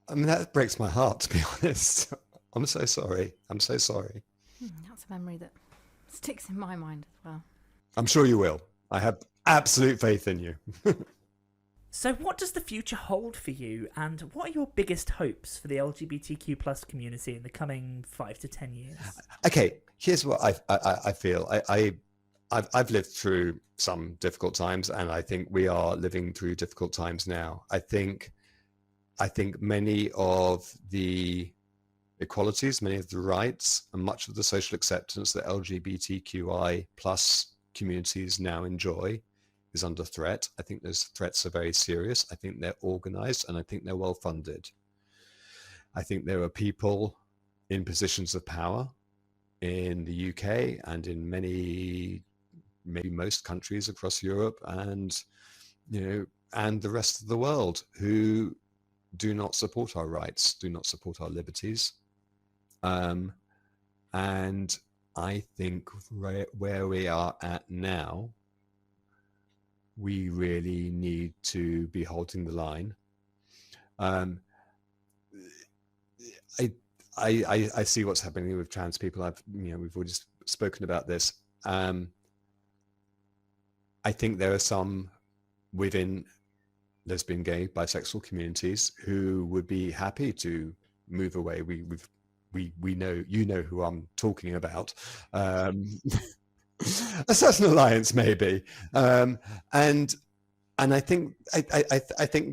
that breaks my heart, to be honest. I'm so sorry. That's a memory that sticks in my mind as well. I'm sure you will. I have absolute faith in you. So what does the future hold for you, and what are your biggest hopes for the LGBTQ plus community in the coming 5 to 10 years? Okay, here's what I feel. I've lived through some difficult times, and I think we are living through difficult times now. I think many of the equalities, many of the rights, and much of the social acceptance that LGBTQI plus communities now enjoy is under threat. I think those threats are very serious. I think they're organized, and I think they're well funded. I think there are people in positions of power in the UK and in maybe most countries across Europe and and the rest of the world who do not support our rights, do not support our liberties. And I think where we are at now, we really need to be holding the line. I see what's happening with trans people. We've already spoken about this. I think there are some within lesbian, gay, bisexual communities who would be happy to move away. We know, who I'm talking about. A certain alliance, maybe. And I think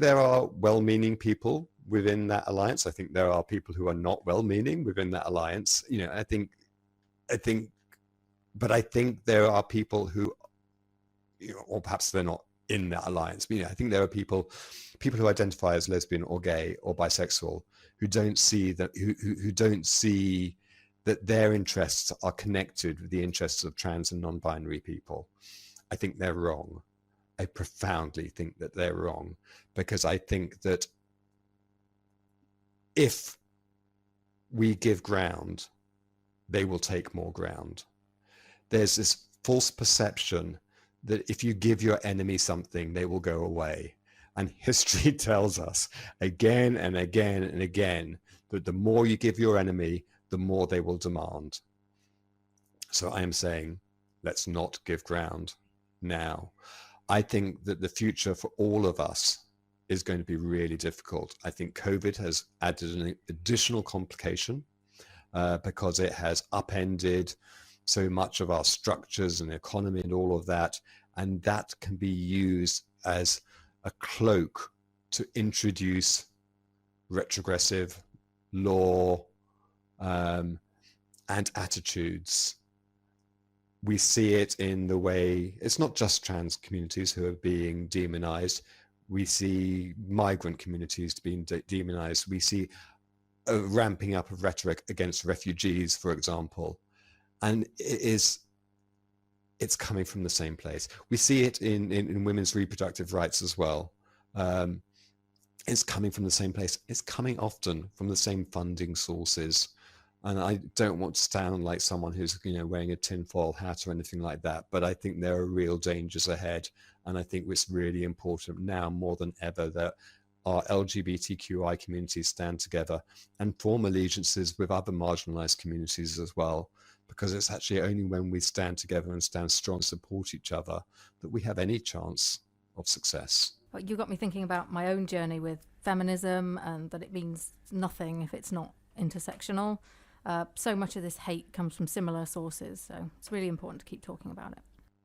there are well-meaning people within that alliance. I think there are people who are not well-meaning within that alliance. I think but I think there are people who, or perhaps they're not in that alliance. But, I think there are people who identify as lesbian or gay or bisexual who don't see that who don't see that their interests are connected with the interests of trans and non-binary people. I think they're wrong. I profoundly think that they're wrong, because I think that if we give ground, they will take more ground. There's this false perception that if you give your enemy something, they will go away. And history tells us again and again and again that the more you give your enemy, the more they will demand. So I am saying, let's not give ground now. I think that the future for all of us is going to be really difficult. I think COVID has added an additional complication because it has upended so much of our structures and economy and all of that. And that can be used as a cloak to introduce retrogressive law and attitudes. We see it in the way, it's not just trans communities who are being demonized. We see migrant communities being demonized. We see a ramping up of rhetoric against refugees, for example. And it's coming from the same place. We see it in women's reproductive rights as well. It's coming from the same place. It's coming often from the same funding sources. And I don't want to sound like someone who's, wearing a tinfoil hat or anything like that, but I think there are real dangers ahead. And I think it's really important now more than ever that our LGBTQI communities stand together and form allegiances with other marginalized communities as well, because it's actually only when we stand together and stand strong, support each other, that we have any chance of success. Well, you got me thinking about my own journey with feminism, and that it means nothing if it's not intersectional. So much of this hate comes from similar sources, so it's really important to keep talking about it.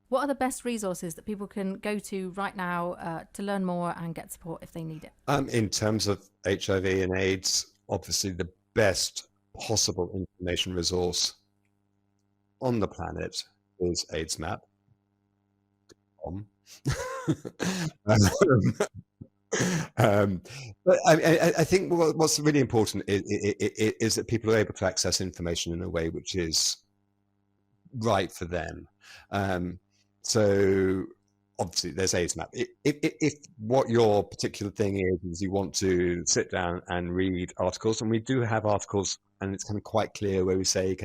What are the best resources that people can go to right now to learn more and get support if they need it? In terms of HIV and AIDS, obviously the best possible information resource on the planet is AIDSmap. But I think what's really important is that people are able to access information in a way which is right for them. So obviously there's AIDSmap. If what your particular thing is you want to sit down and read articles, and we do have articles, and it's kind of quite clear where we say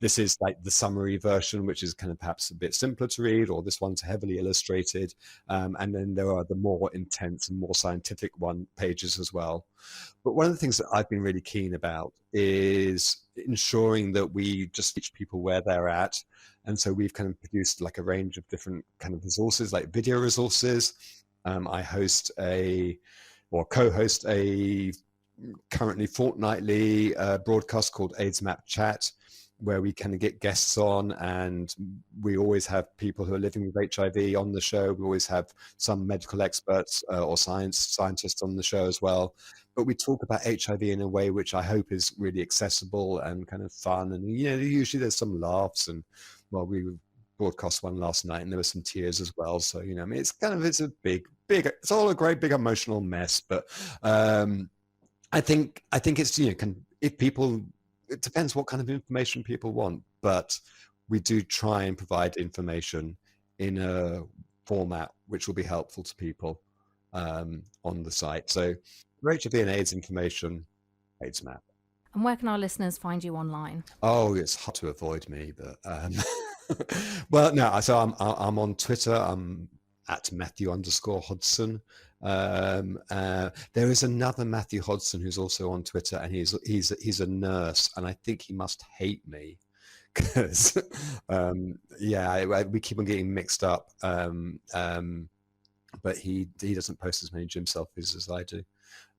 this is like the summary version, which is kind of perhaps a bit simpler to read, or this one's heavily illustrated. And then there are the more intense and more scientific pages as well. But one of the things that I've been really keen about is ensuring that we just teach people where they're at. And so we've kind of produced like a range of different kind of resources, like video resources. I co-host a currently fortnightly broadcast called AIDSmap Chat, where we kind of get guests on, and we always have people who are living with HIV on the show. We always have some medical experts or scientists on the show as well. But we talk about HIV in a way which I hope is really accessible and kind of fun. And usually there's some laughs, and we broadcast one last night, and there were some tears as well. So it's a big, it's all a great big emotional mess. But I think it's it depends what kind of information people want, but we do try and provide information in a format which will be helpful to people on the site. So for HIV and AIDS information, AIDSmap. And where can our listeners find you online? Oh, it's hard to avoid me, but well, no. So I'm on Twitter. I'm at Matthew_Hodson. There is another Matthew Hodson who's also on Twitter, and he's a nurse, and I think he must hate me because we keep on getting mixed up. But he doesn't post as many gym selfies as I do.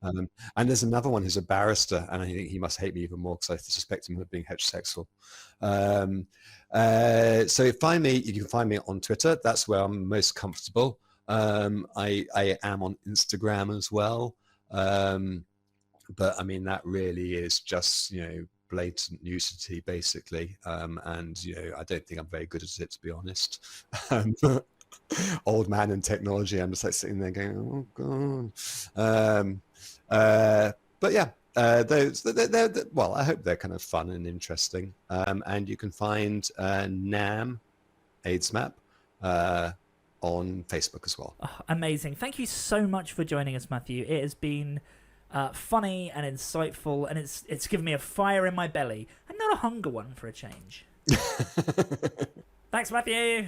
And there's another one who's a barrister, and I think he must hate me even more because I suspect him of being heterosexual. So you can find me on Twitter. That's where I'm most comfortable. I am on Instagram as well. But I mean, that really is just, blatant nudity, basically. And I don't think I'm very good at it, to be honest. Um, Old man in technology. I'm just like sitting there going, "Oh God." But yeah, they're well, I hope they're kind of fun and interesting. And you can find NAM AIDS Map on Facebook as well. Oh, amazing. Thank you so much for joining us, Matthew. It has been funny and insightful, and it's given me a fire in my belly, and not a hunger one for a change. Thanks, Matthew.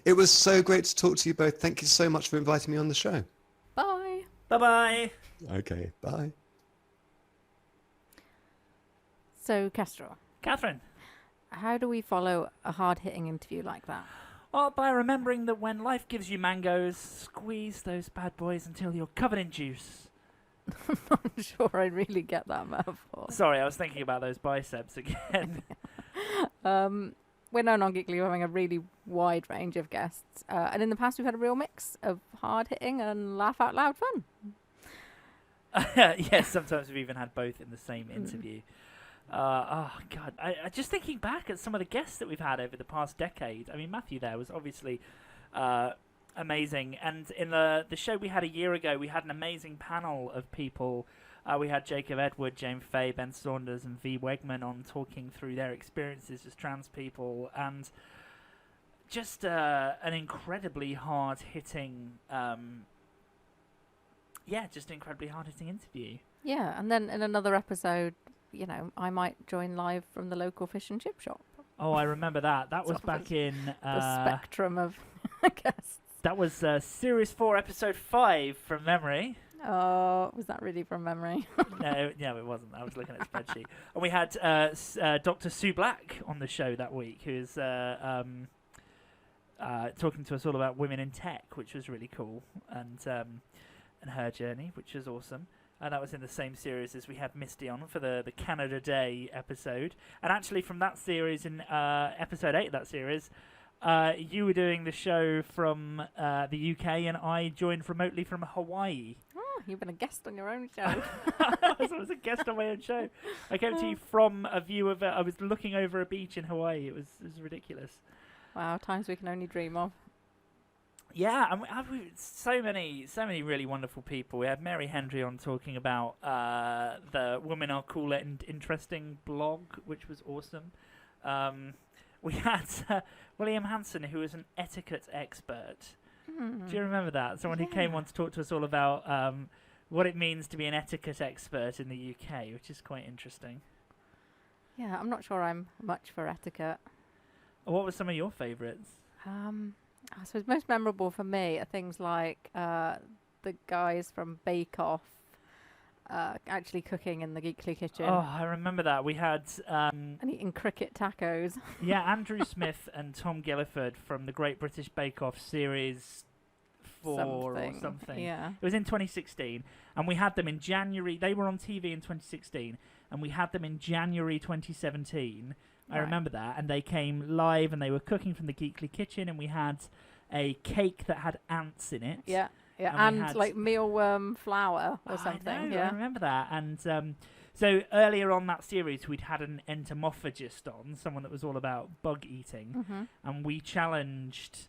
It was so great to talk to you both. Thank you so much for inviting me on the show. Bye. Bye-bye. Okay, bye. So, Kestrel, Catherine. how do we follow a hard-hitting interview like that? Well, by remembering that when life gives you mangoes, squeeze those bad boys until you're covered in juice. I'm not sure I really get that metaphor. Sorry, I was thinking about those biceps again. We're known on Geekly for having a really wide range of guests. And in the past, we've had a real mix of hard-hitting and laugh-out-loud fun. Yes, sometimes we've even had both in the same interview. Oh, God. I just thinking back at some of the guests that we've had over the past decade. I mean, Matthew there was obviously amazing. And in the show we had a year ago, we had an amazing panel of people. We had Jacob Edward, James Fay, Ben Saunders, and V. Wegman on talking through their experiences as trans people. And just an incredibly hard-hitting... just an incredibly hard-hitting interview. Yeah, and then in another episode, I might join live from the local fish and chip shop. Oh, I remember that. That was back in... the spectrum of guests. That was Series 4, Episode 5 from memory. Oh, was that really from memory? No, it wasn't. I was looking at a spreadsheet. And we had Dr. Sue Black on the show that week, who's talking to us all about women in tech, which was really cool, and her journey, which was awesome. And that was in the same series as we had Misty on for the Canada Day episode. And actually from that series, in episode 8 of that series, you were doing the show from the UK, and I joined remotely from Hawaii. Oh, you've been a guest on your own show. I was a guest on my own show. I came to you from a view of I was looking over a beach in Hawaii. It was ridiculous. Wow, times we can only dream of. Yeah, and so many really wonderful people. We had Mary Hendry on talking about the Women Are Cool and Interesting blog, which was awesome. We had William Hanson, who is an etiquette expert. Do you remember that? Someone who came on to talk to us all about what it means to be an etiquette expert in the UK, which is quite interesting. Yeah, I'm not sure I'm much for etiquette. What were some of your favourites? I suppose most memorable for me are things like the guys from Bake Off actually cooking in the Geekly kitchen. Oh, I remember that. We had... and eating cricket tacos. Yeah, Andrew Smith and Tom Gilliford from the Great British Bake Off Series 4 or something. Yeah. It was in 2016, and we had them in January. They were on TV in 2016, and we had them in January 2017. I remember that, and they came live, and they were cooking from the Geekly kitchen, and we had a cake that had ants in it. Yeah, and like mealworm flour or something. I know, yeah, I remember that. And so earlier on that series, we'd had an entomophagist on, someone that was all about bug eating, and we challenged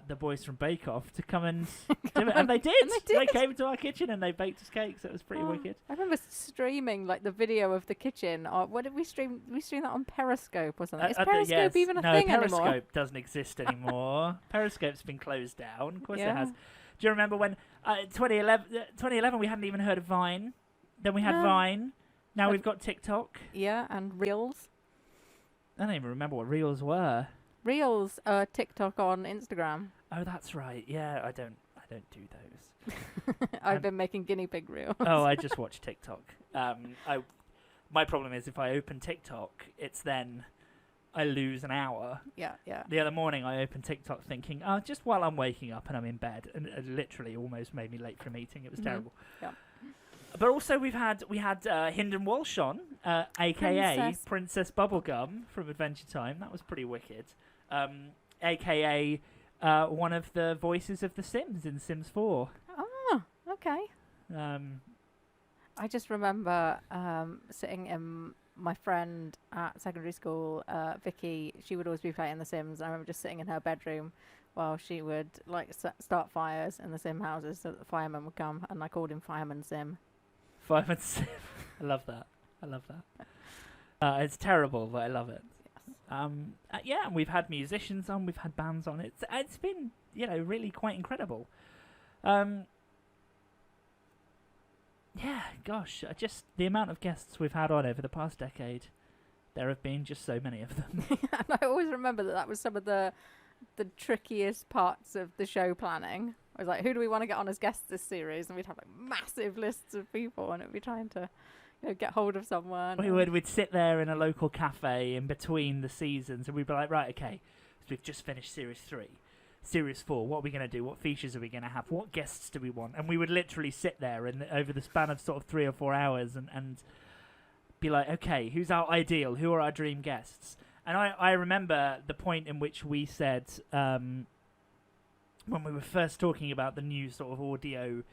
the boys from Bake Off to come and do it, and they did. They came to our kitchen and they baked us cakes. It was pretty wicked. I remember streaming like the video of the kitchen. What did we stream? We streamed that on Periscope or something. Is Periscope even a thing anymore? No, Periscope doesn't exist anymore. Periscope's been closed down. Of course it has. Do you remember when 2011 we hadn't even heard of Vine? Then we had Vine. Now we've got TikTok. Yeah, and Reels. I don't even remember what Reels were. Reels, TikTok on Instagram. Oh, that's right. Yeah, I don't do those. I've been making guinea pig reels. Oh, I just watch TikTok. My problem is if I open TikTok, it's then I lose an hour. Yeah. The other morning I opened TikTok thinking, oh, just while I'm waking up and I'm in bed, and it literally almost made me late for a meeting. It was terrible. Yeah. But also we had Hynden Walsh on, aka Princess Bubblegum from Adventure Time. That was pretty wicked. AKA one of the voices of The Sims in Sims 4. Oh, okay. I just remember sitting in my friend at secondary school, Vicky, she would always be playing The Sims. I remember just sitting in her bedroom while she would like start fires in the Sim houses so that the firemen would come, and I called him Fireman Sim. Fireman Sim. I love that. It's terrible, but I love it. Yes. Yeah, and we've had musicians on, we've had bands on. It's been, really quite incredible. Yeah, gosh, just the amount of guests we've had on over the past decade. There have been just so many of them. And I always remember that was some of the trickiest parts of the show planning. I was like, who do we want to get on as guests this series? And we'd have like massive lists of people, and it'd be trying to get hold of someone. We'd sit there in a local cafe in between the seasons, and we'd be like, right, okay, so we've just finished Series 3. Series 4, what are we going to do? What features are we going to have? What guests do we want? And we would literally sit there over the span of sort of 3 or 4 hours and be like, okay, who's our ideal? Who are our dream guests? And I remember the point in which we said, when we were first talking about the new sort of audio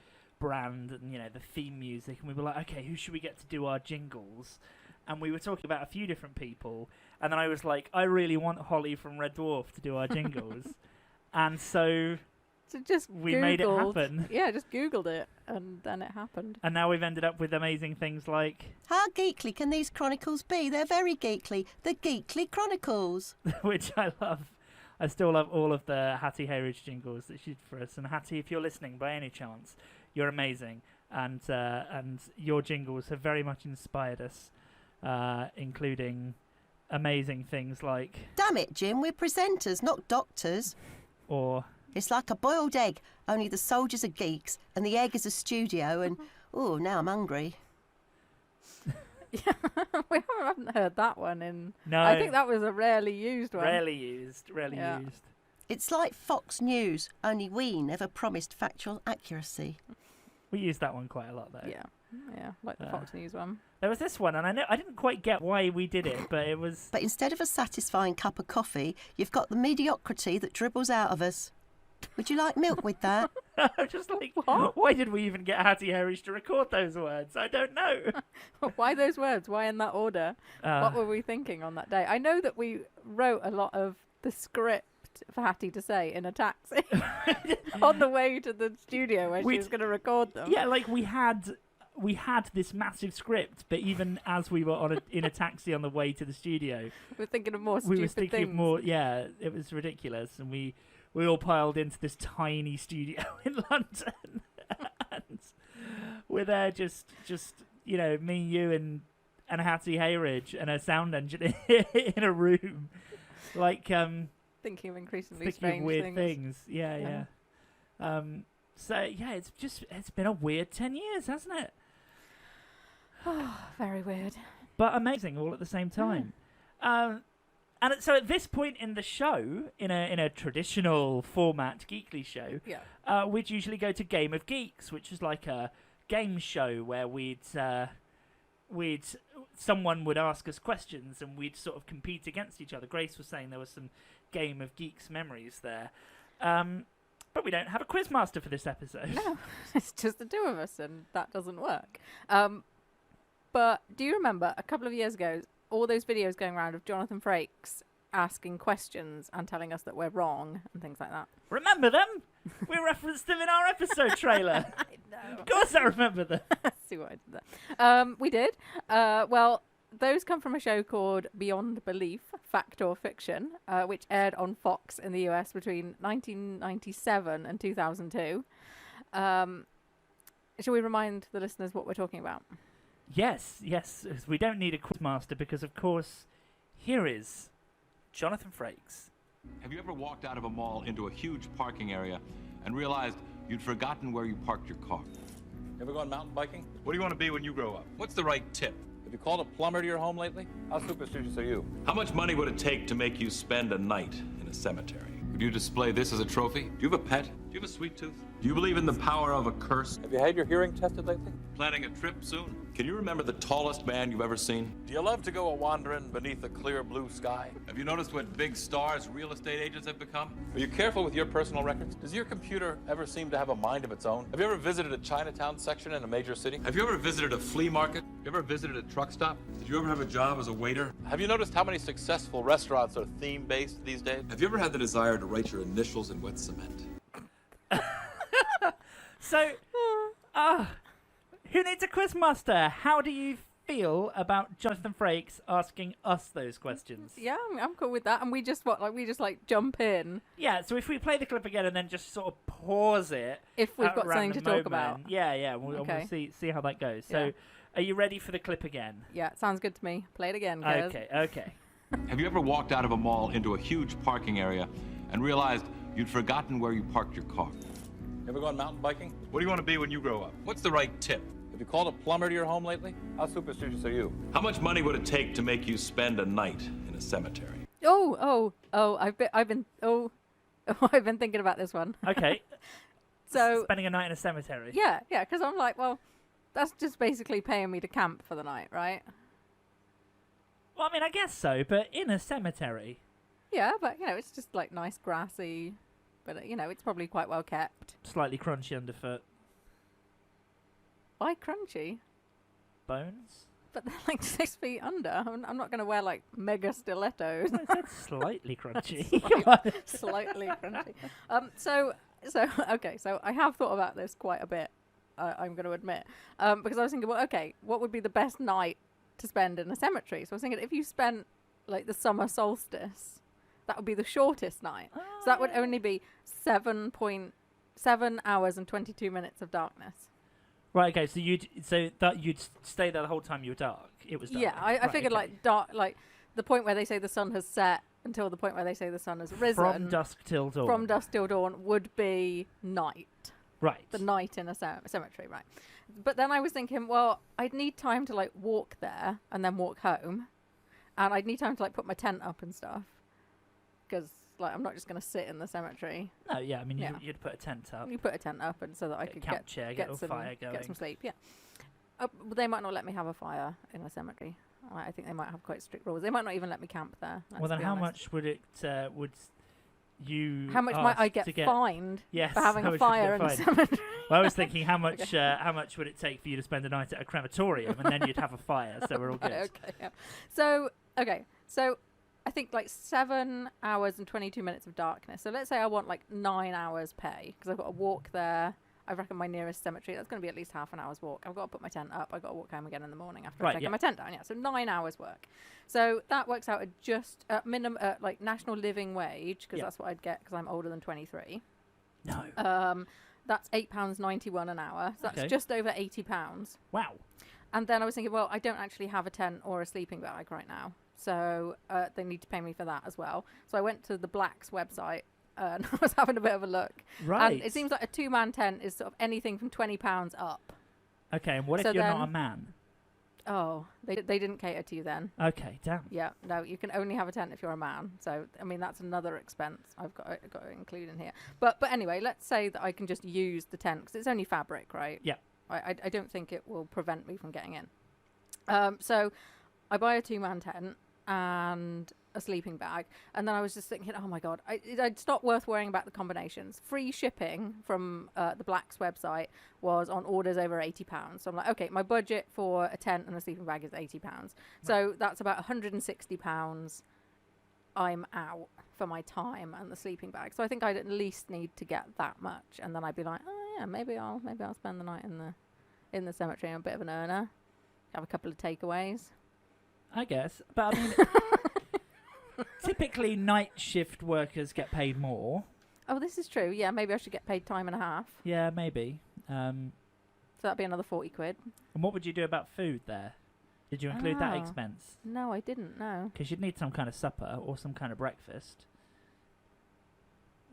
brand and, the theme music, and we were like, okay, who should we get to do our jingles? And we were talking about a few different people, and then I was like, I really want Holly from Red Dwarf to do our jingles. And so just we made it happen. Yeah, just Googled it, and then it happened. And now we've ended up with amazing things like... How geekly can these chronicles be? They're very geekly. The Geekly Chronicles. Which I love. I still love all of the Hattie Hayhurst jingles that she did for us. And Hattie, if you're listening by any chance, you're amazing. And your jingles have very much inspired us, including amazing things like... Damn it, Jim, we're presenters, not doctors. Or... It's like a boiled egg, only the soldiers are geeks, and the egg is a studio, and... Oh, now I'm hungry. Yeah, we haven't heard that one in... No. I think that was a rarely used one. Rarely used. It's like Fox News, only we never promised factual accuracy. We used that one quite a lot, though. Yeah, like the Fox News one. There was this one, and I didn't quite get why we did it, but it was... But instead of a satisfying cup of coffee, you've got the mediocrity that dribbles out of us. Would you like milk with that? I'm just like, what? Why did we even get Hattie Hayhurst to record those words? I don't know. Why those words? Why in that order? What were we thinking on that day? I know that we wrote a lot of the script for Hattie to say in a taxi on the way to the studio where she was going to record them. Yeah, like we had this massive script, but even as we were in a taxi on the way to the studio, we were thinking of more stupid things. Yeah, it was ridiculous, and we all piled into this tiny studio in London, and we're there just me, you, and Hattie Hayhurst and a sound engineer in a room, like thinking of increasingly strange weird things. Yeah. So yeah, it's been a weird 10 years, hasn't it? Oh, very weird. But amazing all at the same time. And so at this point in the show, in a traditional format Geekly show, we'd usually go to Game of Geeks, which is like a game show where someone would ask us questions and we'd sort of compete against each other. Grace was saying there was some Game of Geeks memories there. But we don't have a quizmaster for this episode. No, it's just the two of us, and that doesn't work. But do you remember a couple of years ago, all those videos going around of Jonathan Frakes asking questions and telling us that we're wrong and things like that? Remember them? We referenced them in our episode trailer. I know. Of course I remember them. See what I did there. We did. Well, those come from a show called Beyond Belief, Fact or Fiction, which aired on Fox in the US between 1997 and 2002. Shall we remind the listeners what we're talking about? Yes. We don't need a quizmaster because, of course, here is Jonathan Frakes. Have you ever walked out of a mall into a huge parking area and realized you'd forgotten where you parked your car? Ever gone mountain biking? What do you want to be when you grow up? What's the right tip? Have you called a plumber to your home lately? How superstitious are you? How much money would it take to make you spend a night in a cemetery? Would you display this as a trophy? Do you have a pet? Do you have a sweet tooth? Do you believe in the power of a curse? Have you had your hearing tested lately? Planning a trip soon? Can you remember the tallest man you've ever seen? Do you love to go a-wandering beneath a clear blue sky? Have you noticed what big stars real estate agents have become? Are you careful with your personal records? Does your computer ever seem to have a mind of its own? Have you ever visited a Chinatown section in a major city? Have you ever visited a flea market? Have you ever visited a truck stop? Did you ever have a job as a waiter? Have you noticed how many successful restaurants are theme-based these days? Have you ever had the desire to write your initials in wet cement? So, who needs a quizmaster? How do you feel about Jonathan Frakes asking us those questions? Yeah, I'm cool with that. And we just jump in Yeah, so if we play the clip again and then just sort of pause it, if we've at got a something to random talk moment. about. Yeah, we'll Okay. see how that goes. So, Yeah. are you ready for the clip again? Yeah, sounds good to me. Play it again, guys. Okay. Have you ever walked out of a mall into a huge parking area and realized you'd forgotten where you parked your car? Ever gone mountain biking? What do you want to be when you grow up? What's the right tip? Have you called a plumber to your home lately? How superstitious are you? How much money would it take to make you spend a night in a cemetery? I've been thinking about this one. Okay. So Spending a night in a cemetery. yeah, because I'm like, well, that's just basically paying me to camp for the night, right? Well, I mean, I guess so, but in a cemetery. Yeah, but it's just like nice grassy, but it's probably quite well kept. Slightly crunchy underfoot. Why crunchy? Bones? But they're like 6 feet under. I'm not going to wear like mega stilettos. I said slightly crunchy. Slightly crunchy. So I have thought about this quite a bit. I'm going to admit, because I was thinking, well, okay, what would be the best night to spend in a cemetery? So I was thinking, if you spent like the summer solstice, that would be the shortest night. So that would only be 7.7 hours and 22 minutes of darkness. Right. Okay. So you'd stay there the whole time you were dark. It was dark. Yeah, I figured okay. like dark, like the point where they say the sun has set until the point where they say the sun has risen. From dusk till dawn. From dusk till dawn would be night. Right. The night in a cemetery, right. But then I was thinking, well, I'd need time to like walk there and then walk home. And I'd need time to like put my tent up and stuff. Because like I'm not just going to sit in the cemetery. No, yeah, I mean, Yeah. you'd put a tent up. You put a tent up and so that I could camp chair, get a some fire going. Get some sleep, yeah. But they might not let me have a fire in a cemetery. I think they might have quite strict rules. They might not even let me camp there. Well, then how much would it would you? How much might I ask to get fined Yes, for having how a much would you fire get in a fined? cemetery? Well, I was thinking how much how much would it take for you to spend the night at a crematorium, and then you'd have a fire, so we're all good. Right, okay, yeah. So I think like 7 hours and 22 minutes of darkness. So let's say I want like 9 hours pay because I've got to walk there. I reckon my nearest cemetery, that's going to be at least half an hour's walk. I've got to put my tent up. I've got to walk home again in the morning after I've taken my tent down. Yeah, so 9 hours work. So that works out at just minimum, like national living wage, because that's what I'd get because I'm older than 23. No. That's £8.91 an hour. So that's just over £80. Wow. And then I was thinking, well, I don't actually have a tent or a sleeping bag right now. So they need to pay me for that as well. So I went to the Black's website and I was having a bit of a look. Right. And it seems like a 2-man tent is sort of anything from £20 up. Okay, and what So if you're then- not a man? Oh, they didn't cater to you then. Okay, damn. Yeah, no, you can only have a tent if you're a man. So, I mean, that's another expense I've got to include in here. But anyway, let's say that I can just use the tent because it's only fabric, right? Yeah. I don't think it will prevent me from getting in. So I buy a 2-man tent and a sleeping bag, and then I was just thinking, oh my god, it's not worth worrying about the combinations. Free shipping from the Black's website was on orders over £80. So I'm like, okay, my budget for a tent and a sleeping bag is £80. So that's about £160 I'm out for my time and the sleeping bag. So I think I'd at least need to get that much, and then I'd be like, oh yeah, maybe I'll spend the night in the cemetery. I'm a bit of an earner. Have a couple of takeaways. I guess, but I mean, typically night shift workers get paid more. Oh, this is true. Yeah, maybe I should get paid time and a half. Yeah, maybe. So that'd be another 40 quid. And what would you do about food there? Did you include that Oh. expense? No, I didn't. No. Because you'd need some kind of supper or some kind of breakfast.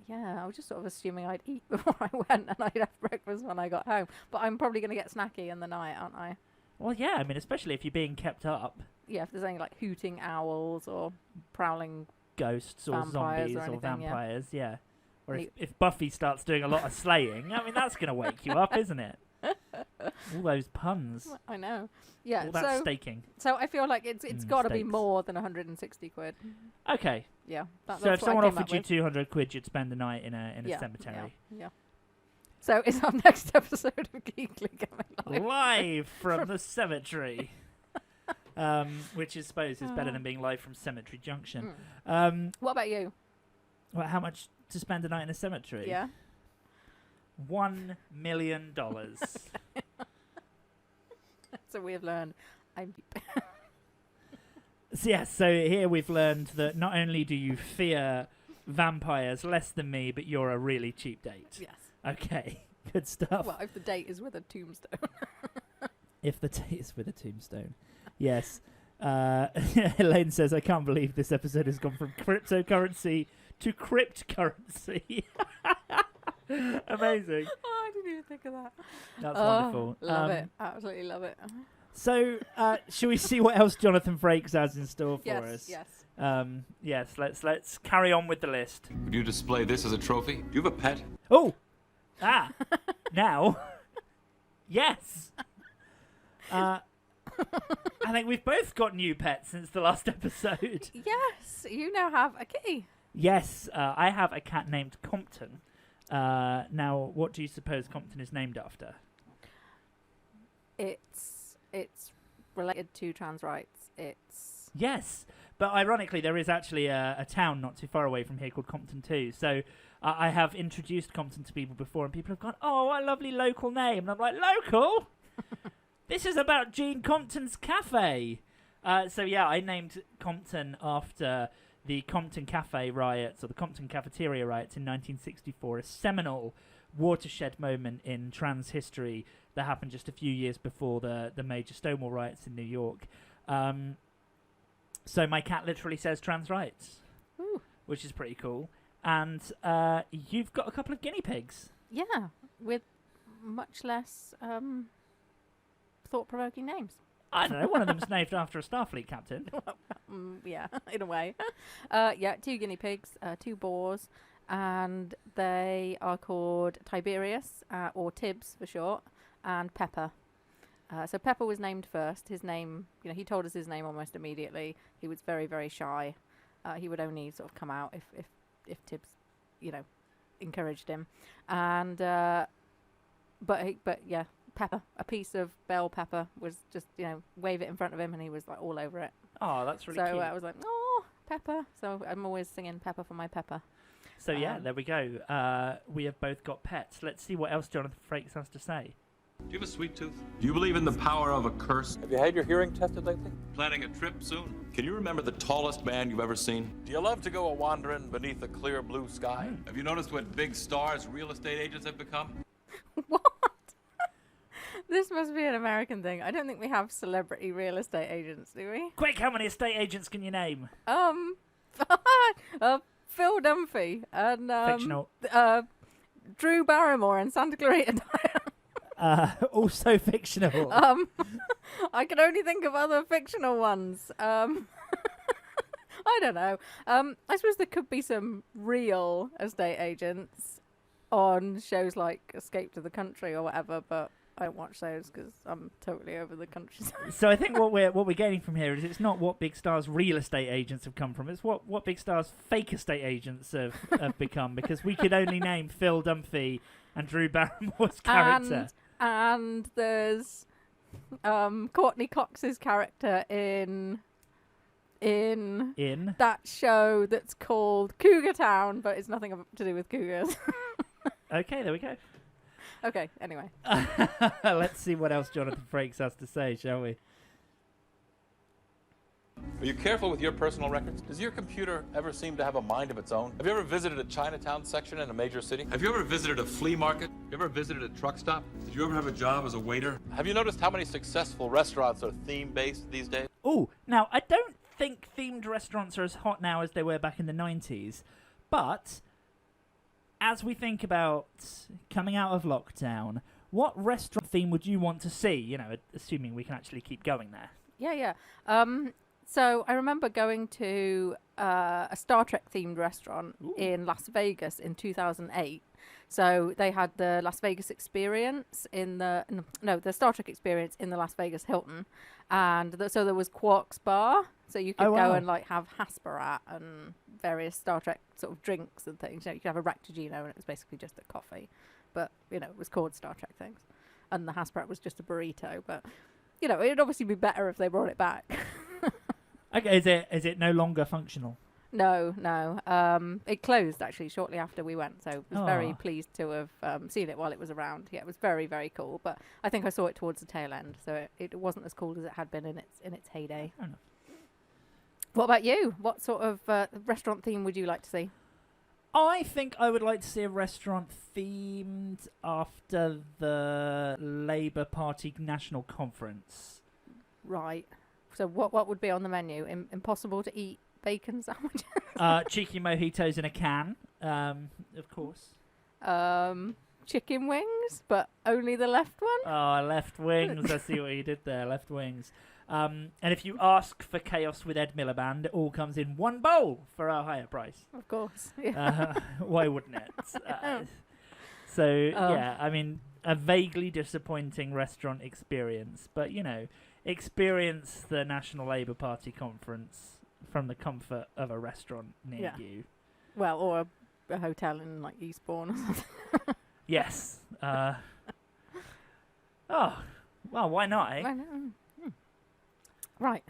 Yeah, I was just sort of assuming I'd eat before I went and I'd have breakfast when I got home. But I'm probably going to get snacky in the night, aren't I? Well, yeah, I mean, especially if you're being kept up. Yeah, if there's any like hooting owls or prowling Ghosts or vampires zombies or or anything, vampires, yeah. Or if Buffy starts doing a lot of slaying, I mean, that's going to wake you up, isn't it? All those puns. I know. Yeah. All that staking. So I feel like it's got to be steaks. more than 160 quid. Okay. Yeah. So if someone offered you 200 quid, you'd spend the night in a cemetery. Yeah. So it's our next episode of Geekly coming live from the cemetery. Which I suppose is better than being live from Cemetery Junction. What about you? Well, how much to spend a night in a cemetery? Yeah. $1 million. So we have learned. So here we've learned that not only do you fear vampires less than me, but you're a really cheap date. Yes. Okay, good stuff. Well, if the date is with a tombstone. If the date is with a tombstone. Yes. Elaine says, I can't believe this episode has gone from cryptocurrency to cryptocurrency. Amazing. Oh, I didn't even think of that. That's wonderful. Love it. Absolutely love it. So, shall we see what else Jonathan Frakes has in store for us? Yes. Let's carry on with the list. Would you display this as a trophy? Do you have a pet? Oh! Now. Yes! I think we've both got new pets since the last episode. Yes, you now have a kitty. Yes, I have a cat named Compton. Now, what do you suppose Compton is named after? It's related to trans rights. Yes, but ironically, there is actually a town not too far away from here called Compton too. So I have introduced Compton to people before, and people have gone, "Oh, what a lovely local name!" And I'm like, "Local? This is about Gene Compton's cafe." So yeah, I named Compton after the Compton Cafe riots, or the Compton Cafeteria riots in 1964, a seminal watershed moment in trans history that happened just a few years before the major Stonewall riots in New York. So my cat literally says trans rights, which is pretty cool. And you've got a couple of guinea pigs. Yeah, with much less thought-provoking names. I don't know, one of them's named after a Starfleet captain. Yeah, in a way. 2 guinea pigs, 2 boars, and they are called Tiberius, or Tibbs for short, and Pepper. So Pepper was named first. His name, he told us his name almost immediately. He was very, very shy. He would only sort of come out if Tibbs, encouraged him. And but yeah, Pepper, a piece of bell pepper was just wave it in front of him, and he was like all over it. Oh, that's really cute. cute. So I was like, oh, Pepper. So I'm always singing Pepper for my Pepper. So yeah, there we go. We have both got pets. Let's see what else Jonathan Frakes has to say. Do you have a sweet tooth? Do you believe in the power of a curse? Have you had your hearing tested lately? Planning a trip soon? Can you remember the tallest man you've ever seen? Do you love to go a-wandering beneath a clear blue sky? Have you noticed what big stars real estate agents have become? What? This must be an American thing. I don't think we have celebrity real estate agents, do we? Quick, how many estate agents can you name? Phil Dunphy and Fictional. Drew Barrymore and Santa Clarita Diet. Also fictional. I can only think of other fictional ones. I don't know. I suppose there could be some real estate agents on shows like Escape to the Country or whatever, but I don't watch those because I'm totally over the countryside. So I think what we're getting from here is it's not what big stars real estate agents have come from. It's what big stars fake estate agents have become, because we could only name Phil Dunphy and Drew Barrymore's character. And there's Courtney Cox's character in that show that's called Cougar Town, but it's nothing to do with cougars. Okay, there we go. Okay, anyway. Let's see what else Jonathan Frakes has to say, shall we? Are you careful with your personal records? Does your computer ever seem to have a mind of its own? Have you ever visited a Chinatown section in a major city? Have you ever visited a flea market? Have you ever visited a truck stop? Did you ever have a job as a waiter? Have you noticed how many successful restaurants are theme-based these days? Oh, now, I don't think themed restaurants are as hot now as they were back in the 90s, but as we think about coming out of lockdown, what restaurant theme would you want to see? Assuming we can actually keep going there. Yeah. So I remember going to a Star Trek themed restaurant in Las Vegas in 2008. So they had the Las Vegas experience in the Star Trek experience in the Las Vegas Hilton, and so there was Quark's Bar, so you could go and like have Hasperat and various Star Trek sort of drinks and things. You know, you could have a Ractigino, and it was basically just a coffee, but you know it was called Star Trek things, and the Hasperat was just a burrito. But you know it'd obviously be better if they brought it back. Okay, is it no longer functional? No. It closed actually shortly after we went, so I was very pleased to have seen it while it was around. Yeah, it was very, very cool. But I think I saw it towards the tail end, so it wasn't as cool as it had been in its heyday. Fair enough. What about you? What sort of restaurant theme would you like to see? I think I would like to see a restaurant themed after the Labour Party National Conference. Right. So what would be on the menu? Impossible to eat bacon sandwich? Cheeky mojitos in a can, of course. Chicken wings, but only the left one? Oh, left wings. I see what you did there. Left wings. And if you ask for Chaos with Ed Miliband, it all comes in one bowl for a higher price. Of course. Yeah. Why wouldn't it? Yeah, I mean, a vaguely disappointing restaurant experience, but, you know, experience the National Labour Party conference from the comfort of a restaurant near you. Well, or a hotel in, like, Eastbourne or something. Yes. Oh, well, why not, eh? Right.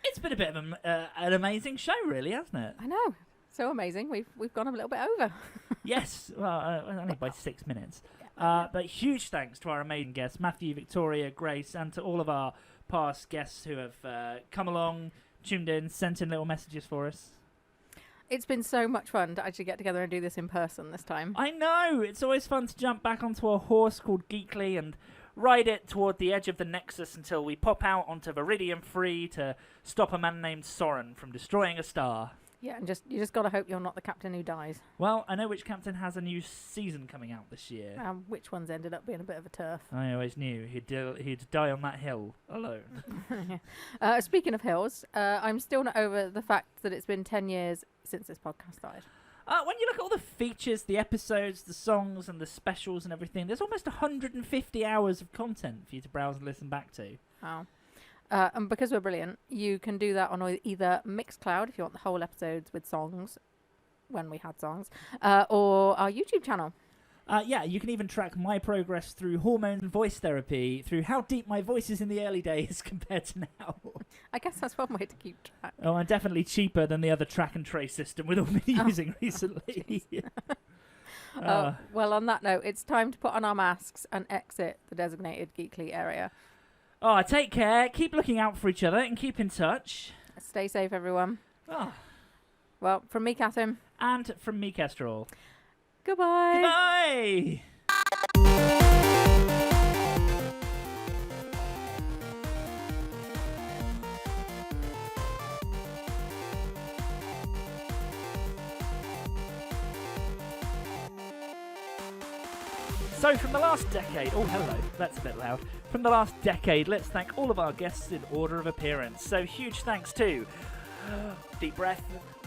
It's been a bit of an amazing show, really, hasn't it? I know. So amazing. We've gone a little bit over. Yes. Well, only by 6 minutes. But huge thanks to our amazing guests, Matthew, Victoria, Grace, and to all of our past guests who have come along, tuned in, sent in little messages for us. It's been so much fun to actually get together and do this in person this time. I know. It's always fun to jump back onto a horse called Geekly and ride it toward the edge of the Nexus until we pop out onto Viridian Free to stop a man named Soren from destroying a star. Yeah, and you just got to hope you're not the captain who dies. Well, I know which captain has a new season coming out this year. Which ones ended up being a bit of a turf. I always knew he'd die on that hill alone. Speaking of hills, I'm still not over the fact that it's been 10 years since this podcast started. When you look at all the features, the episodes, the songs, and the specials and everything, there's almost 150 hours of content for you to browse and listen back to. Oh. And because we're brilliant, you can do that on either Mixcloud if you want the whole episodes with songs, when we had songs, or our YouTube channel. Yeah, you can even track my progress through hormones and voice therapy, through how deep my voice is in the early days compared to now. I guess that's one way to keep track. Oh, I'm definitely cheaper than the other track and trace system we've all been using recently. Well, on that note, it's time to put on our masks and exit the designated Geekly area. Oh, take care, keep looking out for each other, and keep in touch. Stay safe, everyone. Oh. Well, from me, Catherine. And from me, Kestrel. Goodbye. Goodbye. So from the last decade, oh hello, that's a bit loud. From the last decade, let's thank all of our guests in order of appearance. So huge thanks to, deep breath,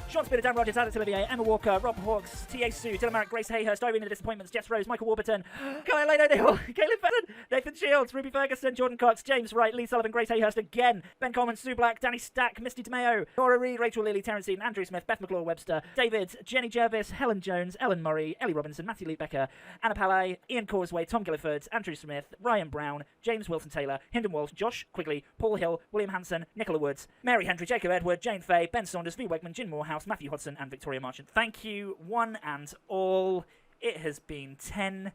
Sean Spinner, Dan Rogers, Alex Olivier, Emma Walker, Rob Hawkes, Tiasu, Dylan Merrick, Grace Hayhurst, Irene of the Disappointments, Jess Rose, Michael Warburton, Kyle Lane O'Neill, Caleb Fenton, Nathan Shields, Ruby Ferguson, Jordan Cox, James Wright, Lee Sullivan, Grace Hayhurst again, Ben Coleman, Sue Black, Danny Stack, Misty DeMeo, Nora Reed, Rachel Lilly, Terence Dean, Andrew Smith, Beth McClure Webster, David, Jenny Jervis, Helen Jones, Ellen Murray, Ellie Robinson, Matthew Lee Becker, Anna Palais, Ian Causeway, Tom Gilliford, Andrew Smith, Ryan Brown, James Wilson Taylor, Hyndon Walsh, Josh Quigley, Paul Hill, William Hanson, Nicola Woods, Mary Hendry, Jacob Edward, Jane Fay, Ben Saunders, V. Wegman, Jim Morehouse, Matthew Hodson, and Victoria Marchant. Thank you, one and all. It has been 10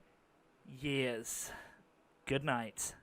years. Good night.